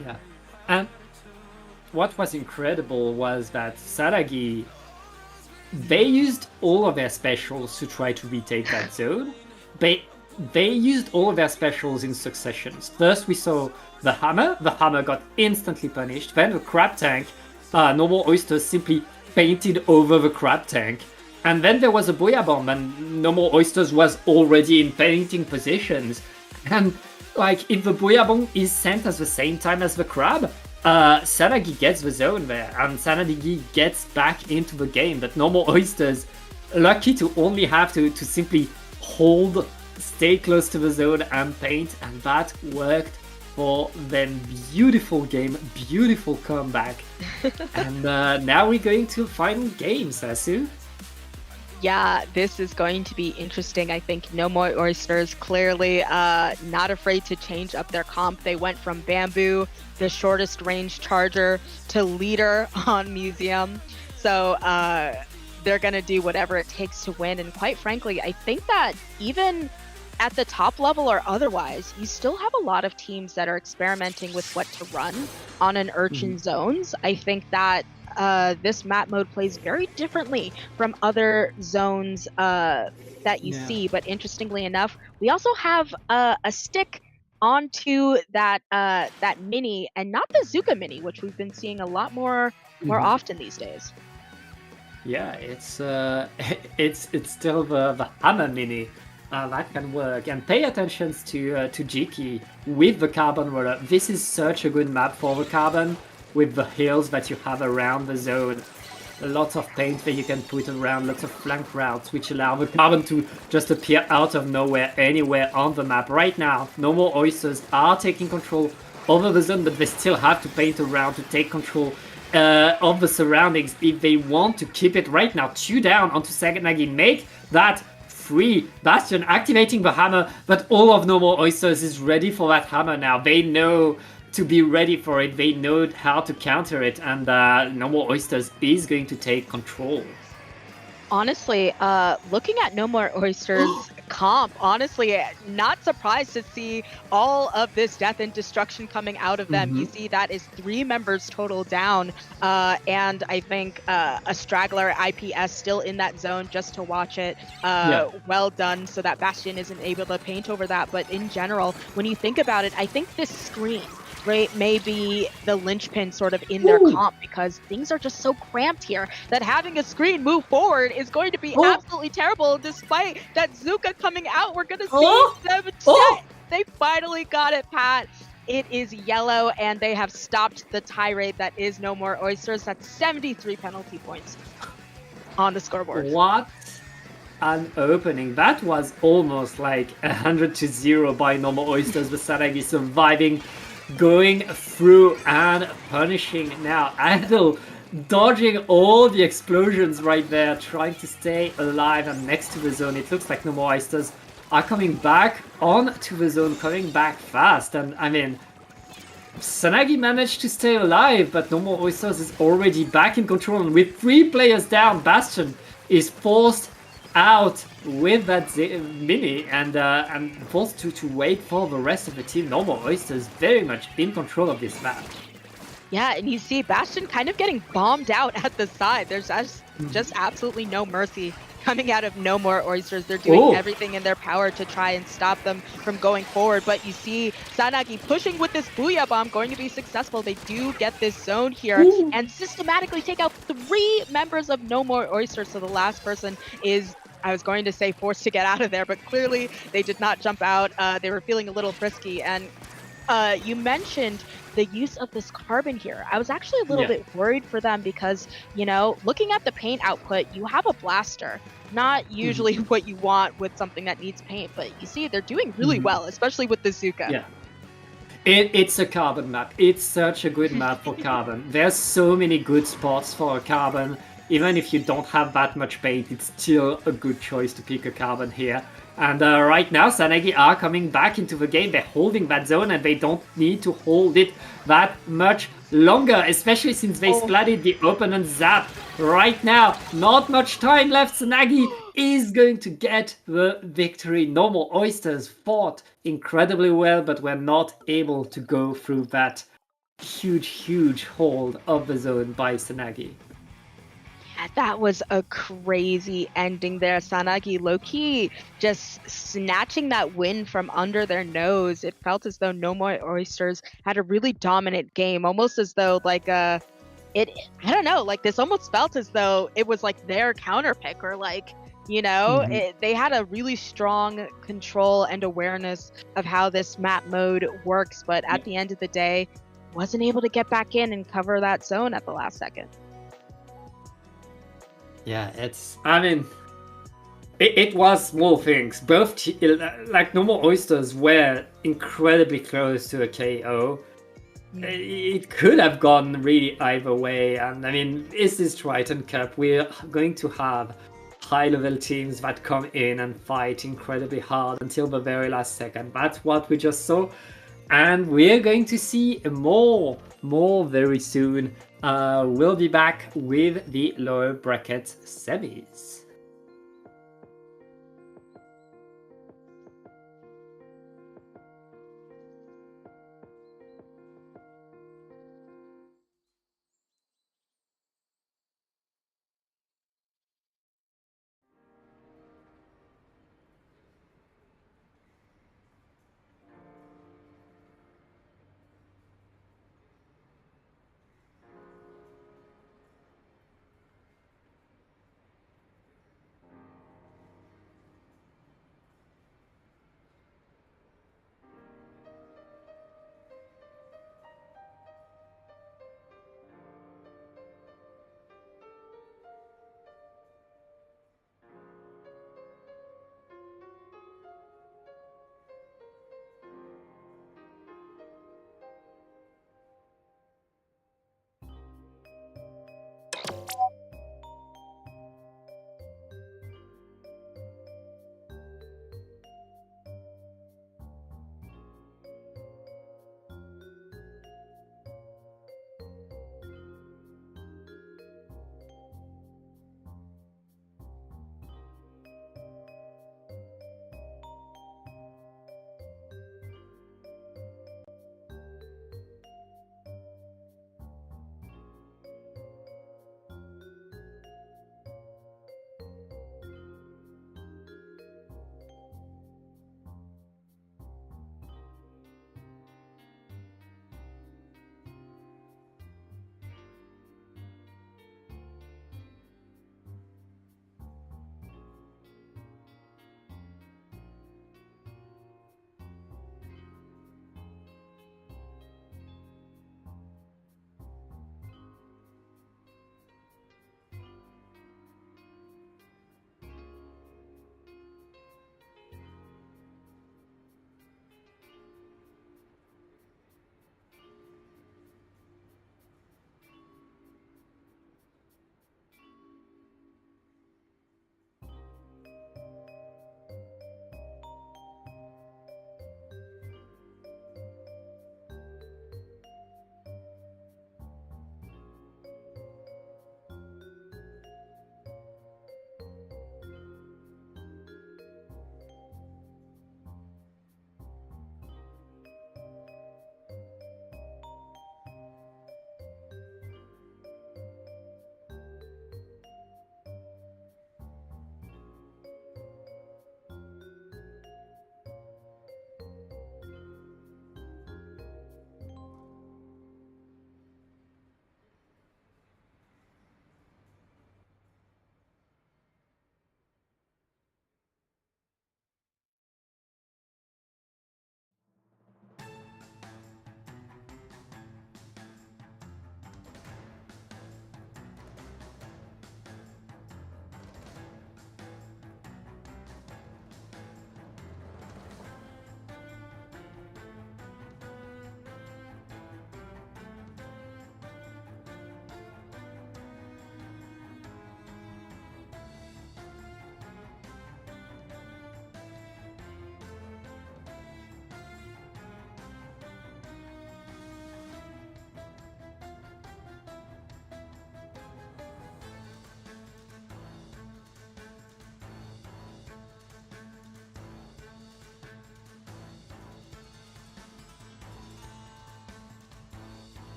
Yeah, and what was incredible was that Saragi, they used all of their specials to try to retake that zone. They used all of their specials in successions. First, we saw the hammer. The hammer got instantly punished. Then the crab tank. Normal oysters simply painted over the crab tank. And then there was a Booyah Bomb, and normal oysters was already in painting positions. And like, if the Booyah Bomb is sent at the same time as the crab, Sanagi gets the zone there, and Sanagi gets back into the game. But normal oysters, lucky to only have to simply hold, stay close to the zone and paint, and that worked for them. Beautiful game, beautiful comeback. And now we're going to final game, Sasu. Yeah, this is going to be interesting. I think No More Oysters clearly not afraid to change up their comp. They went from Bamboo, the shortest range charger, to Leader on Museum. So they're going to do whatever it takes to win. And quite frankly, I think that even at the top level or otherwise, you still have a lot of teams that are experimenting with what to run on an Urchin zones. I think that this map mode plays very differently from other zones that you see. But interestingly enough, we also have a stick onto that that mini, and not the Zuka mini, which we've been seeing a lot more often these days. Yeah, it's still the hammer mini. That can work. And pay attention to Jiki with the carbon roller. This is such a good map for the carbon, with the hills that you have around the zone. Lots of paint that you can put around, lots of flank routes which allow the carbon to just appear out of nowhere, anywhere on the map. Right now, No More Oysters are taking control over the zone, but they still have to paint around to take control of the surroundings if they want to keep it. Right now, 2 down onto Saganagi, make that free. Bastion activating the hammer, but all of No More Oysters is ready for that hammer now. They know to be ready for it, they know how to counter it, and No More Oysters is going to take control. Honestly, looking at No More Oysters comp, honestly, not surprised to see all of this death and destruction coming out of them. You see that is 3 members total down, and I think a straggler IPS still in that zone just to watch it. Well done, so that Bastion isn't able to paint over that. But in general, when you think about it, I think this screen, right, may be the linchpin sort of in their comp, because things are just so cramped here that having a screen move forward is going to be absolutely terrible. Despite that Zuka coming out, we're going to see them set. They finally got it, Pat. It is yellow, and they have stopped the tirade that is No More Oysters. That's 73 penalty points on the scoreboard. What an opening. That was almost like 100-0 by No More Oysters, with Saragi surviving, going through and punishing now. Adil dodging all the explosions right there, trying to stay alive and next to the zone. It looks like No More Oysters are coming back onto the zone, coming back fast. And I mean, Sanagi managed to stay alive, but No More Oysters is already back in control. And with 3 players down, Bastion is forced out with that mini and forced to wait for the rest of the team. No More Oysters very much in control of this map. Yeah, and you see Bastion kind of getting bombed out at the side. There's just absolutely no mercy coming out of No More Oysters. They're doing Oh. everything in their power to try and stop them from going forward. But you see Sanagi pushing with this Booyah Bomb, going to be successful. They do get this zone here Ooh. and systematically take out 3 members of No More Oysters. So the last person is, I was going to say, forced to get out of there, but clearly they did not jump out. They were feeling a little frisky. And you mentioned the use of this carbon here. I was actually a little Yeah. bit worried for them because, looking at the paint output, you have a blaster. Not usually what you want with something that needs paint, but you see they're doing really well, especially with the Zuka. Yeah. It's a carbon map. It's such a good map for carbon. There's so many good spots for a carbon. Even if you don't have that much paint, it's still a good choice to pick a carbon here. And right now, Sanagi are coming back into the game. They're holding that zone, and they don't need to hold it that much longer, especially since they splatted the opponent Zap. Right now, not much time left. Sanagi is going to get the victory. No More Oysters fought incredibly well, but were not able to go through that huge hold of the zone by Sanagi. Yeah, that was a crazy ending there. Sanagi low-key just snatching that win from under their nose. It felt as though No More Oysters had a really dominant game, almost as though I don't know, like this almost felt as though it was like their counter pick, or they had a really strong control and awareness of how this map mode works, but at the end of the day, wasn't able to get back in and cover that zone at the last second. Yeah, it was small things. Both, like No More Oysters were incredibly close to a KO. It could have gone really either way. And I mean, this is Triton-Cup. We're going to have high-level teams that come in and fight incredibly hard until the very last second. That's what we just saw. And we're going to see more very soon. We'll be back with the lower bracket semis.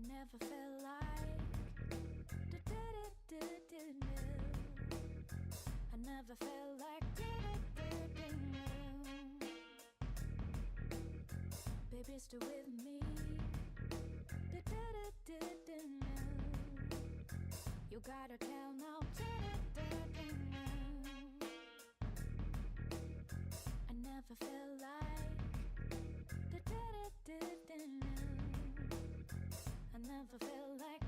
never felt like I never felt like baby, stay with me. You gotta tell now. I never felt like I never felt like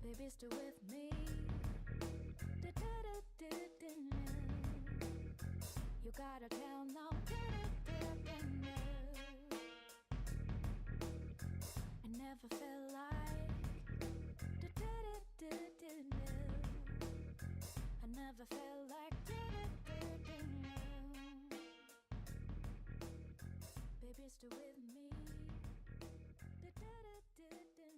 baby, stay with me. You gotta tell now. I never felt like I never felt like baby, stay with me. You gotta tell now.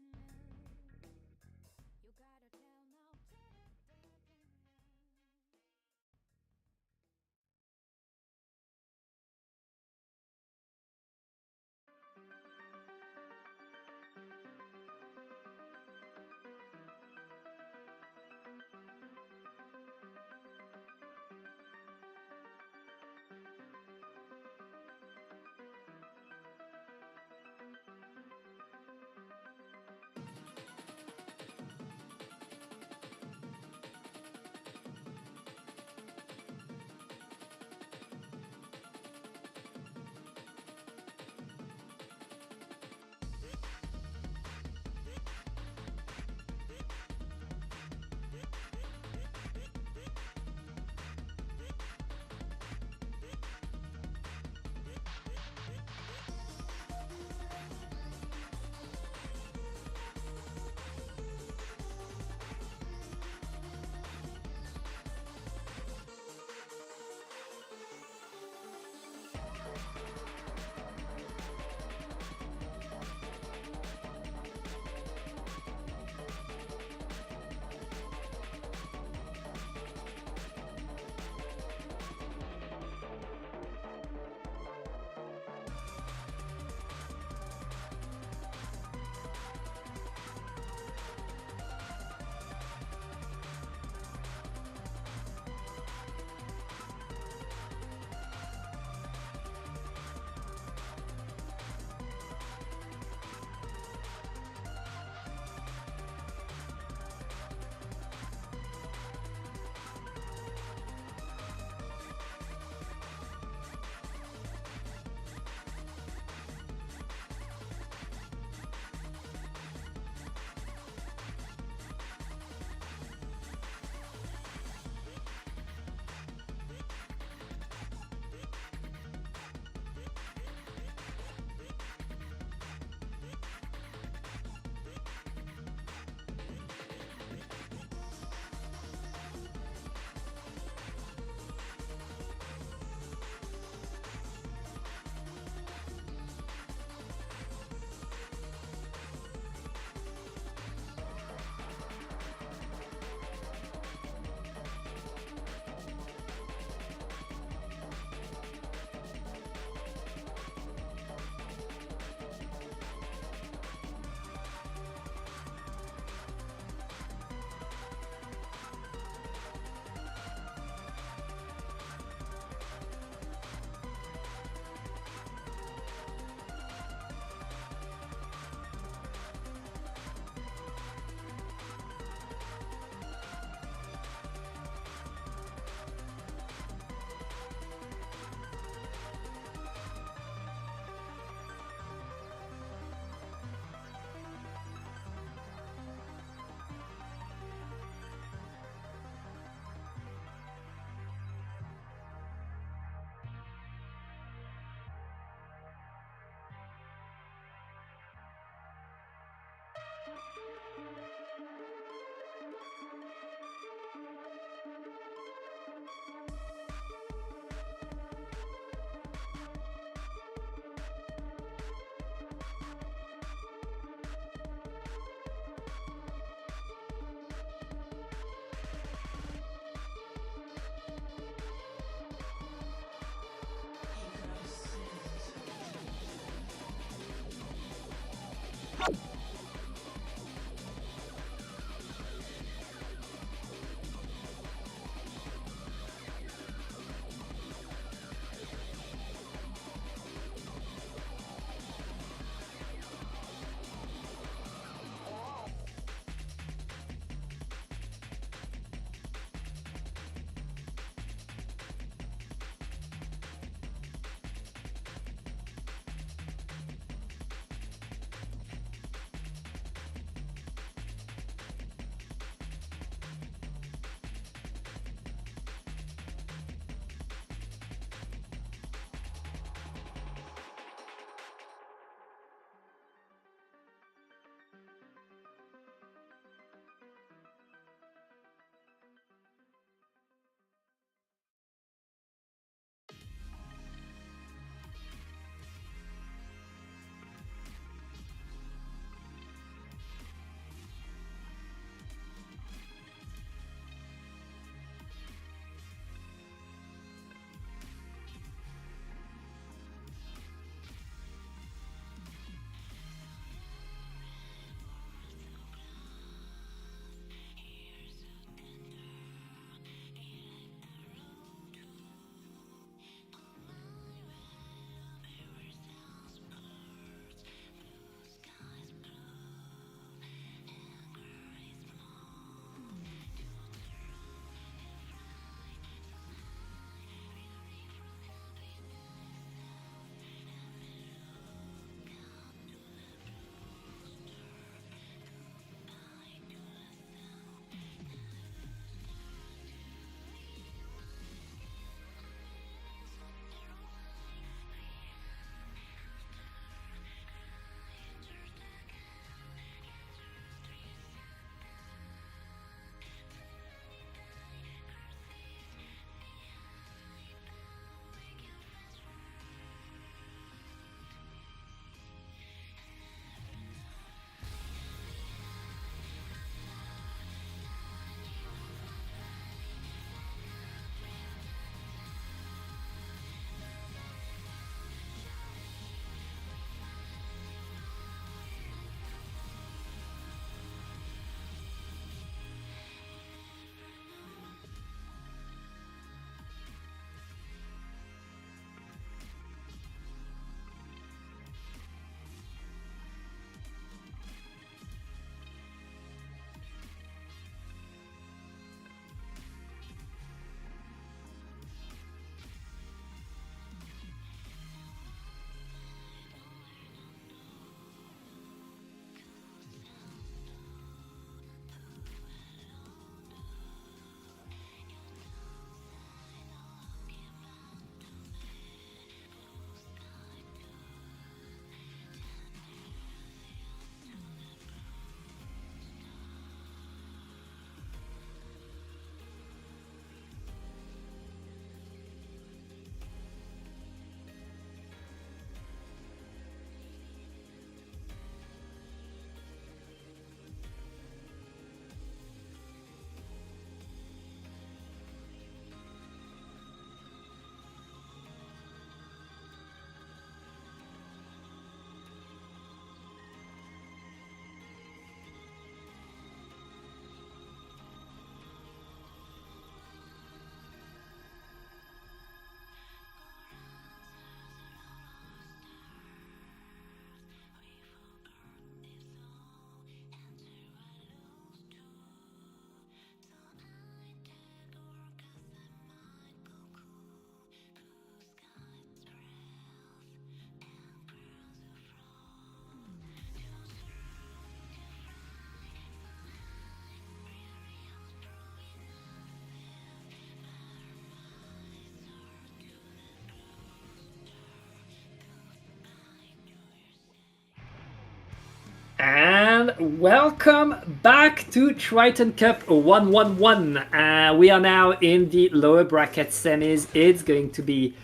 And welcome back to Triton-Cup 111. We are now in the lower bracket semis. It's going to be,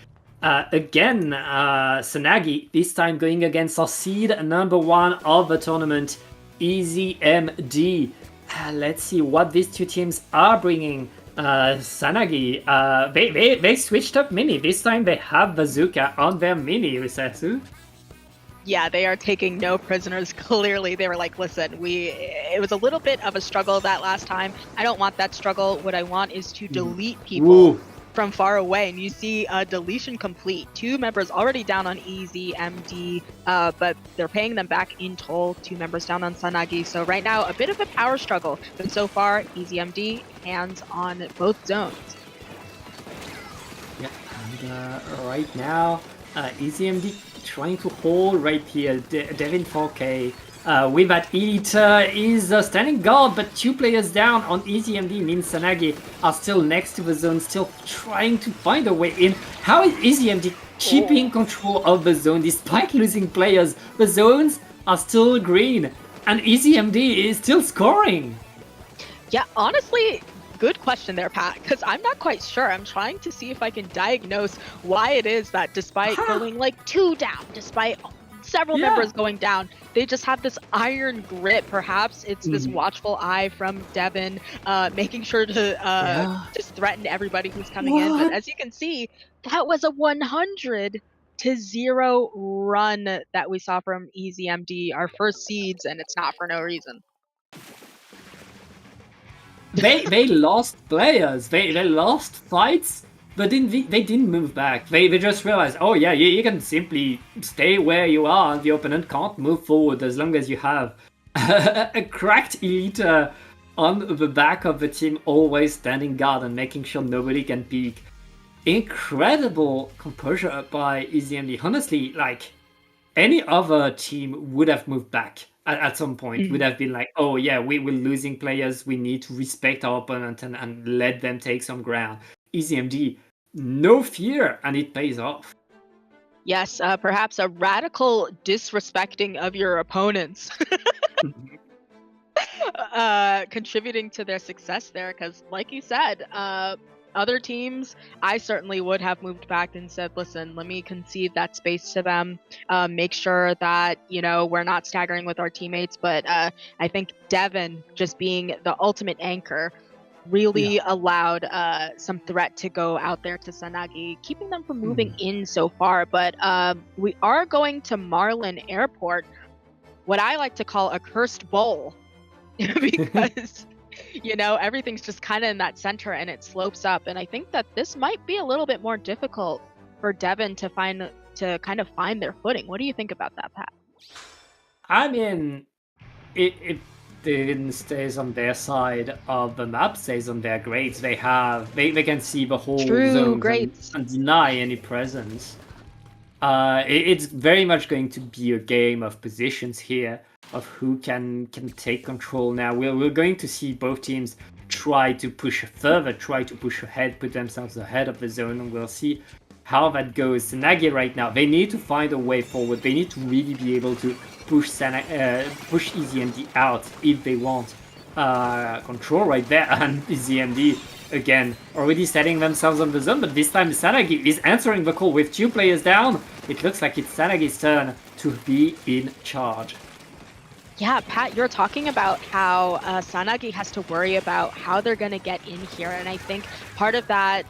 again, Sanagi, this time going against our seed number 1 of the tournament, EZMD. Let's see what these two teams are bringing. Sanagi, they switched up mini. This time they have Bazooka on their mini, Usasu. Yeah, they are taking no prisoners. Clearly, they were like, listen, it was a little bit of a struggle that last time. I don't want that struggle. What I want is to delete people Ooh. from far away. And you see deletion complete. 2 members already down on Easy MD, but they're paying them back in toll. 2 members down on Sanagi. So right now, a bit of a power struggle. But so far, Easy MD, hands on both zones. Yeah, and right now, EasyMD trying to hold right here. Devin 4K with that Elite is standing guard, but 2 players down on EasyMD means Sanagi are still next to the zone, still trying to find a way in. How is EasyMD keeping control of the zone despite losing players? The zones are still green, and EasyMD is still scoring. Yeah, honestly, good question there, Pat, because I'm not quite sure. I'm trying to see if I can diagnose why it is that despite going like 2 down, despite several members going down, they just have this iron grip. Perhaps it's this watchful eye from Devin, making sure to just threaten everybody who's coming in. But as you can see, that was a 100-0 run that we saw from Easy MD, our first seeds, and it's not for no reason. They lost players, they lost fights, but they didn't move back. They just realized, oh yeah, you can simply stay where you are, and the opponent can't move forward as long as you have a cracked Elite on the back of the team, always standing guard and making sure nobody can peek. Incredible composure by EasyMD. Honestly, like, any other team would have moved back at some point, would have been like, oh yeah, we're losing players, we need to respect our opponent and let them take some ground. EasyMD, no fear, and it pays off. Yes, perhaps a radical disrespecting of your opponents. Contributing to their success there, because like you said, other teams, I certainly would have moved back and said, listen, let me concede that space to them, make sure that, we're not staggering with our teammates. But I think Devin, just being the ultimate anchor, really allowed some threat to go out there to Sanagi, keeping them from moving in so far. But we are going to Marlin Airport, what I like to call a cursed bowl, because everything's just kind of in that center and it slopes up. And I think that this might be a little bit more difficult for Devin to kind of find their footing. What do you think about that, Pat? I mean, if Devin stays on their side of the map, stays on their grades, they can see the whole zone and deny any presence. It's very much going to be a game of positions here, of who can take control now. We're going to see both teams try to push further, try to push ahead, put themselves ahead of the zone, and we'll see how that goes. Sanagi right now, they need to find a way forward. They need to really be able to push EasyMD out if they want control right there. And EasyMD, again, already setting themselves on the zone, but this time Sanagi is answering the call with 2 players down. It looks like it's Sanagi's turn to be in charge. Yeah, Pat, you're talking about how Sanagi has to worry about how they're going to get in here. And I think part of that,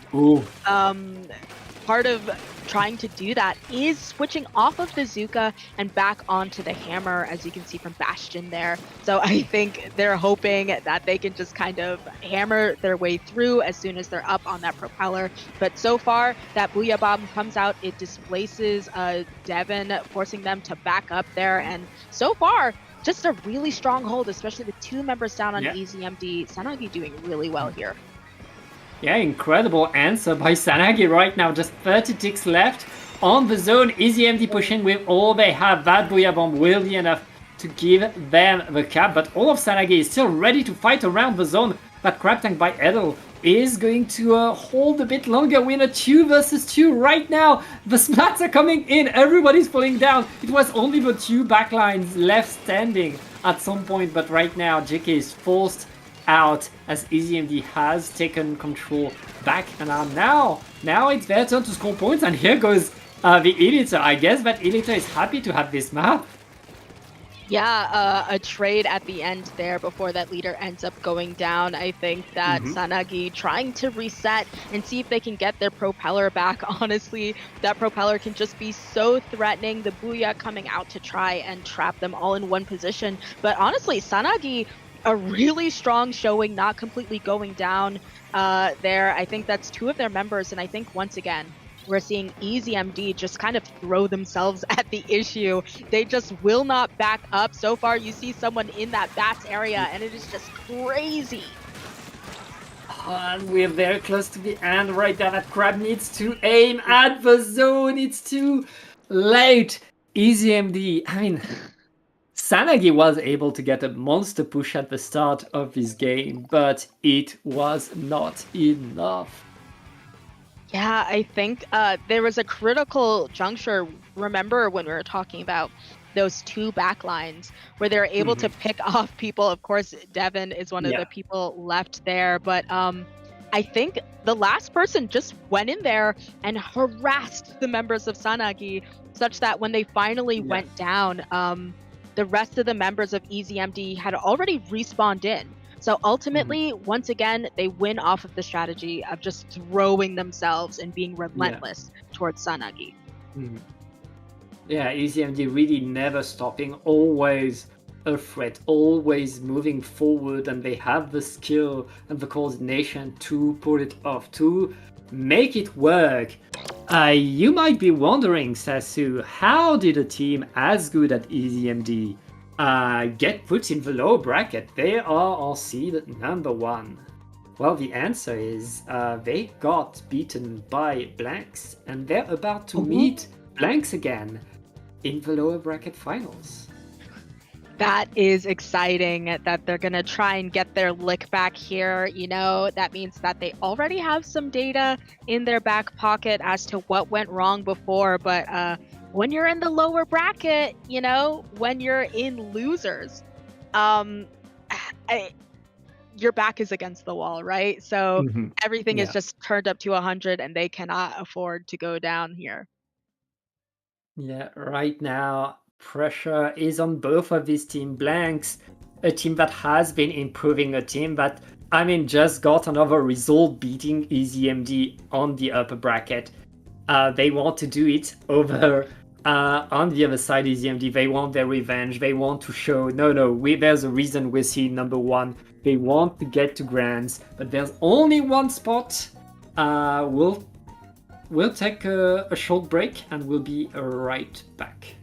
part of trying to do that is switching off of the Zuka and back onto the hammer, as you can see from Bastion there. So I think they're hoping that they can just kind of hammer their way through as soon as they're up on that propeller. But so far, that Booyah Bomb comes out, it displaces Devin, forcing them to back up there. And so far, just a really strong hold, especially the 2 members down on EasyMD. Sanagi doing really well here. Yeah, incredible answer by Sanagi right now. Just 30 ticks left on the zone. EasyMD pushing with all they have. That Booyah Bomb will be enough to give them the cap, but all of Sanagi is still ready to fight around the zone. That crab tank by Edel is going to hold a bit longer. We're in a 2 versus 2 right now. The splats are coming in. Everybody's falling down. It was only the 2 backlines left standing at some point, but right now JK is forced out as EasyMD has taken control back. And now it's their turn to score points, and here goes the Eliter. I guess that Eliter is happy to have this map. Yeah, a trade at the end there before that leader ends up going down. I think that Sanagi trying to reset and see if they can get their propeller back. Honestly, that propeller can just be so threatening. The Booyah coming out to try and trap them all in one position. But honestly, Sanagi, a really strong showing, not completely going down there. I think that's two of their members. And I think once again, we're seeing EasyMD just kind of throw themselves at the issue. They just will not back up. So far, you see someone in that bats area, and it is just crazy. And we're very close to the end right now. That Crab needs to aim at the zone. It's too late. EasyMD. I mean, Sanagi was able to get a monster push at the start of this game, but it was not enough. Yeah, I think there was a critical juncture. Remember when we were talking about those two backlines where they're able to pick off people? Of course, Devin is one of the people left there, but I think the last person just went in there and harassed the members of Sanagi, such that when they finally went down, the rest of the members of EasyMD had already respawned in. So ultimately, once again, they win off of the strategy of just throwing themselves and being relentless towards Sanagi. Yeah, EasyMD really never stopping, always a threat, always moving forward, and they have the skill and the coordination to pull it off, to make it work. You might be wondering, Sasu, how did a team as good as EasyMD get put in the lower bracket? They are on seed number 1. Well, the answer is they got beaten by Blanks, and they're about to meet Blanks again in the lower bracket finals. That is exciting that they're going to try and get their lick back here. You know, that means that they already have some data in their back pocket as to what went wrong before. But when you're in the lower bracket, you know, when you're in losers, your back is against the wall, right? So everything is just turned up to 100 and they cannot afford to go down here. Yeah, right now, pressure is on both of these team. Blanks, a team that has been improving, a team that, I mean, just got another result beating EasyMD on the upper bracket. They want to do it over on the other side, EasyMD. They want their revenge. They want to show, there's a reason we're seeing number 1. They want to get to Grands, but there's only one spot. We'll take a short break and we'll be right back.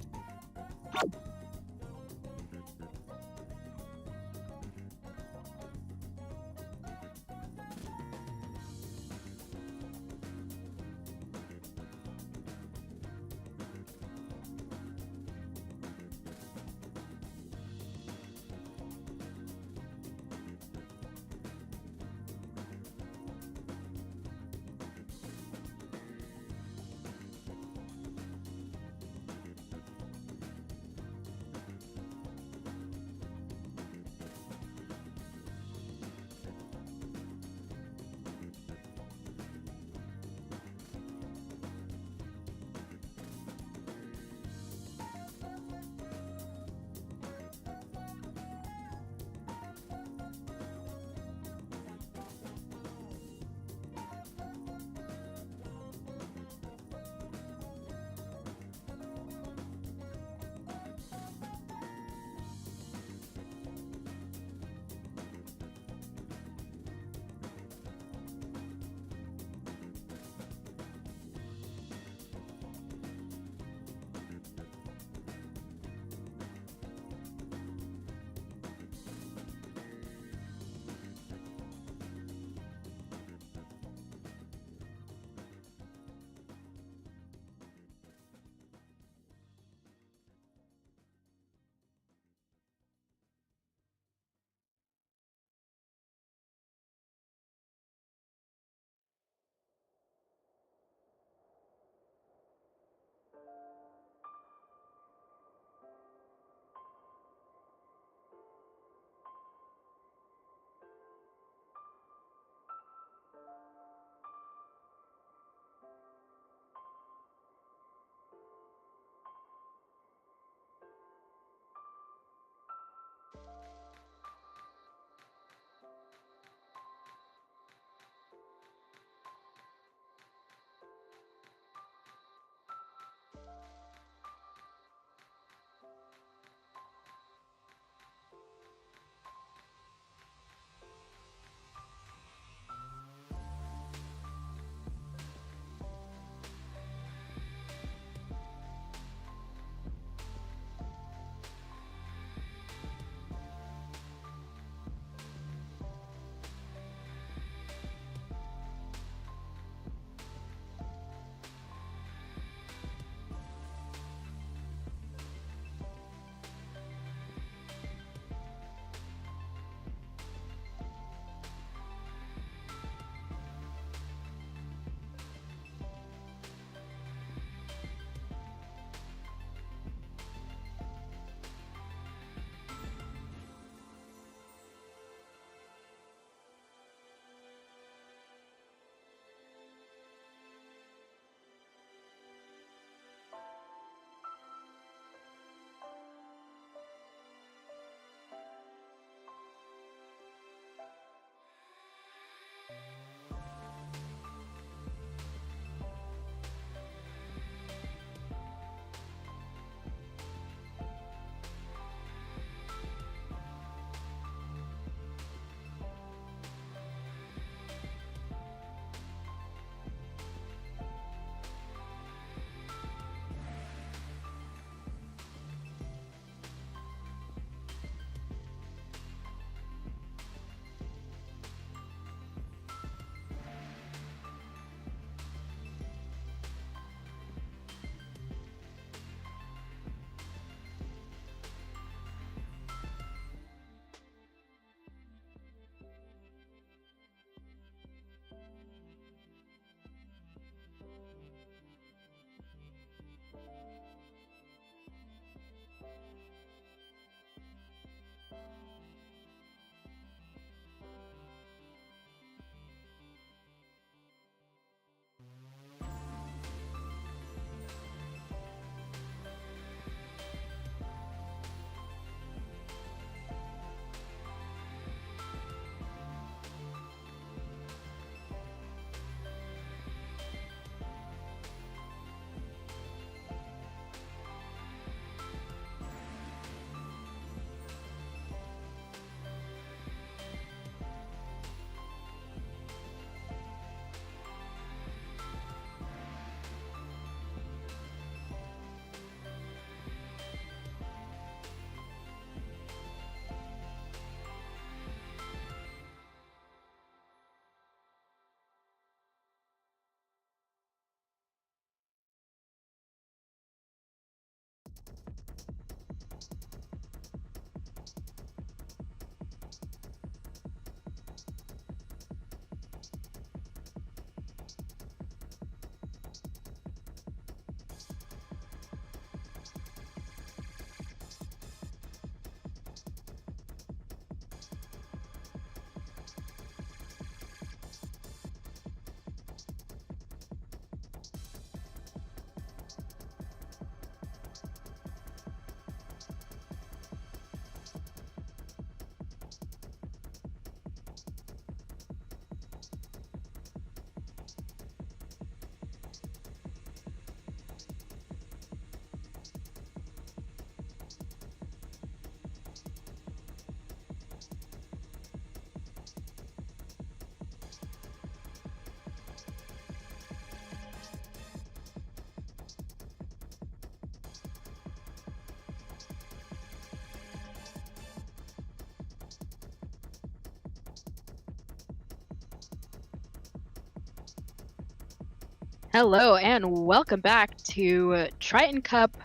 Hello and welcome back to Triton-Cup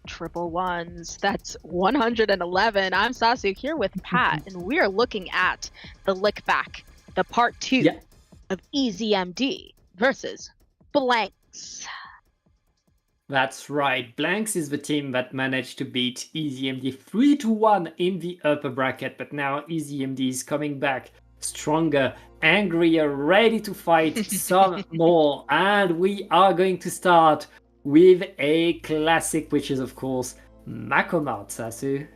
Triple Ones. That's 111. I'm Sasu here with Pat, and we are looking at the Lick Back, the part 2 of EZMD versus Blanks. That's right. Blanks is the team that managed to beat EZMD 3-1 in the upper bracket, but now EZMD is coming back stronger, angrier, ready to fight some more. And we are going to start with a classic, which is of course Makomart, Sasu.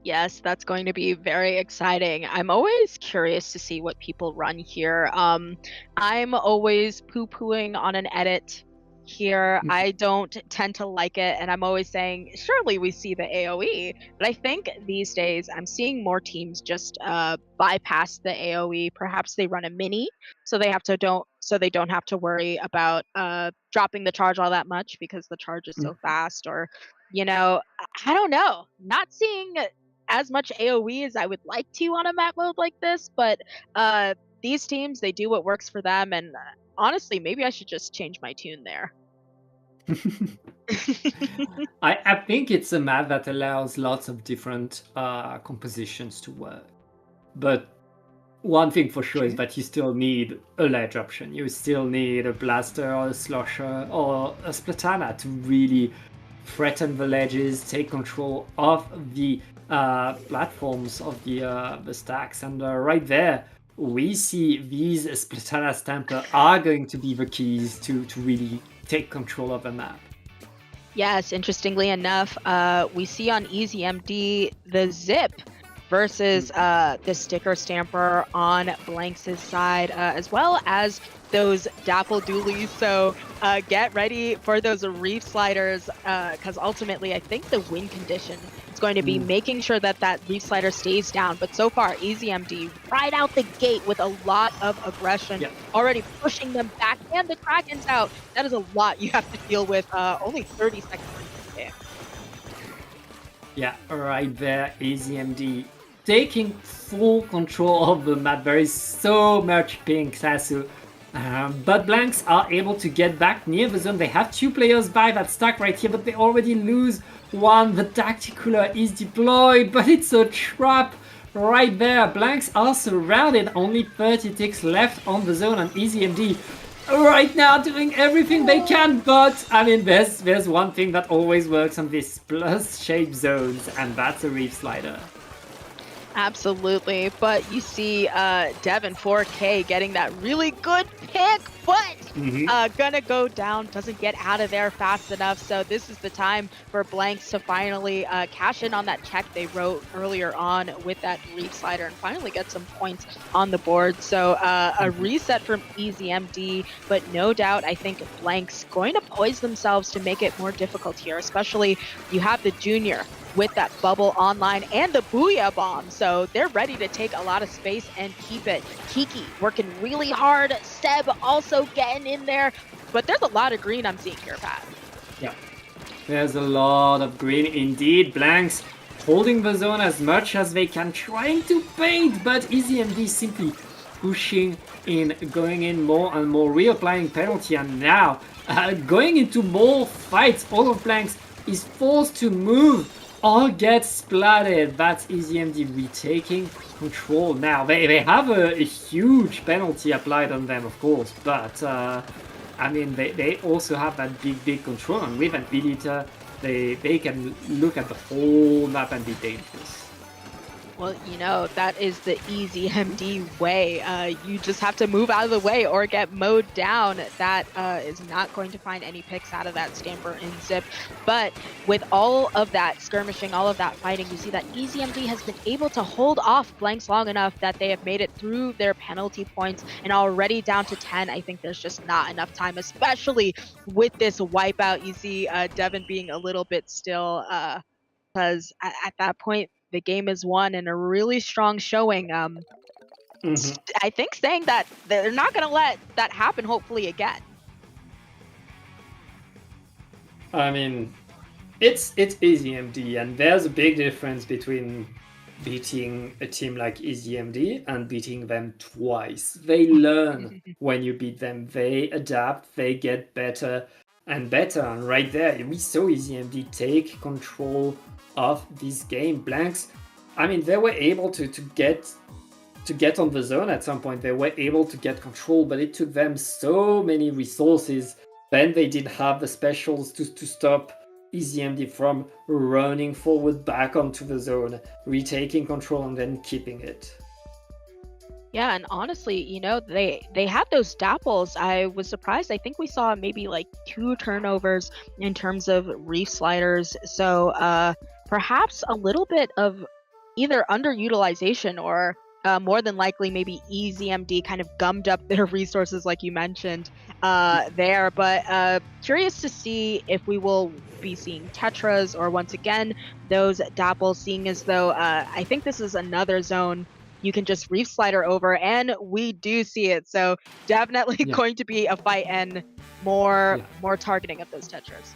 Yes, that's going to be very exciting. I'm always curious to see what people run here. I'm always poo-pooing on an edit here. I don't tend to like it, and I'm always saying, surely we see the AoE. But I think these days I'm seeing more teams just bypass the AoE. Perhaps they run a mini, so they don't have to worry about dropping the charge all that much because the charge is so fast. Or, I don't know. Not seeing as much AoE as I would like to on a map mode like this, but these teams, they do what works for them, and honestly, maybe I should just change my tune there. I think it's a map that allows lots of different compositions to work. But one thing for sure is that you still need a ledge option. You still need a blaster or a slosher or a splatana to really threaten the ledges, take control of the platforms of the stacks. And right there, we see these Splatana Stamper are going to be the keys to really take control of the map. Yes, interestingly enough, we see on EZMD the Zip versus the Sticker Stamper on Blanks' side, as well as those Dapple Dualies. So get ready for those Reef Sliders, because ultimately I think the win condition is going to be making sure that Reef Slider stays down. But so far, EZMD right out the gate with a lot of aggression, already pushing them back, and the Kraken's out. That is a lot you have to deal with only 30 seconds into the game. Yeah, right there, EZMD taking full control of the map. There is so much pink, Sasu. But Blanks are able to get back near the zone. They have 2 players by that stack right here, but they already lose one. The Tacticular is deployed, but it's a trap right there. Blanks are surrounded. Only 30 ticks left on the zone, and EZMD right now doing everything they can. But I mean, there's one thing that always works on these plus shape zones, and that's a Reef Slider. Absolutely, but you see Devin 4K getting that really good pick, but gonna go down, doesn't get out of there fast enough. So this is the time for Blanks to finally cash in on that check they wrote earlier on with that Reef Slider and finally get some points on the board. So a reset from EZMD, but no doubt I think Blanks going to poise themselves to make it more difficult here, especially you have the Junior with that bubble online and the Booyah Bomb. So they're ready to take a lot of space and keep it. Kiki working really hard. Seb also getting in there. But there's a lot of green I'm seeing here, Pat. Yeah, there's a lot of green indeed. Blanks holding the zone as much as they can, trying to paint, but EZMD simply pushing in, going in more and more, reapplying penalty, and now going into more fights. All of Blanks is forced to move or get splatted. That's EasyMD retaking control. Now, they have a huge penalty applied on them, of course, but I mean, they also have that big control, and with an editor, they can look at the whole map and be dangerous. Well, you know, that is the easy MD way. You just have to move out of the way or get mowed down. That is not going to find any picks out of that Stamper in Zip. But with all of that skirmishing, all of that fighting, you see that easy MD has been able to hold off Blanks long enough that they have made it through their penalty points and already down to 10. I think there's just not enough time, especially with this wipeout. You see Devin being a little bit still because at that point, the game is won and a really strong showing. I think saying that they're not going to let that happen, hopefully, again. I mean, it's EasyMD, and there's a big difference between beating a team like EasyMD and beating them twice. They learn when you beat them. They adapt, they get better and better. And right there, we saw EasyMD take control of this game. Blanks, I mean, they were able to get on the zone at some point. They were able to get control, but it took them so many resources. Then they did have the specials to stop EasyMD from running forward back onto the zone, retaking control and then keeping it. Yeah, and honestly, you know, they had those dapples. I was surprised. I think we saw maybe like 2 turnovers in terms of reef sliders. So perhaps a little bit of either underutilization or more than likely maybe EasyMD kind of gummed up their resources like you mentioned there. But curious to see if we will be seeing Tetras or once again those dapples, seeing as though I think this is another zone you can just reef slider over, and we do see it. So definitely going to be a fight and more targeting of those Tetras.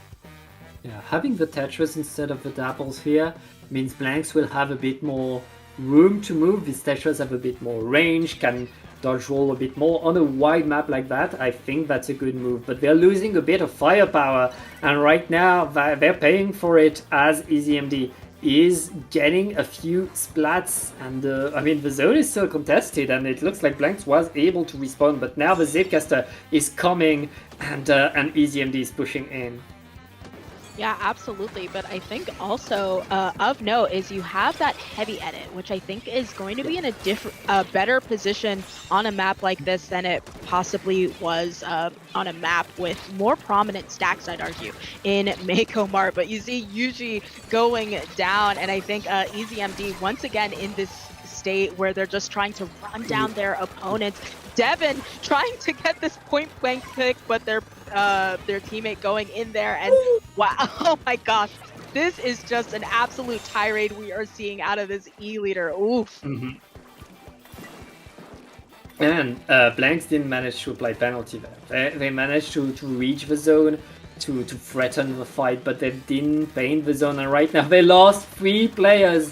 Yeah, having the Tetras instead of the dapples here means Blanks will have a bit more room to move. These Tetras have a bit more range, can dodge roll a bit more. On a wide map like that, I think that's a good move, but they're losing a bit of firepower, and right now they're paying for it as EasyMD is getting a few splats, and I mean, the zone is still contested, and it looks like Blanks was able to respawn, but now the Zipcaster is coming, and EasyMD is pushing in. Yeah, absolutely. But I think also of note is you have that heavy edit, which I think is going to be in a better position on a map like this than it possibly was on a map with more prominent stacks, I'd argue, in Mako Mart. But you see Yuji going down, and I think EasyMD once again in this state where they're just trying to run down their opponents. Devin trying to get this point blank pick, but their teammate going in there, and wow, oh my gosh, this is just an absolute tirade we are seeing out of this E-leader. Oof. And Blanks didn't manage to apply penalty there. They managed to reach the zone, to threaten the fight, but they didn't paint the zone, and right now they lost 3 players.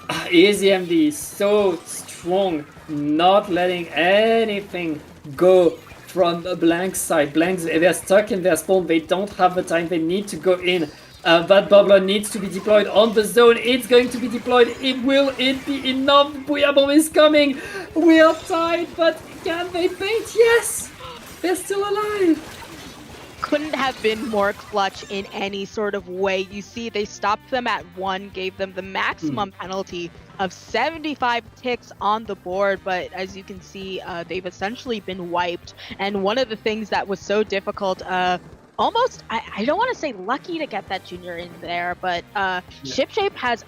EasyMD is so strong, not letting anything go from the Blanks side. Blanks, they're stuck in their spawn, they don't have the time, they need to go in. That bubbler needs to be deployed on the zone. It's going to be deployed. Will it be enough? Booyah Bomb is coming. We are tied, but can they bait? Yes! They're still alive. Couldn't have been more clutch in any sort of way. You see, they stopped them at 1, gave them the maximum penalty of 75 ticks on the board, but as you can see, they've essentially been wiped. And one of the things that was so difficult, almost, I don't want to say lucky to get that junior in there, but ShipShape has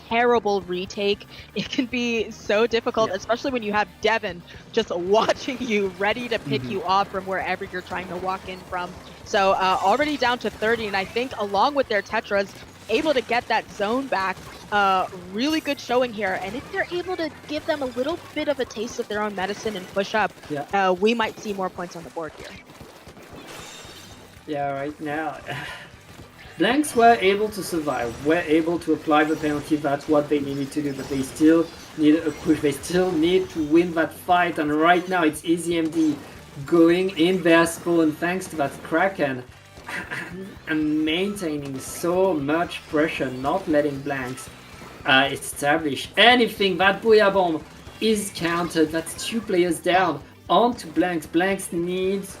terrible retake. It can be so difficult, especially when you have Devin just watching you, ready to pick you off from wherever you're trying to walk in from. So already down to 30, and I think along with their Tetras, able to get that zone back. Really good showing here, and if they're able to give them a little bit of a taste of their own medicine and push up, we might see more points on the board here. Yeah, right now, Blanks were able to survive, were able to apply the penalty. That's what they needed to do, but they still need a push. They still need to win that fight, and right now it's EasyMD going in their spawn thanks to that Kraken. and maintaining so much pressure, not letting blanks establish anything. That Booyah Bomb is countered. That's 2 players down onto blanks. Blanks needs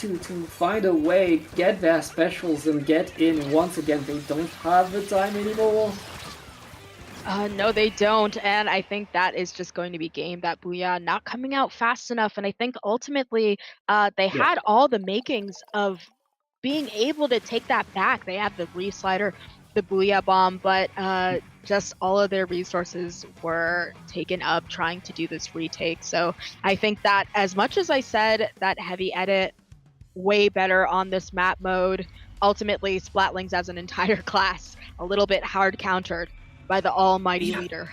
to find a way, get their specials and get in. Once again, they don't have the time anymore. No, they don't, and I think that is just going to be game that Booyah not coming out fast enough, and I think ultimately they had all the makings of being able to take that back. They had the re-slider, the Booyah Bomb, but just all of their resources were taken up trying to do this retake. So I think that as much as I said that heavy edit way better on this map mode, ultimately Splatlings as an entire class a little bit hard countered by the almighty leader.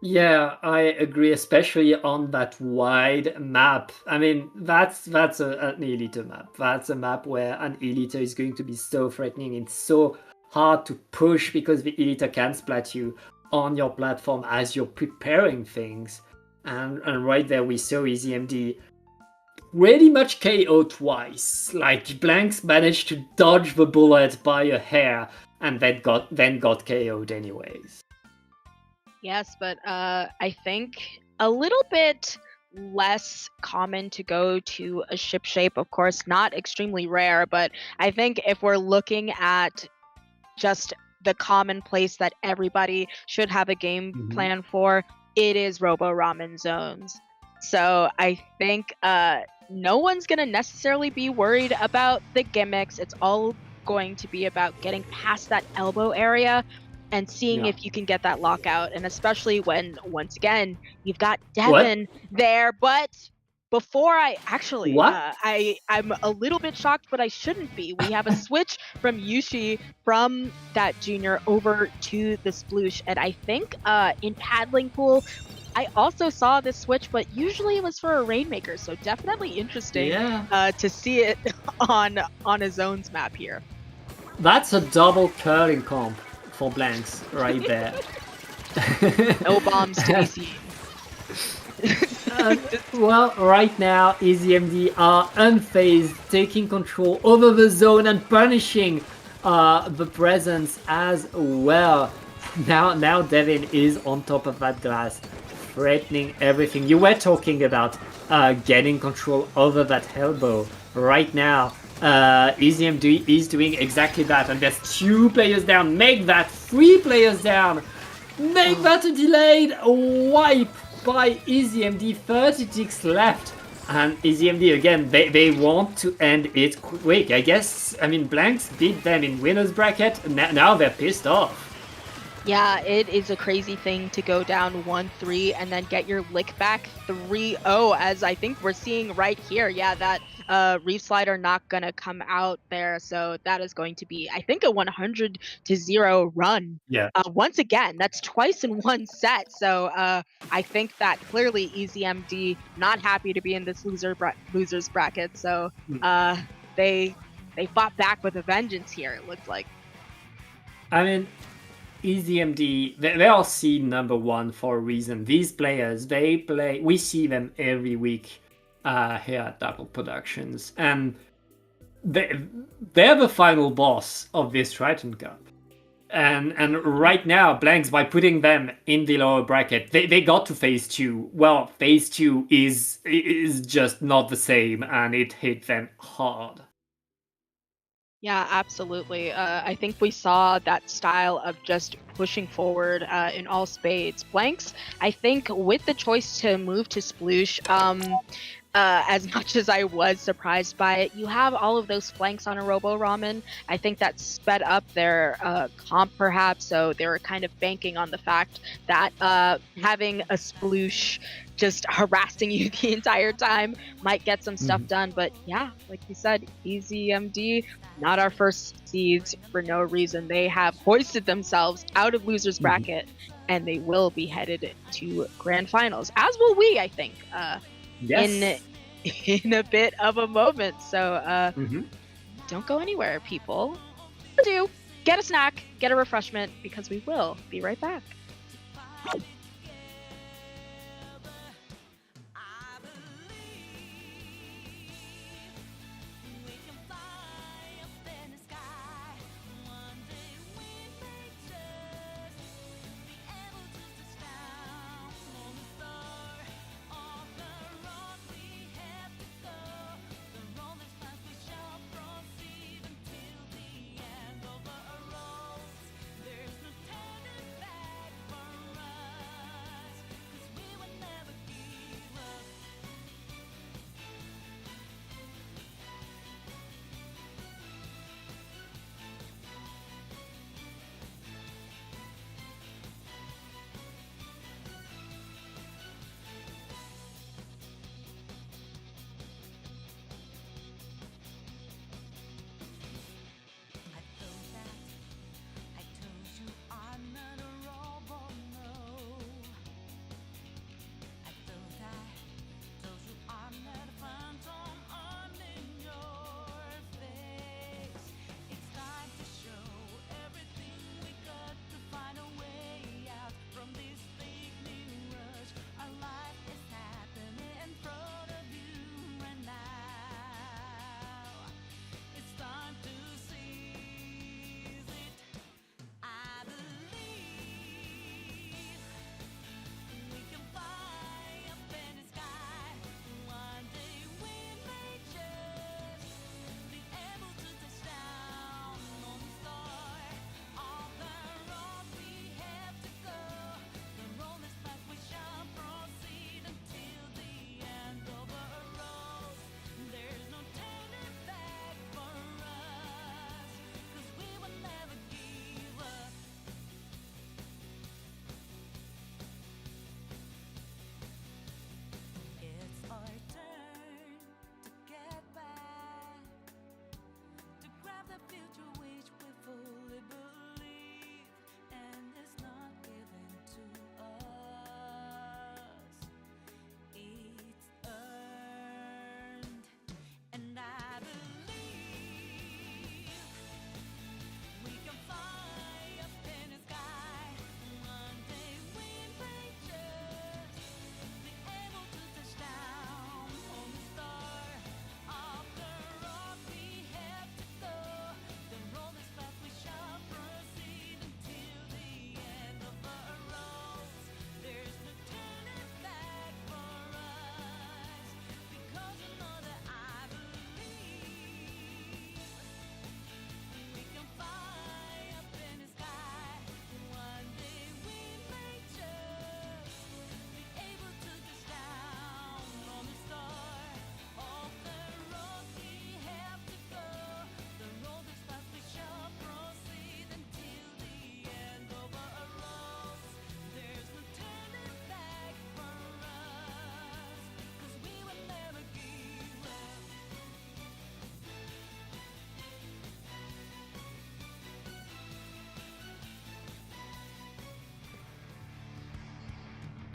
Yeah, I agree, especially on that wide map. I mean, that's an Elite map. That's a map where an Elite is going to be so threatening. It's so hard to push because the Elite can splat you on your platform as you're preparing things. And right there we saw EasyMD pretty much KO twice. Like, blanks managed to dodge the bullet by a hair and then got KO'd anyways. Yes, but I think a little bit less common to go to a ship shape. Of course, not extremely rare, but I think if we're looking at just the common place that everybody should have a game plan for, it is Robo Ramen zones. So I think no one's going to necessarily be worried about the gimmicks. It's all going to be about getting past that elbow area and seeing if you can get that lockout. And especially when, once again, you've got Devin there. But before I actually, I'm a little bit shocked, but I shouldn't be. We have a switch from Yushi from that junior over to the Sploosh. And I think in Paddling Pool, I also saw this switch, but usually it was for a Rainmaker. So definitely interesting to see it on a zones map here. That's a double curling comp for blanks right there. No bombs to be seen. Well, right now, EasyMD are unfazed, taking control over the zone and punishing the presence as well. Now Devin is on top of that glass, threatening everything. You were talking about getting control over that elbow. Right now, EasyMD is doing exactly that, and there's 2 players down. Make that 3 players down. Make that a delayed wipe by EasyMD. 30 ticks left, and EasyMD again. They want to end it quick. I guess. I mean, blanks beat them in winners bracket. Now they're pissed off. Yeah, it is a crazy thing to go down 1-3 and then get your lick back 3-0, as I think we're seeing right here. Yeah, that Reef Slider not gonna come out there, so that is going to be, I think, a 100-0 run. Yeah. Once again, that's twice in one set. So I think that clearly EasyMD not happy to be in this losers bracket. So they fought back with a vengeance here. It looked like. I mean, EasyMD, they are seed number 1 for a reason. These players, we see them every week here at Dapple Productions, and they're the final boss of this Triton-Cup. And right now, blanks, by putting them in the lower bracket, they got to phase 2. Well, phase 2 is just not the same, and it hit them hard. Yeah, absolutely. I think we saw that style of just pushing forward in all spades. Blanks, I think with the choice to move to Sploosh, as much as I was surprised by it, you have all of those flanks on a Robo Ramen. I think that sped up their comp perhaps, so they were kind of banking on the fact that having a Sploosh just harassing you the entire time might get some stuff done. But yeah, like you said, EasyMD, not our first seeds for no reason. They have hoisted themselves out of losers bracket, and they will be headed to grand finals, as will we, I think. In a bit of a moment. So don't go anywhere, people. Do get a snack, get a refreshment, because we will be right back.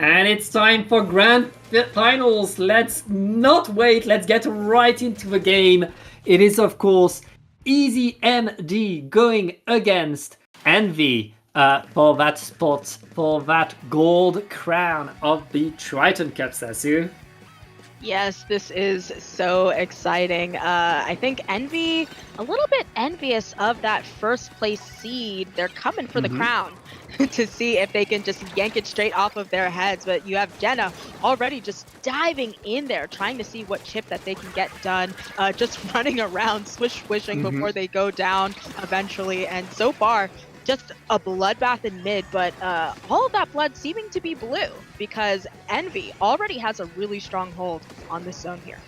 And it's time for grand finals. Let's not wait. Let's get right into the game. It is, of course, EasyMD going against Envy for that spot, for that gold crown of the Triton-Cup, Sasu. Yes, this is so exciting. I think Envy, a little bit envious of that first place seed. They're coming for the crown to see if they can just yank it straight off of their heads. But you have Jenna already just diving in there, trying to see what chip that they can get done, just running around, swishing before they go down eventually. And so far, just a bloodbath in mid, but all of that blood seeming to be blue because Envy already has a really strong hold on this zone here.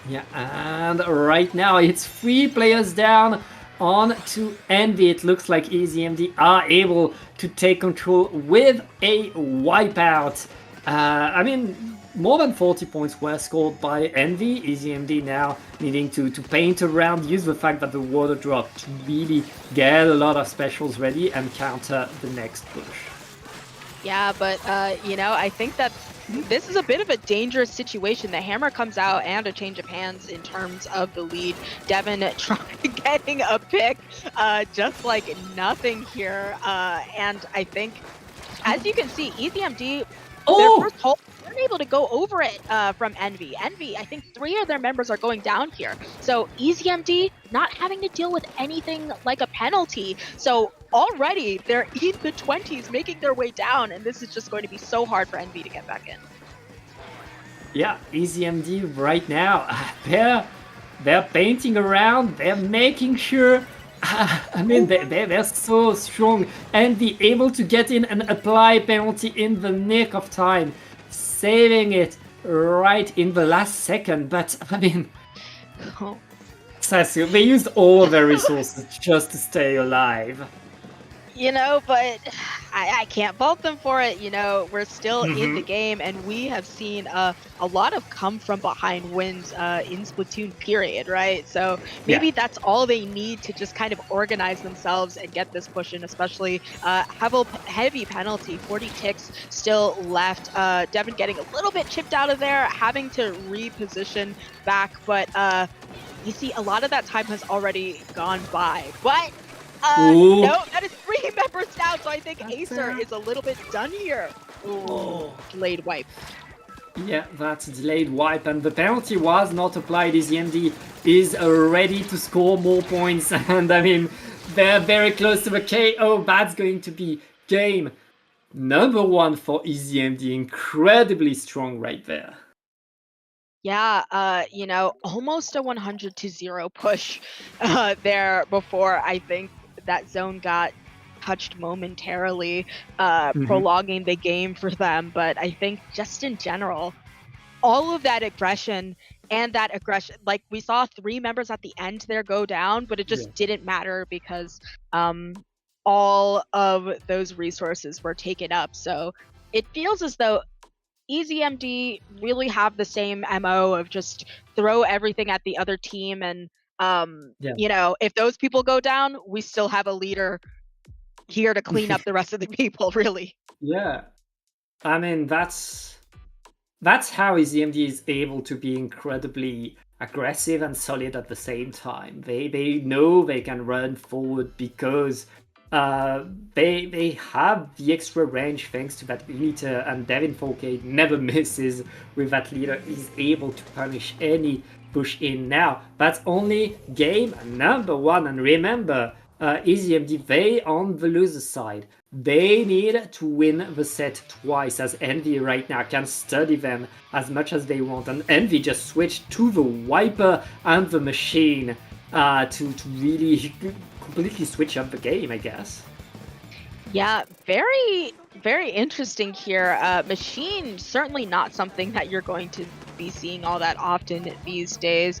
Yeah, and right now it's 3 players down on to Envy. It looks like EasyMD are able to take control with a wipeout. I mean, more than 40 points were scored by Envy. EasyMD now needing to paint around, use the fact that the water dropped to really get a lot of specials ready and counter the next push. Yeah, but I think that this is a bit of a dangerous situation. The hammer comes out and a change of hands in terms of the lead. Devin getting a pick just like nothing here. And I think, as you can see, EasyMD, their first hold, weren't able to go over it from Envy. Envy, I think 3 of their members are going down here. So EasyMD not having to deal with anything like a penalty. So already they're in the 20s making their way down, and this is just going to be so hard for Envy to get back in. Yeah, EasyMD right now, they're painting around, they're making sure. I mean, they're so strong. Envy able to get in and apply penalty in the nick of time, saving it right in the last second. But I mean, Sasu, they used all of their resources just to stay alive. But I can't fault them for it. We're still in the game, and we have seen a lot of come from behind wins in Splatoon period, right? So maybe that's all they need to just kind of organize themselves and get this push in, especially heavy penalty, 40 ticks still left. Devin getting a little bit chipped out of there, having to reposition back, but you see a lot of that time has already gone by. But no, that is 3 members down, so I think Acer is a little bit done here. Delayed wipe. Yeah, that's a delayed wipe, and the penalty was not applied. EasyMD is ready to score more points, and I mean, they're very close to the KO. That's going to be game number 1 for EasyMD. Incredibly strong right there. Yeah, almost a 100-0 push there before I think that zone got touched momentarily, prolonging the game for them. But I think just in general, all of that aggression, like we saw 3 members at the end there go down, but it just didn't matter because all of those resources were taken up. So it feels as though EasyMD really have the same MO of just throw everything at the other team, and if those people go down, we still have a leader here to clean up the rest of the people, really. Yeah, I mean, that's how EasyMD is able to be incredibly aggressive and solid at the same time. They know they can run forward because they have the extra range thanks to that leader, and Devin 4K never misses with that leader. He's able to punish any push in now. That's only game number 1, and remember, EasyMD, they on the loser side. They need to win the set twice, as Envy right now can study them as much as they want, and Envy just switched to the Wiper and the Machine to really completely switch up the game, I guess. Yeah, very, very interesting here. Machine, certainly not something that you're going to be seeing all that often these days.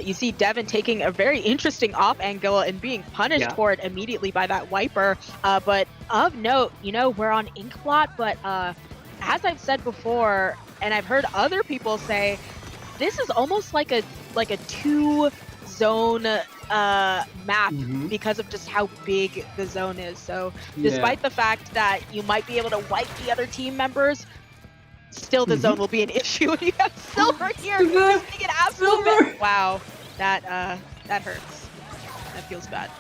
You see Devin taking a very interesting off angle and being punished for it immediately by that Wiper. But of note, we're on Inkblot, but as I've said before, and I've heard other people say, this is almost like a 2-zone map Mhm. because of just how big the zone is. So despite the fact that you might be able to wipe the other team members, still the zone will be an issue. And you have Silver here Silver! just being an absolute Silver! wow, that hurts. That feels bad.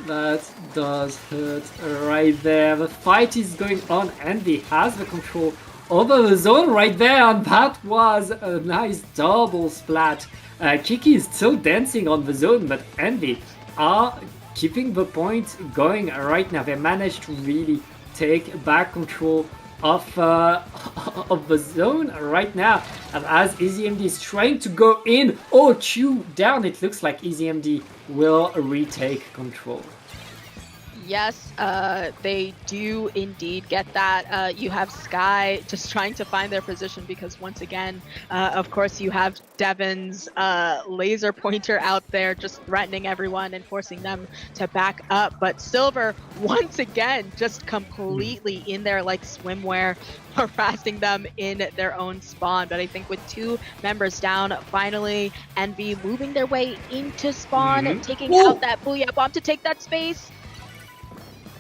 That does hurt right there. The fight is going on. Envy has the control over the zone right there, and that was a nice double splat. Kiki is still dancing on the zone, but Envy are keeping the point going right now. They managed to really take back control of of the zone right now. And as EasyMD is trying to go in, oh, Q down, it looks like EasyMD will retake control. Yes, they do indeed get that. You have Sky just trying to find their position because once again, of course, you have Devin's laser pointer out there just threatening everyone and forcing them to back up. But Silver, once again, just completely in there like swimwear, harassing them in their own spawn. But I think with 2 members down, finally, Envy moving their way into spawn, taking out that Booyah Bomb to take that space.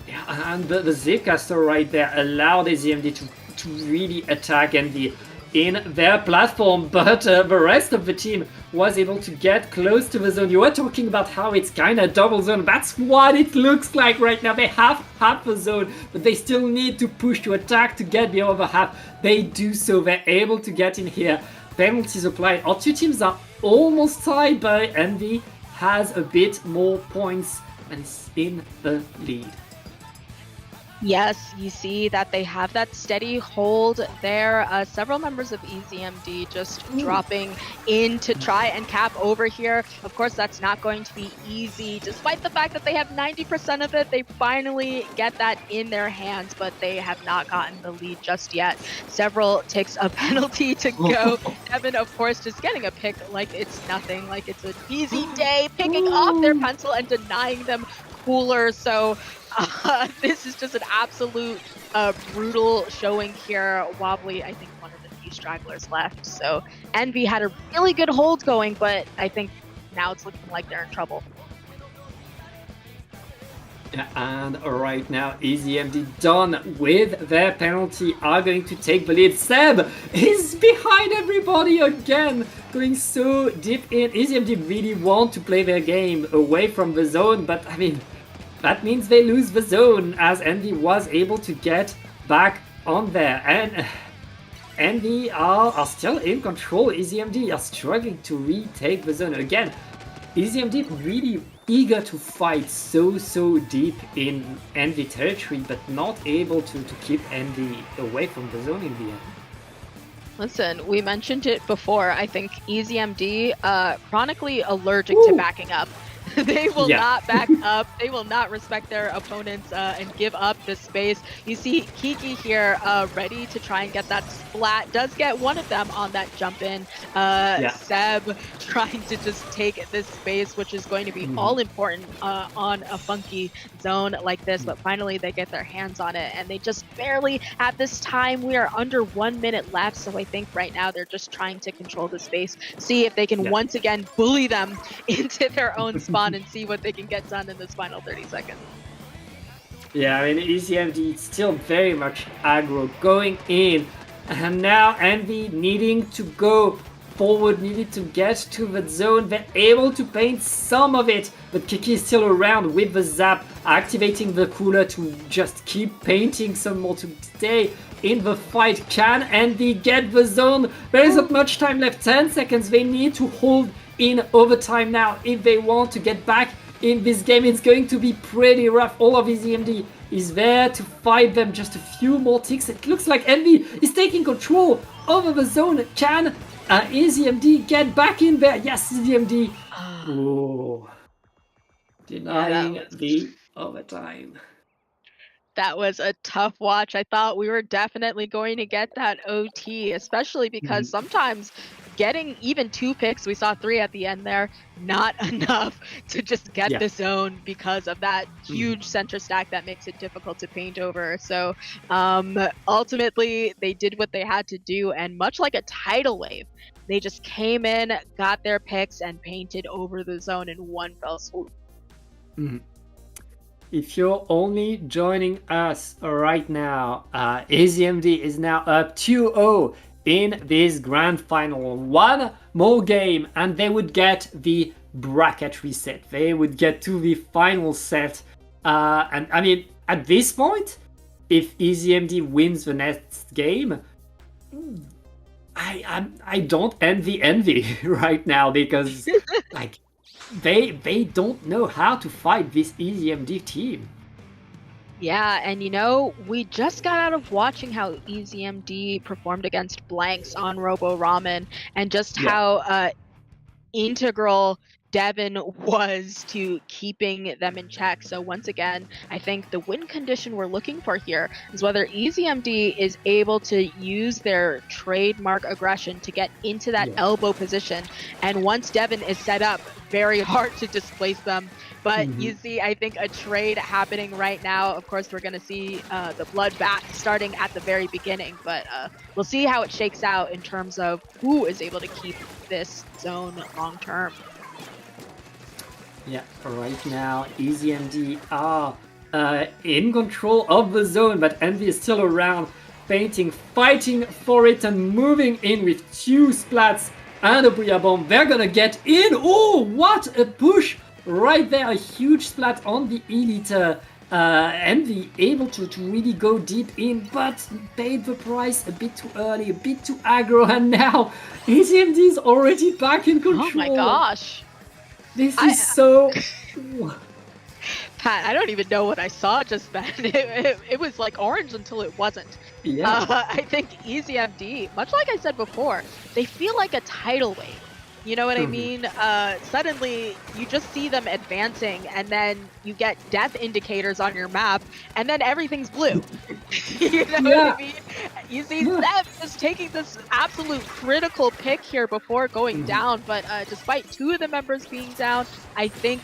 Yeah, and the Zcaster right there allowed AZMD to really attack Envy in their platform, but the rest of the team was able to get close to the zone. You were talking about how it's kind of double zone. That's what it looks like right now. They have half the zone, but they still need to push to attack to get the other half. They do so. They're able to get in here. Penalties applied. Our 2 teams are almost tied, but Envy has a bit more points and is in the lead. Yes, you see that they have that steady hold there. Several members of EZMD just dropping in to try and cap over here. Of course, that's not going to be easy. Despite the fact that they have 90% of it, they finally get that in their hands, but they have not gotten the lead just yet. Several takes a penalty to go. Devin, of course, just getting a pick like it's nothing, like it's an easy day, picking off their pencil and denying them cooler. So this is just an absolute brutal showing here. Wobbly, I think, one of the few stragglers left. So Envy had a really good hold going, but I think now it's looking like they're in trouble. Yeah, and right now, EZMD done with their penalty are going to take the lead. Seb is behind everybody again, going so deep in. EZMD really want to play their game away from the zone, but I mean, that means they lose the zone as Envy was able to get back on there. And Envy are still in control. EZMD are struggling to retake the zone. Again, EZMD really eager to fight so deep in Envy territory, but not able to keep Envy away from the zone in the end. Listen, we mentioned it before. I think EZMD chronically allergic to backing up. They will not back up. They will not respect their opponents and give up the space. You see Kiki here ready to try and get that splat. Does get one of them on that jump in. Seb trying to just take this space, which is going to be all important on a funky zone like this. But finally they get their hands on it and they just barely at this time. We are under 1 minute left. So I think right now they're just trying to control the space. See if they can once again bully them into their own spawn and see what they can get done in this final 30 seconds. Yeah, I mean, EZMD is still very much aggro going in. And now Envy needing to go forward, needed to get to the zone. They're able to paint some of it, but Kiki is still around with the zap, activating the cooler to just keep painting some more to stay in the fight. Can Envy get the zone? There isn't much time left, 10 seconds. They need to hold in overtime now if they want to get back in this game. It's going to be pretty rough. All of EZMD is there to fight them. Just a few more ticks. It looks like Envy is taking control over the zone. Can EZMD get back in there? Yes, EZMD. Oh, denying the overtime. That was a tough watch. I thought we were definitely going to get that OT, especially because sometimes getting even 2 picks, we saw 3 at the end there, not enough to just get the zone because of that huge center stack that makes it difficult to paint over. So ultimately, they did what they had to do, and much like a tidal wave, They just came in, got their picks, and painted over the zone in one fell swoop. Mhm. If you're only joining us right now, AZMD is now up 2-0 in this grand final. One more game and they would get the bracket reset. They would get to the final set. And I mean, at this point, if EZMD wins the next game, I don't envy right now, because like they don't know how to fight this EZMD team. Yeah, and we just got out of watching how EZMD performed against Blanks on Robo Ramen, and just how integral Devin was to keeping them in check. So once again, I think the win condition we're looking for here is whether EZMD is able to use their trademark aggression to get into that elbow position. And once Devin is set up, very hard to displace them. But you see, I think a trade happening right now. Of course, we're going to see the bloodbath starting at the very beginning, but we'll see how it shakes out in terms of who is able to keep this zone long term. Yeah, right now EZMD are in control of the zone, but Envy is still around, painting, fighting for it, and moving in with 2 splats and a Booyah Bomb. They're gonna get in. Oh, what a push right there! A huge splat on the Elite. Envy able to really go deep in, but paid the price a bit too early, a bit too aggro, and now EZMD is already back in control. Oh my gosh. This is so... Pat, I don't even know what I saw just then. It was like orange until it wasn't. Yeah. I think EZMD, much like I said before, they feel like a tidal wave. You know what I mean? Suddenly, you just see them advancing, and then you get death indicators on your map, and then everything's blue. You know what I mean? You see them just taking this absolute critical pick here before going down, but despite 2 of the members being down, I think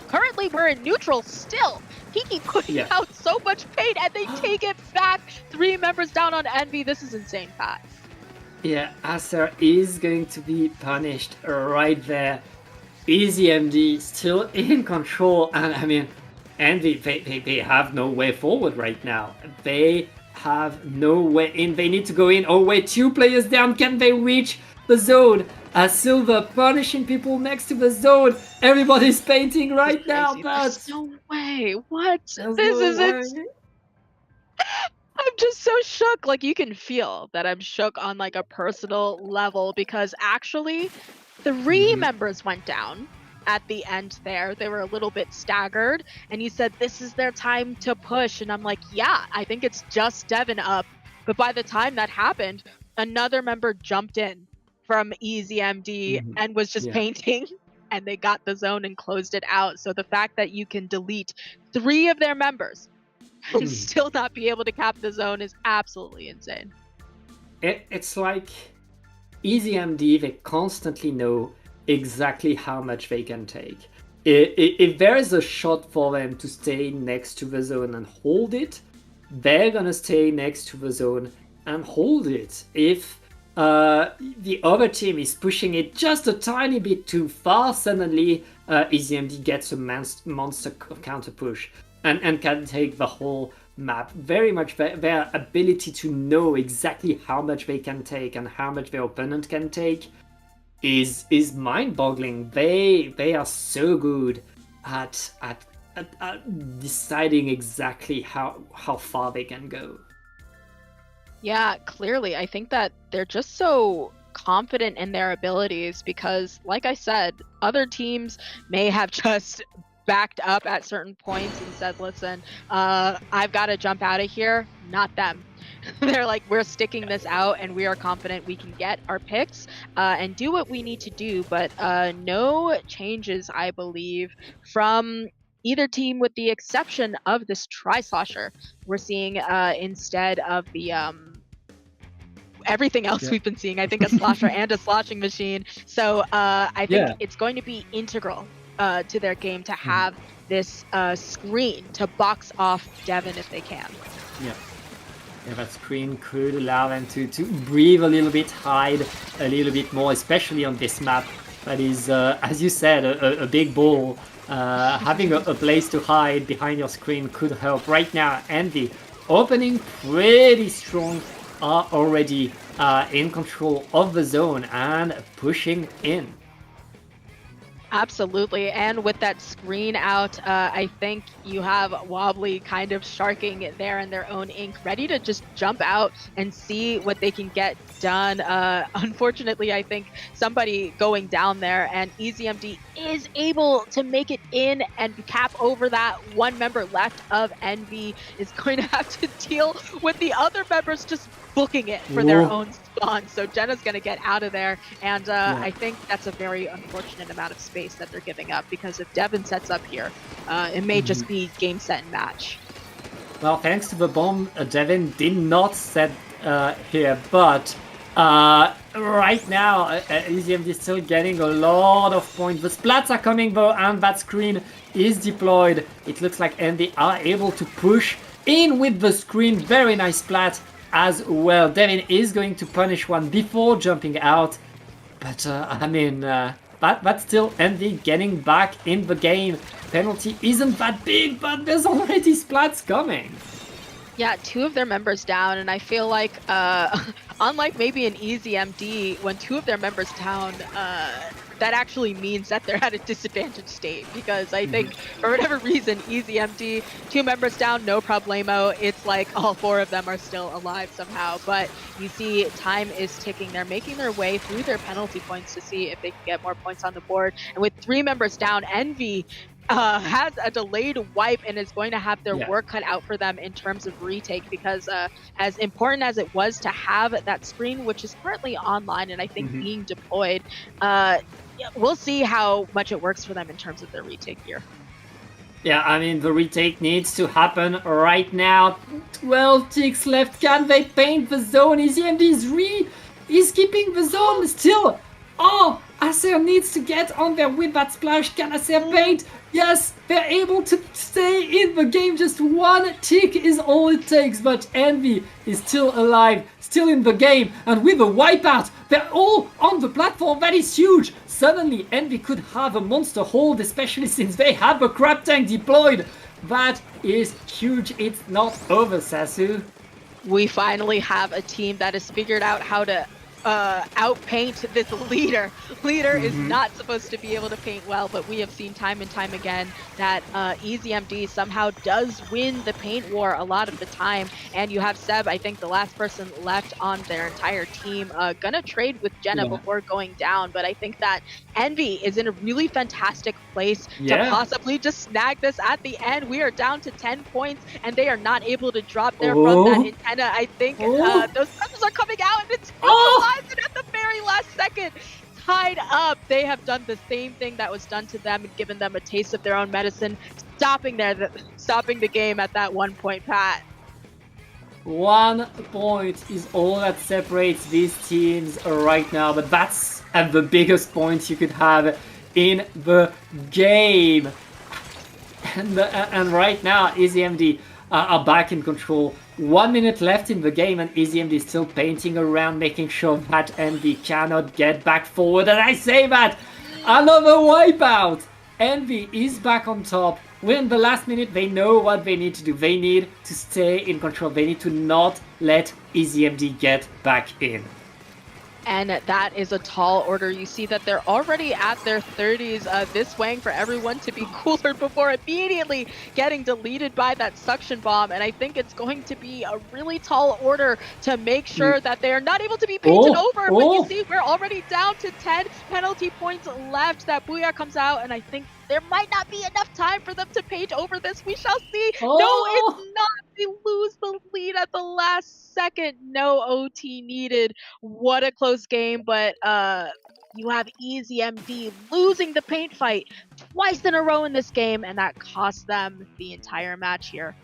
currently we're in neutral still. He keeps putting out so much pain, and they take it back. 3 members down on Envy. This is insane, Pat. Yeah, Acer is going to be punished right there. EZMD still in control, and I mean, Envy, they have no way forward right now. They have no way in. They need to go in. Oh wait, 2 players down. Can they reach the zone? Silver punishing people next to the zone. Everybody's painting right now, but there's no way. What? This is it. I'm just so shook. Like, you can feel that I'm shook on like a personal level, because actually 3 members went down at the end there. They were a little bit staggered, and he said this is their time to push, and I'm like, yeah, I think it's just Devin up. But by the time that happened, another member jumped in from EZMD and was just painting, and they got the zone and closed it out. So the fact that you can delete 3 of their members and still not be able to cap the zone is absolutely insane. It's like EZMD, they constantly know exactly how much they can take. If there is a shot for them to stay next to the zone and hold it, they're gonna stay next to the zone and hold it. If the other team is pushing it just a tiny bit too far, suddenly EZMD gets a monster counter push and can take the whole map. Very much their ability to know exactly how much they can take and how much their opponent can take is mind-boggling. They are so good at deciding exactly how far they can go. Yeah, clearly. I think that they're just so confident in their abilities because, like I said, other teams may have just backed up at certain points and said, listen, I've got to jump out of here. Not them. They're like, we're sticking this out and we are confident we can get our picks and do what we need to do. But no changes, I believe, from either team with the exception of this Tri-Slosher. We're seeing instead of the everything else we've been seeing, I think a slosher and a sloshing machine. So I think it's going to be integral to their game to have this screen to box off Devin if they can. Yeah. Yeah, that screen could allow them to breathe a little bit, hide a little bit more, especially on this map. That is, as you said, a big ball. Having a place to hide behind your screen could help. Right now, Envy opening pretty strong, are already in control of the zone and pushing in. Absolutely. And with that screen out, I think you have Wobbly kind of sharking it there in their own ink, ready to just jump out and see what they can get done. Unfortunately, I think somebody going down there, and EasyMD is able to make it in and cap over that. One member left of Envy is going to have to deal with the other members just booking it for their own spawn. So Jenna's going to get out of there, and I think that's a very unfortunate amount of space that they're giving up, because if Devin sets up here, it may just be game, set, and match. Well, thanks to the bomb, Devin did not set here, but right now, EasyMD is still getting a lot of points. The splats are coming though, and that screen is deployed. It looks like Envy are able to push in with the screen. Very nice splat as well. Devin is going to punish one before jumping out, but I mean, that's still Envy getting back in the game. Penalty isn't that big, but there's already splats coming. Yeah, 2 of their members down, and I feel like, unlike maybe an EasyMD, when 2 of their members down, that actually means that they're at a disadvantaged state, because I think for whatever reason, EasyMD, 2 members down, no problemo. It's like all 4 of them are still alive somehow, but you see time is ticking. They're making their way through their penalty points to see if they can get more points on the board, and with 3 members down, Envy has a delayed wipe and is going to have their work cut out for them in terms of retake, because as important as it was to have that screen, which is currently online and I think being deployed, we'll see how much it works for them in terms of their retake here. Yeah, I mean, the retake needs to happen right now. 12 ticks left. Can they paint the zone? EasyMD is keeping the zone still. Oh, Acer needs to get on there with that splash. Can Acer paint? Yes, they're able to stay in the game. Just 1 tick is all it takes, but Envy is still alive, still in the game, and with a wipeout, they're all on the platform. That is huge. Suddenly, Envy could have a monster hold, especially since they have a crab tank deployed. That is huge. It's not over, Sasu. We finally have a team that has figured out how to outpaint this leader. Leader is not supposed to be able to paint well, but we have seen time and time again that EasyMD somehow does win the paint war a lot of the time. And you have Seb, I think the last person left on their entire team, gonna trade with Jenna before going down, but I think that Envy is in a really fantastic place to possibly just snag this at the end. We are down to 10 points and they are not able to drop there from that antenna. I think those pressures are coming out, and it's still alive, and at the very last second, tied up. They have done the same thing that was done to them and given them a taste of their own medicine, stopping the game at that 1 point, Pat. 1 point is all that separates these teams right now, but that's at the biggest points you could have in the game. And right now, EasyMD are back in control. 1 minute left in the game, and EasyMD is still painting around, making sure that Envy cannot get back forward. And I say that, another wipeout! Envy is back on top. We're in the last minute. They know what they need to do. They need to stay in control. They need to not let EasyMD get back in. And that is a tall order. You see that they're already at their 30s. This wang for everyone to be cooler before immediately getting deleted by that suction bomb. And I think it's going to be a really tall order to make sure that they are not able to be painted over. But you see, we're already down to 10 penalty points left. That Booyah comes out, and I think there might not be enough time for them to paint over this. We shall see. No, it's not. They lose the lead at the last second. No OT needed. What a close game, but you have EasyMD losing the paint fight twice in a row in this game, and that cost them the entire match here.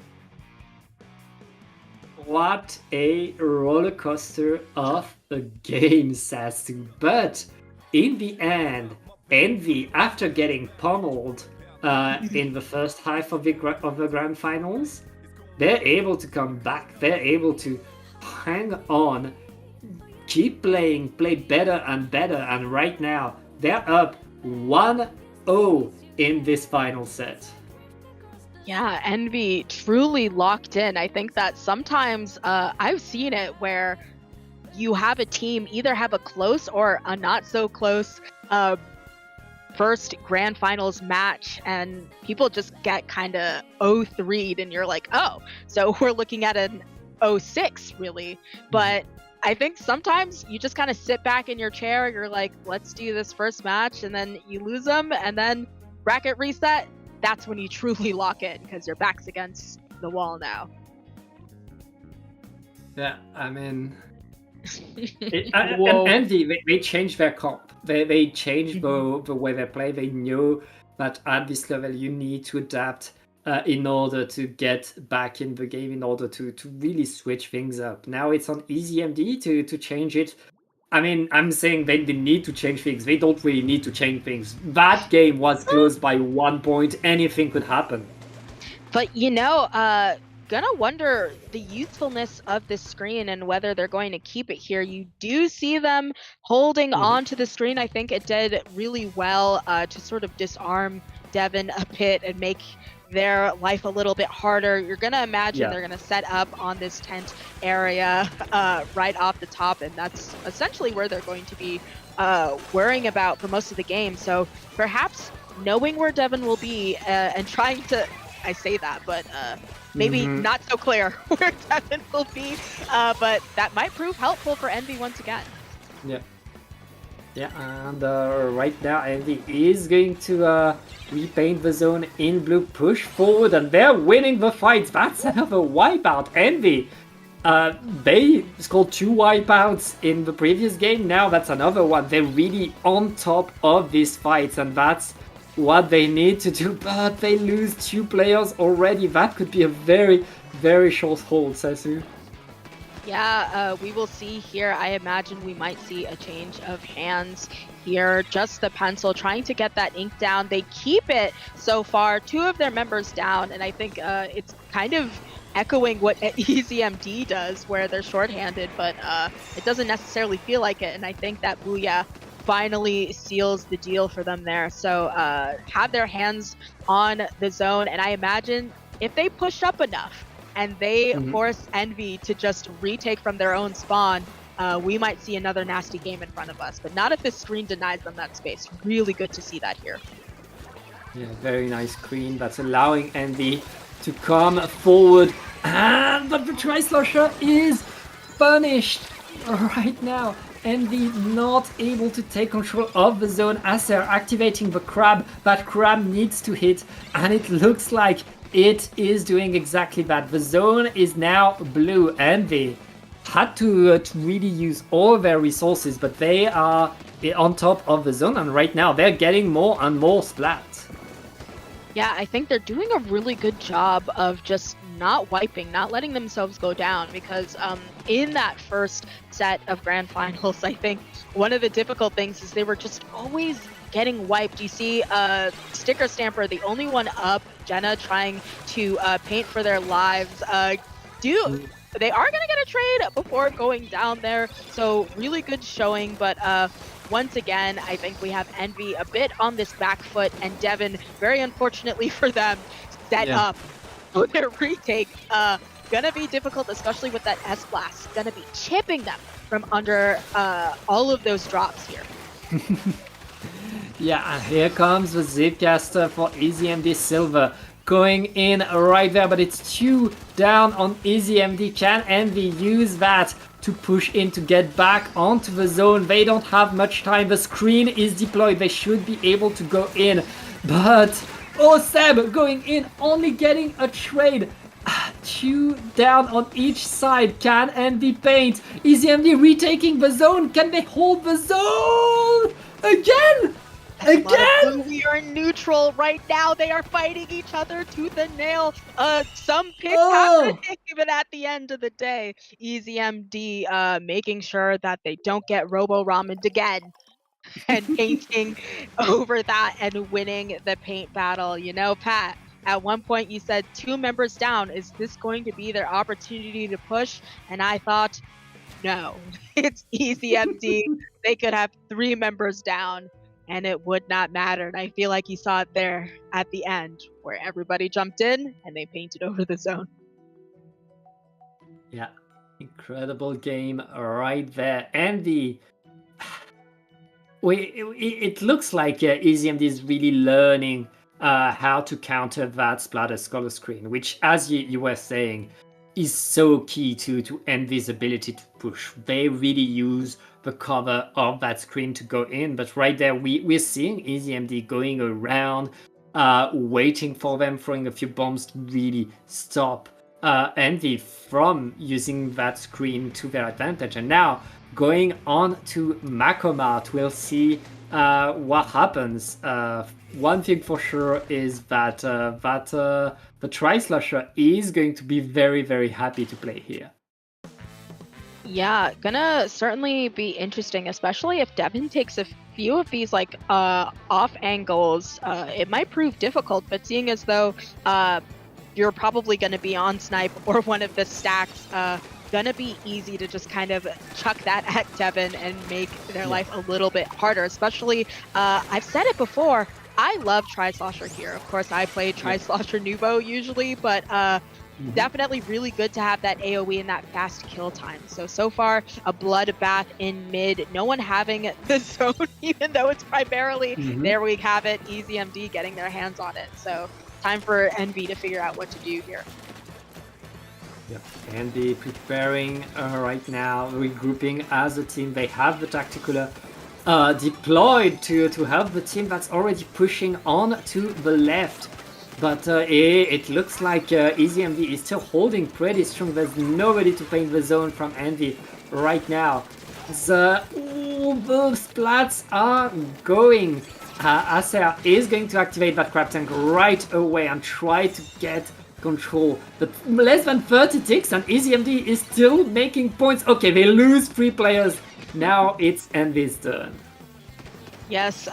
What a roller coaster of a game, Sasu. But in the end, Envy, after getting pummeled in the first half of the grand finals, they're able to come back. They're able to hang on, keep playing, play better and better. And right now, they're up 1-0 in this final set. Yeah, Envy truly locked in. I think that sometimes I've seen it where you have a team either have a close or a not so close first grand finals match, and people just get kind of 0-3'd, and you're like, oh, so we're looking at an 0-6 really. But I think sometimes you just kind of sit back in your chair, you're like, let's do this first match, and then you lose them, and then bracket reset. That's when you truly lock in because your back's against the wall now. Yeah, I mean, and Envy, they changed their comp. They changed the way they play. They knew that at this level you need to adapt in order to get back in the game, in order to really switch things up. Now it's on EasyMD to change it. I mean, I'm saying they need to change things. They don't really need to change things. That game was close by 1 point. Anything could happen. But gonna wonder the usefulness of this screen and whether they're going to keep it here. You do see them holding on to the screen. I think it did really well to sort of disarm Devin a bit and make their life a little bit harder. You're gonna imagine they're gonna set up on this tent area right off the top, and that's essentially where they're going to be worrying about for most of the game. So perhaps knowing where Devin will be and trying to, I say that, but maybe not so clear where Devin will be, but that might prove helpful for Envy once again. Yeah. Yeah, and right now Envy is going to repaint the zone in blue, push forward, and they're winning the fights. That's another wipeout. Envy, they scored 2 wipeouts in the previous game. Now that's another one. They're really on top of these fights, and that's what they need to do, but they lose 2 players already. That could be a very, very short hold, Sasu. Yeah, we will see here. I imagine we might see a change of hands here. Just the pencil trying to get that ink down. They keep it so far. 2 of their members down, and I think it's kind of echoing what EasyMD does, where they're shorthanded, but it doesn't necessarily feel like it. And I think that Booyah finally seals the deal for them there. So have their hands on the zone, and I imagine if they push up enough and they force Envy to just retake from their own spawn, we might see another nasty game in front of us, but not if the screen denies them that space. Really good to see that here. Yeah, very nice screen that's allowing Envy to come forward, but the Tri-Slosher is punished right now. Envy not able to take control of the zone as they're activating the crab. That crab needs to hit, and it looks like it is doing exactly that. The zone is now blue. Envy had to really use all their resources, but they are on top of the zone, and right now they're getting more and more splat. Yeah, I think they're doing a really good job of just not wiping, not letting themselves go down, because in that first set of grand finals, I think one of the difficult things is they were just always getting wiped. You see Sticker Stamper, the only one up, Jenna trying to paint for their lives. They are going to get a trade before going down there, so really good showing, but once again, I think we have Envy a bit on this back foot, and Devin, very unfortunately for them, set up for their retake. Gonna be difficult, especially with that S-Blast. Gonna be chipping them from under all of those drops here. Yeah, and here comes the Zipcaster for EasyMD Silver. Going in right there, but it's 2 down on EasyMD. Can Envy use that to push in to get back onto the zone? They don't have much time. The screen is deployed. They should be able to go in. But Seb going in, only getting a trade. 2 down on each side. Can Envy paint? EasyMD retaking the zone. Can they hold the zone? Again! We are neutral right now. They are fighting each other tooth and nail. Some picks have to even at the end of the day. EasyMD making sure that they don't get robo-ramened again and painting over that and winning the paint battle. You know, Pat, at one point you said 2 members down. Is this going to be their opportunity to push? And I thought, no, it's easy empty. They could have 3 members down and it would not matter. And I feel like you saw it there at the end where everybody jumped in and they painted over the zone. Yeah, incredible game right there. And it looks like EasyMD is really learning how to counter that splatter scholar screen, which, as you were saying, is so key to Envy's ability to push. They really use the cover of that screen to go in, but right there we're seeing EasyMD going around, waiting for them, throwing a few bombs to really stop Envy from using that screen to their advantage. And now going on to Macomart, we'll see what happens. One thing for sure is that the Tri-Slasher is going to be very, very happy to play here. Yeah, gonna certainly be interesting, especially if Devin takes a few of these like off angles. It might prove difficult, but seeing as though you're probably gonna be on snipe or one of the stacks, gonna be easy to just kind of chuck that at Devin and make their life a little bit harder. Especially, I've said it before, I love Tri-Slosher here. Of course, I play Tri-Slosher Nuvo usually, but definitely really good to have that AoE and that fast kill time. So far, a bloodbath in mid. No one having the zone, even though it's primarily, there we have it, EasyMD getting their hands on it. So time for Envy to figure out what to do here. Yep, Envy preparing right now, regrouping as a team. They have the tactical deployed to help the team that's already pushing on to the left. But it looks like EasyMD is still holding pretty strong. There's nobody to paint the zone from Envy right now. The splats are going. Acer is going to activate that crab tank right away and try to get control. But less than 30 ticks and EasyMD is still making points. Okay, they lose 3 players. Now it's Envy's turn. Yes,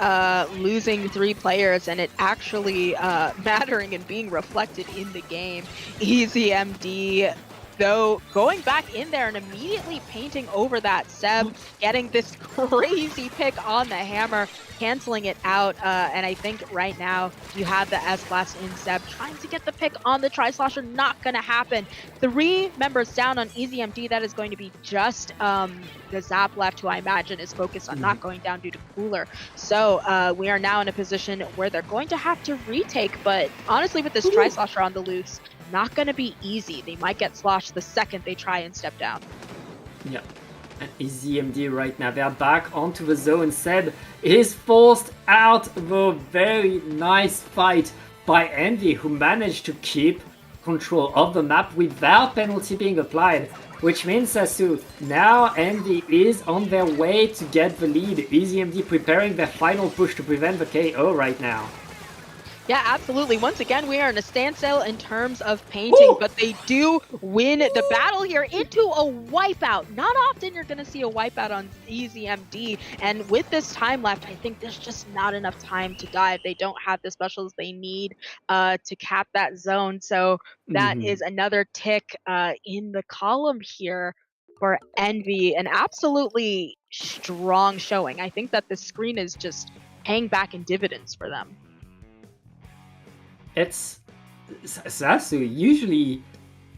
losing 3 players and it actually mattering and being reflected in the game. EasyMD, though, going back in there and immediately painting over that Seb, getting this crazy pick on the hammer, canceling it out. And I think right now you have the S-Blast in Seb trying to get the pick on the Tri-Slosher. Not going to happen. 3 members down on EasyMD. That is going to be just the Zap left, who I imagine is focused on not going down due to Cooler. So we are now in a position where they're going to have to retake. But honestly, with this Tri-Slosher on the loose, not going to be easy. They might get sloshed the second they try and step down. Yeah. And EasyMD right now, they're back onto the zone. Seb is forced out the very nice fight by Envy, who managed to keep control of the map without penalty being applied, which means, Sasu, now Envy is on their way to get the lead. EasyMD preparing their final push to prevent the KO right now. Yeah, absolutely. Once again, we are in a standstill in terms of painting, but they do win the battle here into a wipeout. Not often you're going to see a wipeout on EasyMD, and with this time left, I think there's just not enough time to dive. They don't have the specials they need to cap that zone, so that is another tick in the column here for Envy. An absolutely strong showing. I think that the screen is just paying back in dividends for them. It's Sasu. Usually,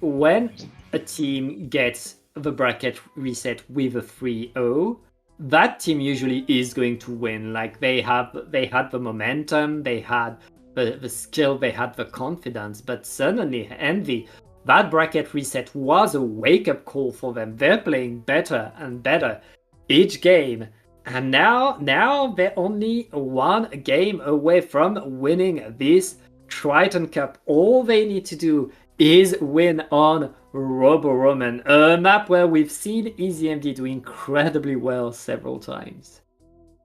when a team gets the bracket reset with a 3-0, that team usually is going to win. Like they had the momentum, they had the skill, they had the confidence. But suddenly, Envy, that bracket reset was a wake-up call for them. They're playing better and better each game. And now they're only 1 game away from winning this Triton-Cup. All they need to do is win on Robo-Roman, a map where we've seen EasyMD do incredibly well several times.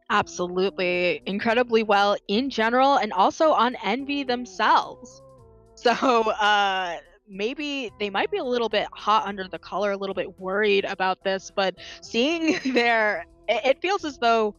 Absolutely. Incredibly well in general, and also on Envy themselves. So maybe they might be a little bit hot under the collar, a little bit worried about this, but seeing it feels as though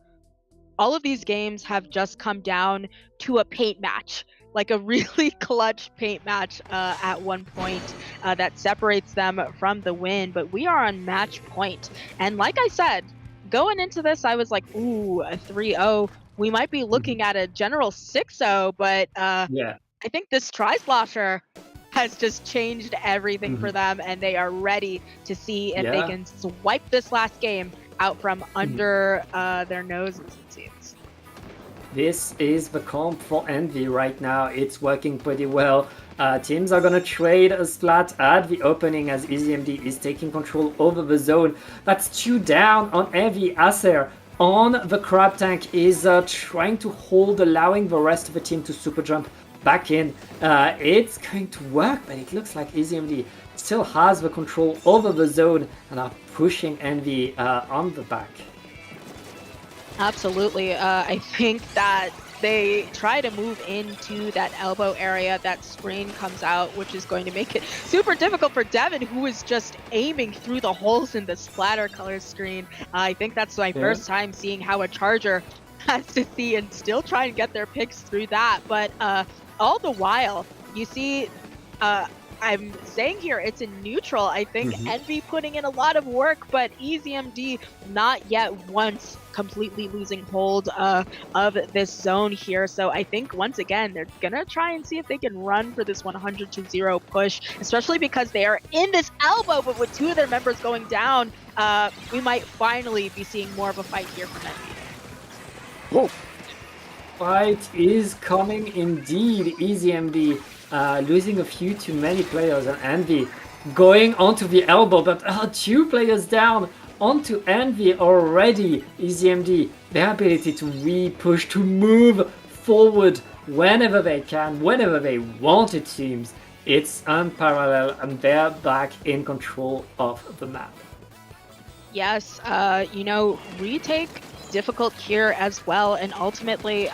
all of these games have just come down to a paint match. like a really clutch paint match at one point that separates them from the win. But we are on match point. And like I said, going into this, I was like, ooh, a 3-0. We might be looking at a general 6-0, but Yeah. I think this Tri-Slosher has just changed everything for them, and they are ready to see if they can swipe this last game out from under their noses, it seems. This is the comp for Envy right now. It's working pretty well. Teams are going to trade a splat at the opening as EasyMD is taking control over the zone. That's 2 down on Envy. Acer on the crab tank is trying to hold, allowing the rest of the team to super jump back in. It's going to work, but it looks like EasyMD still has the control over the zone and are pushing Envy on the back. Absolutely. I think that they try to move into that elbow area. That screen comes out, which is going to make it super difficult for Devin, who is just aiming through the holes in the splatter color screen. I think that's my first time seeing how a charger has to see and still try and get their picks through that. But all the while, you see, I'm saying here it's in neutral. I think Envy putting in a lot of work, but EasyMD not yet once completely losing hold of this zone here. So I think once again they're gonna try and see if they can run for this 100-0 push, especially because they are in this elbow. But with 2 of their members going down, we might finally be seeing more of a fight here from Envy. Whoa. Fight is coming indeed. EasyMD losing a few too many players, and Envy going onto the elbow, but 2 players down onto Envy already. EasyMD, their ability to re-push, to move forward whenever they can, whenever they want, it seems. It's unparalleled, and they're back in control of the map. Yes, retake difficult here as well, and ultimately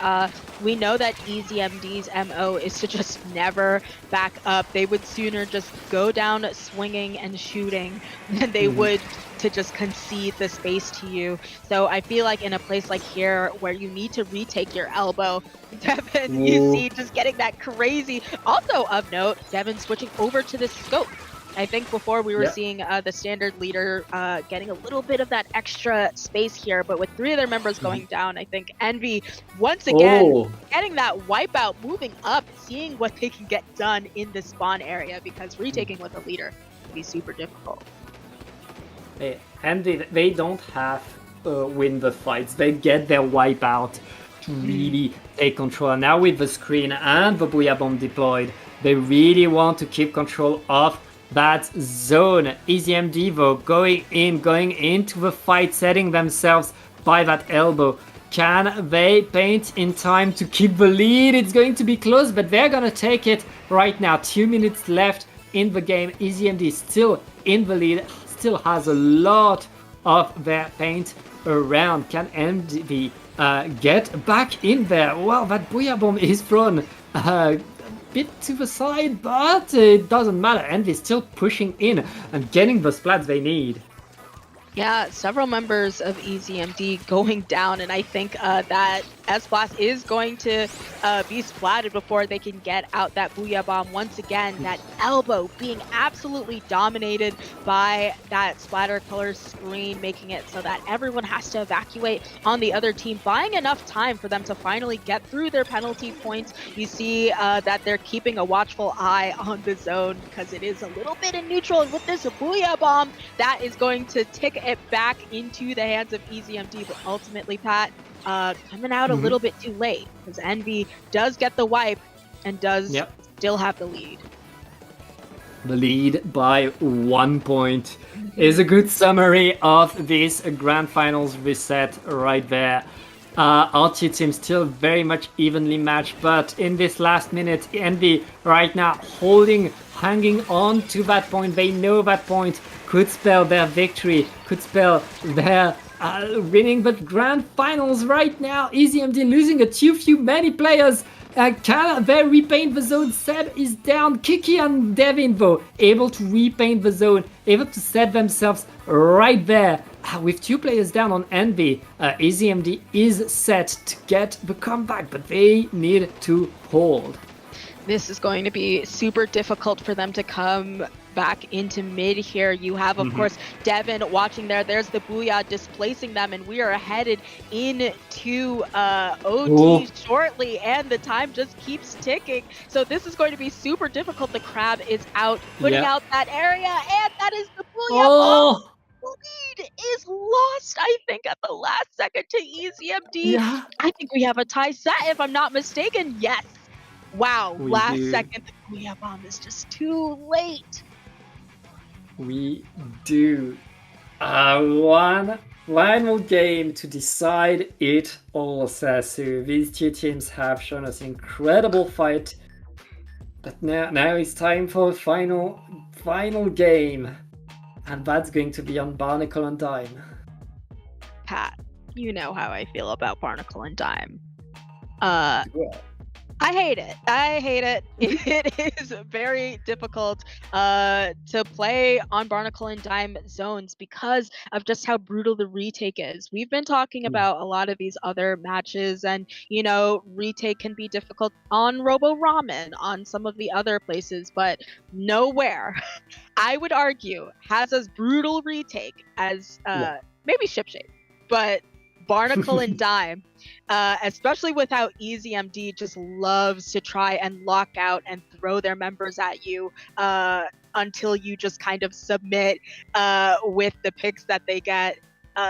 we know that EasyMD's MO is to just never back up. They would sooner just go down swinging and shooting than they would to just concede the space to you. So I feel like in a place like here where you need to retake your elbow, Devin, you see just getting that crazy. Also of note, Devin switching over to the scope. I think before we were seeing the standard leader getting a little bit of that extra space here, but with 3 of their members going down, I think Envy once again getting that wipeout, moving up, seeing what they can get done in the spawn area, because retaking with a leader would be super difficult. Envy, they don't have win the fights. They get their wipeout to really take control. Now with the screen and the Booyah Bomb deployed, they really want to keep control of that zone. EasyMD though going into the fight, setting themselves by that elbow. Can they paint in time to keep the lead? It's going to be close, but they're gonna take it right now. 2 minutes left in the game. EasyMD still in the lead, still has a lot of their paint around. Can Envy get back in there? Well, that Booyah Bomb is thrown bit to the side, but it doesn't matter. Envy's still pushing in and getting the splats they need. Yeah, several members of EasyMD going down, and I think that S-Blast is going to be splatted before they can get out that Booyah Bomb. Once again, that elbow being absolutely dominated by that splatter color screen, making it so that everyone has to evacuate on the other team, buying enough time for them to finally get through their penalty points. You see that they're keeping a watchful eye on the zone because it is a little bit in neutral, and with this Booyah Bomb, that is going to tick it back into the hands of EasyMD, but ultimately, Pat, coming out a little bit too late, because Envy does get the wipe and does still have the lead. The lead by 1 point is a good summary of this Grand Finals reset right there. Our two teams still very much evenly matched, but in this last minute, Envy right now hanging on to that point. They know that point could spell their victory, could spell their winning, but Grand Finals right now, EasyMD losing a few many players. Can they repaint the zone? Seb is down. Kiki and Devin though able to repaint the zone, able to set themselves right there. With 2 players down on Envy, EasyMD is set to get the comeback, but they need to hold. This is going to be super difficult for them to come back into mid here. You have, of course, Devin watching there. There's the Booyah displacing them, and we are headed into OT shortly, and the time just keeps ticking. So this is going to be super difficult. The Crab is out, putting out that area, and that is the Booyah bomb. Lead is lost, I think, at the last second to EZMD. I think we have a tie set, if I'm not mistaken. Yes. Wow, last second, the Booyah bomb is just too late. We do. One final game to decide it all, Sasu. These two teams have shown us incredible fight. But now it's time for a final game. And that's going to be on Barnacle and Dime. Pat, you know how I feel about Barnacle and Dime. I hate it. It is very difficult to play on Barnacle and Dime zones because of just how brutal the retake is. We've been talking about a lot of these other matches, and retake can be difficult on Robo Ramen, on some of the other places, but nowhere, I would argue, has as brutal retake as maybe Shipshape, but Barnacle and Dime, especially with how EZMD just loves to try and lock out and throw their members at you until you just kind of submit with the picks that they get.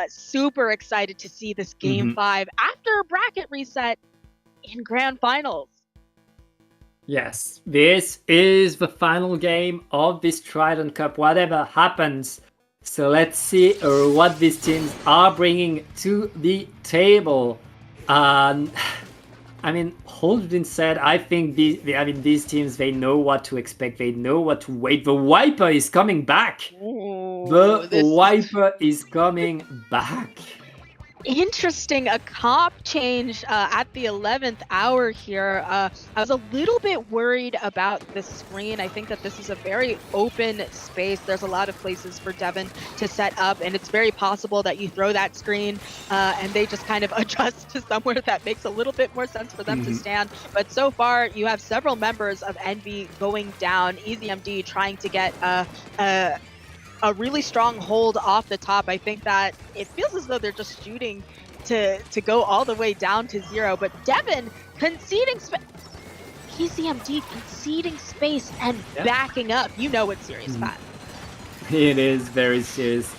Super excited to see this Game 5 after a bracket reset in Grand Finals. Yes, this is the final game of this Triton-Cup, whatever happens. So let's see what these teams are bringing to the table. I mean, Holdren said, I think these teams, they know what to expect. They know what to wait. The Wiper is coming back. Wiper is coming back. Interesting, a comp change at the 11th hour here. I was a little bit worried about the screen. I think that this is a very open space. There's a lot of places for Devin to set up, and it's very possible that you throw that screen and they just kind of adjust to somewhere that makes a little bit more sense for them to stand. But so far, you have several members of Envy going down. EZMD trying to get a really strong hold off the top. I think that it feels as though they're just shooting to go all the way down to 0. But Devin conceding space. EZMD conceding space and backing up. You know it's serious, Pat. It is very serious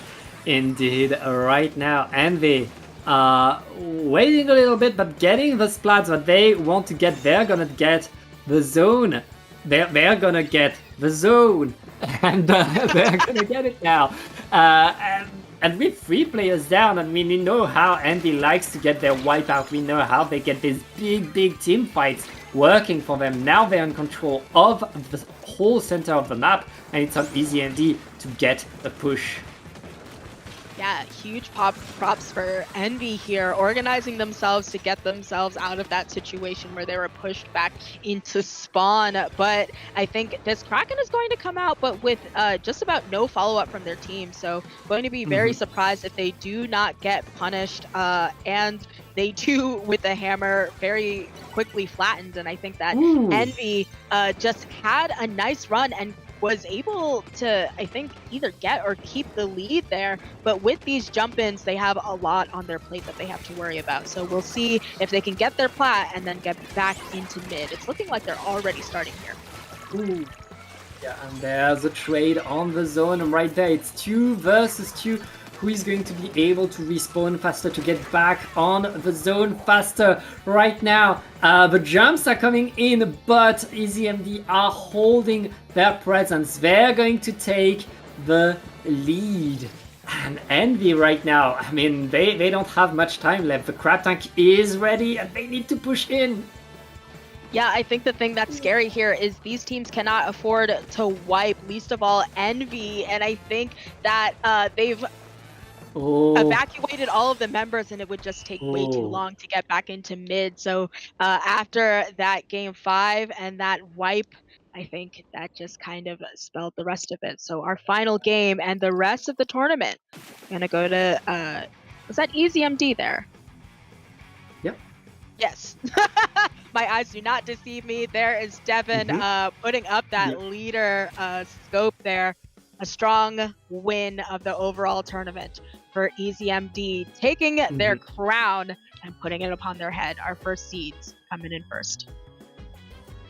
indeed right now. Envy waiting a little bit, but getting the splats that they want to get. They're gonna get the zone. They're gonna get the zone. And they're gonna get it now. And with 3 players down, and we know how Envy likes to get their wipeout. We know how they get these big team fights working for them. Now they're in control of the whole center of the map, and it's on EZMD to get a push. Yeah, huge props for Envy here, organizing themselves to get themselves out of that situation where they were pushed back into spawn. But I think this Kraken is going to come out, but with just about no follow-up from their team. So going to be very surprised if they do not get punished. And they do, with the hammer, very quickly flattened. And I think that Envy just had a nice run and was able to, I think, either get or keep the lead there. But with these jump-ins, they have a lot on their plate that they have to worry about. So we'll see if they can get their plat and then get back into mid. It's looking like they're already starting here. Yeah, and there's a trade on the zone, and right there it's 2 versus 2. Who is going to be able to respawn faster, to get back on the zone faster right now? The jumps are coming in, but EZMD are holding their presence. They're going to take the lead. And Envy right now, I mean, they don't have much time left. The crab tank is ready, and they need to push in. Yeah, I think the thing that's scary here is these teams cannot afford to wipe, least of all Envy. And I think that they've evacuated all of the members, and it would just take way too long to get back into mid. So after that Game 5 and that wipe, I think that just kind of spelled the rest of it. So our final game and the rest of the tournament gonna go to was that EZMD there? Yep. Yes. My eyes do not deceive me. There is Devin putting up that Yep. leader scope there. A strong win of the overall tournament for EasyMD, taking their crown and putting it upon their head. Our first seeds coming in first.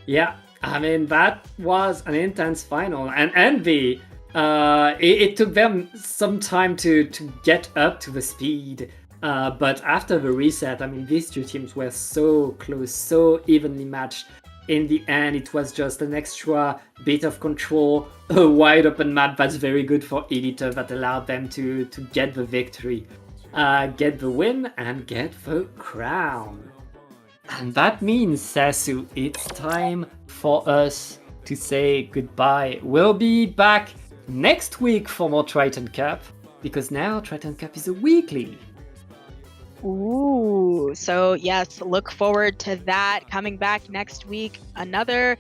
Yeah, I mean, that was an intense final. And Envy, it took them some time to get up to the speed. But after the reset, I mean, these two teams were so close, so evenly matched. In the end, it was just an extra bit of control, a wide open map that's very good for Editor that allowed them to get the victory, get the win, and get the crown. And that means, Sasu, it's time for us to say goodbye. We'll be back next week for more Triton-Cup, because now Triton-Cup is a weekly. Ooh, so yes, look forward to that coming back next week. Another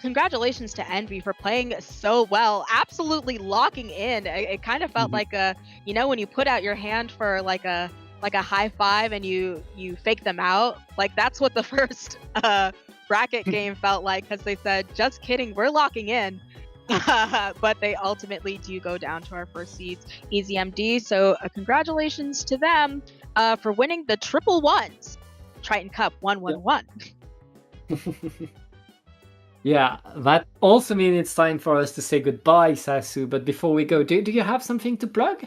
congratulations to Envy for playing so well, absolutely locking in. It kind of felt like when you put out your hand for like a high five and you fake them out, like that's what the first bracket game felt like, because they said, just kidding, we're locking in. But they ultimately do go down to our first seeds, EasyMD. So congratulations to them for winning the triple ones, Triton-Cup 111. Yeah, that also means it's time for us to say goodbye, Sasu. But before we go, do you have something to plug?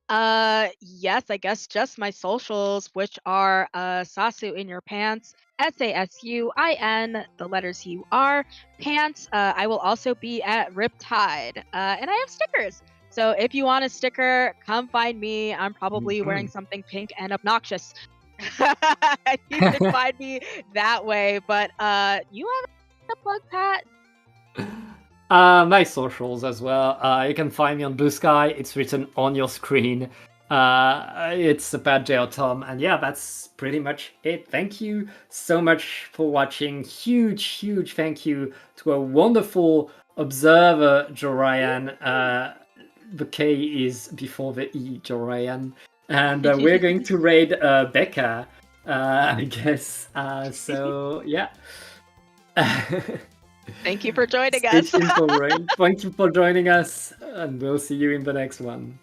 Yes, I guess just my socials, which are Sasu in your pants, SASUIN, the letters UR, pants. I will also be at Riptide, and I have stickers. So if you want a sticker, come find me. I'm probably wearing something pink and obnoxious. You can find me that way. But you have a plug, Pat? My socials as well. You can find me on Blue Sky. It's written on your screen. It's about JL Tom, and yeah, that's pretty much it. Thank you so much for watching. Huge thank you to a wonderful observer, Jorian. The K is before the E, Jorian. And we're going to raid Becca, I guess. So yeah. Thank you for joining Stay us. tuned for raid. Thank you for joining us, and we'll see you in the next one.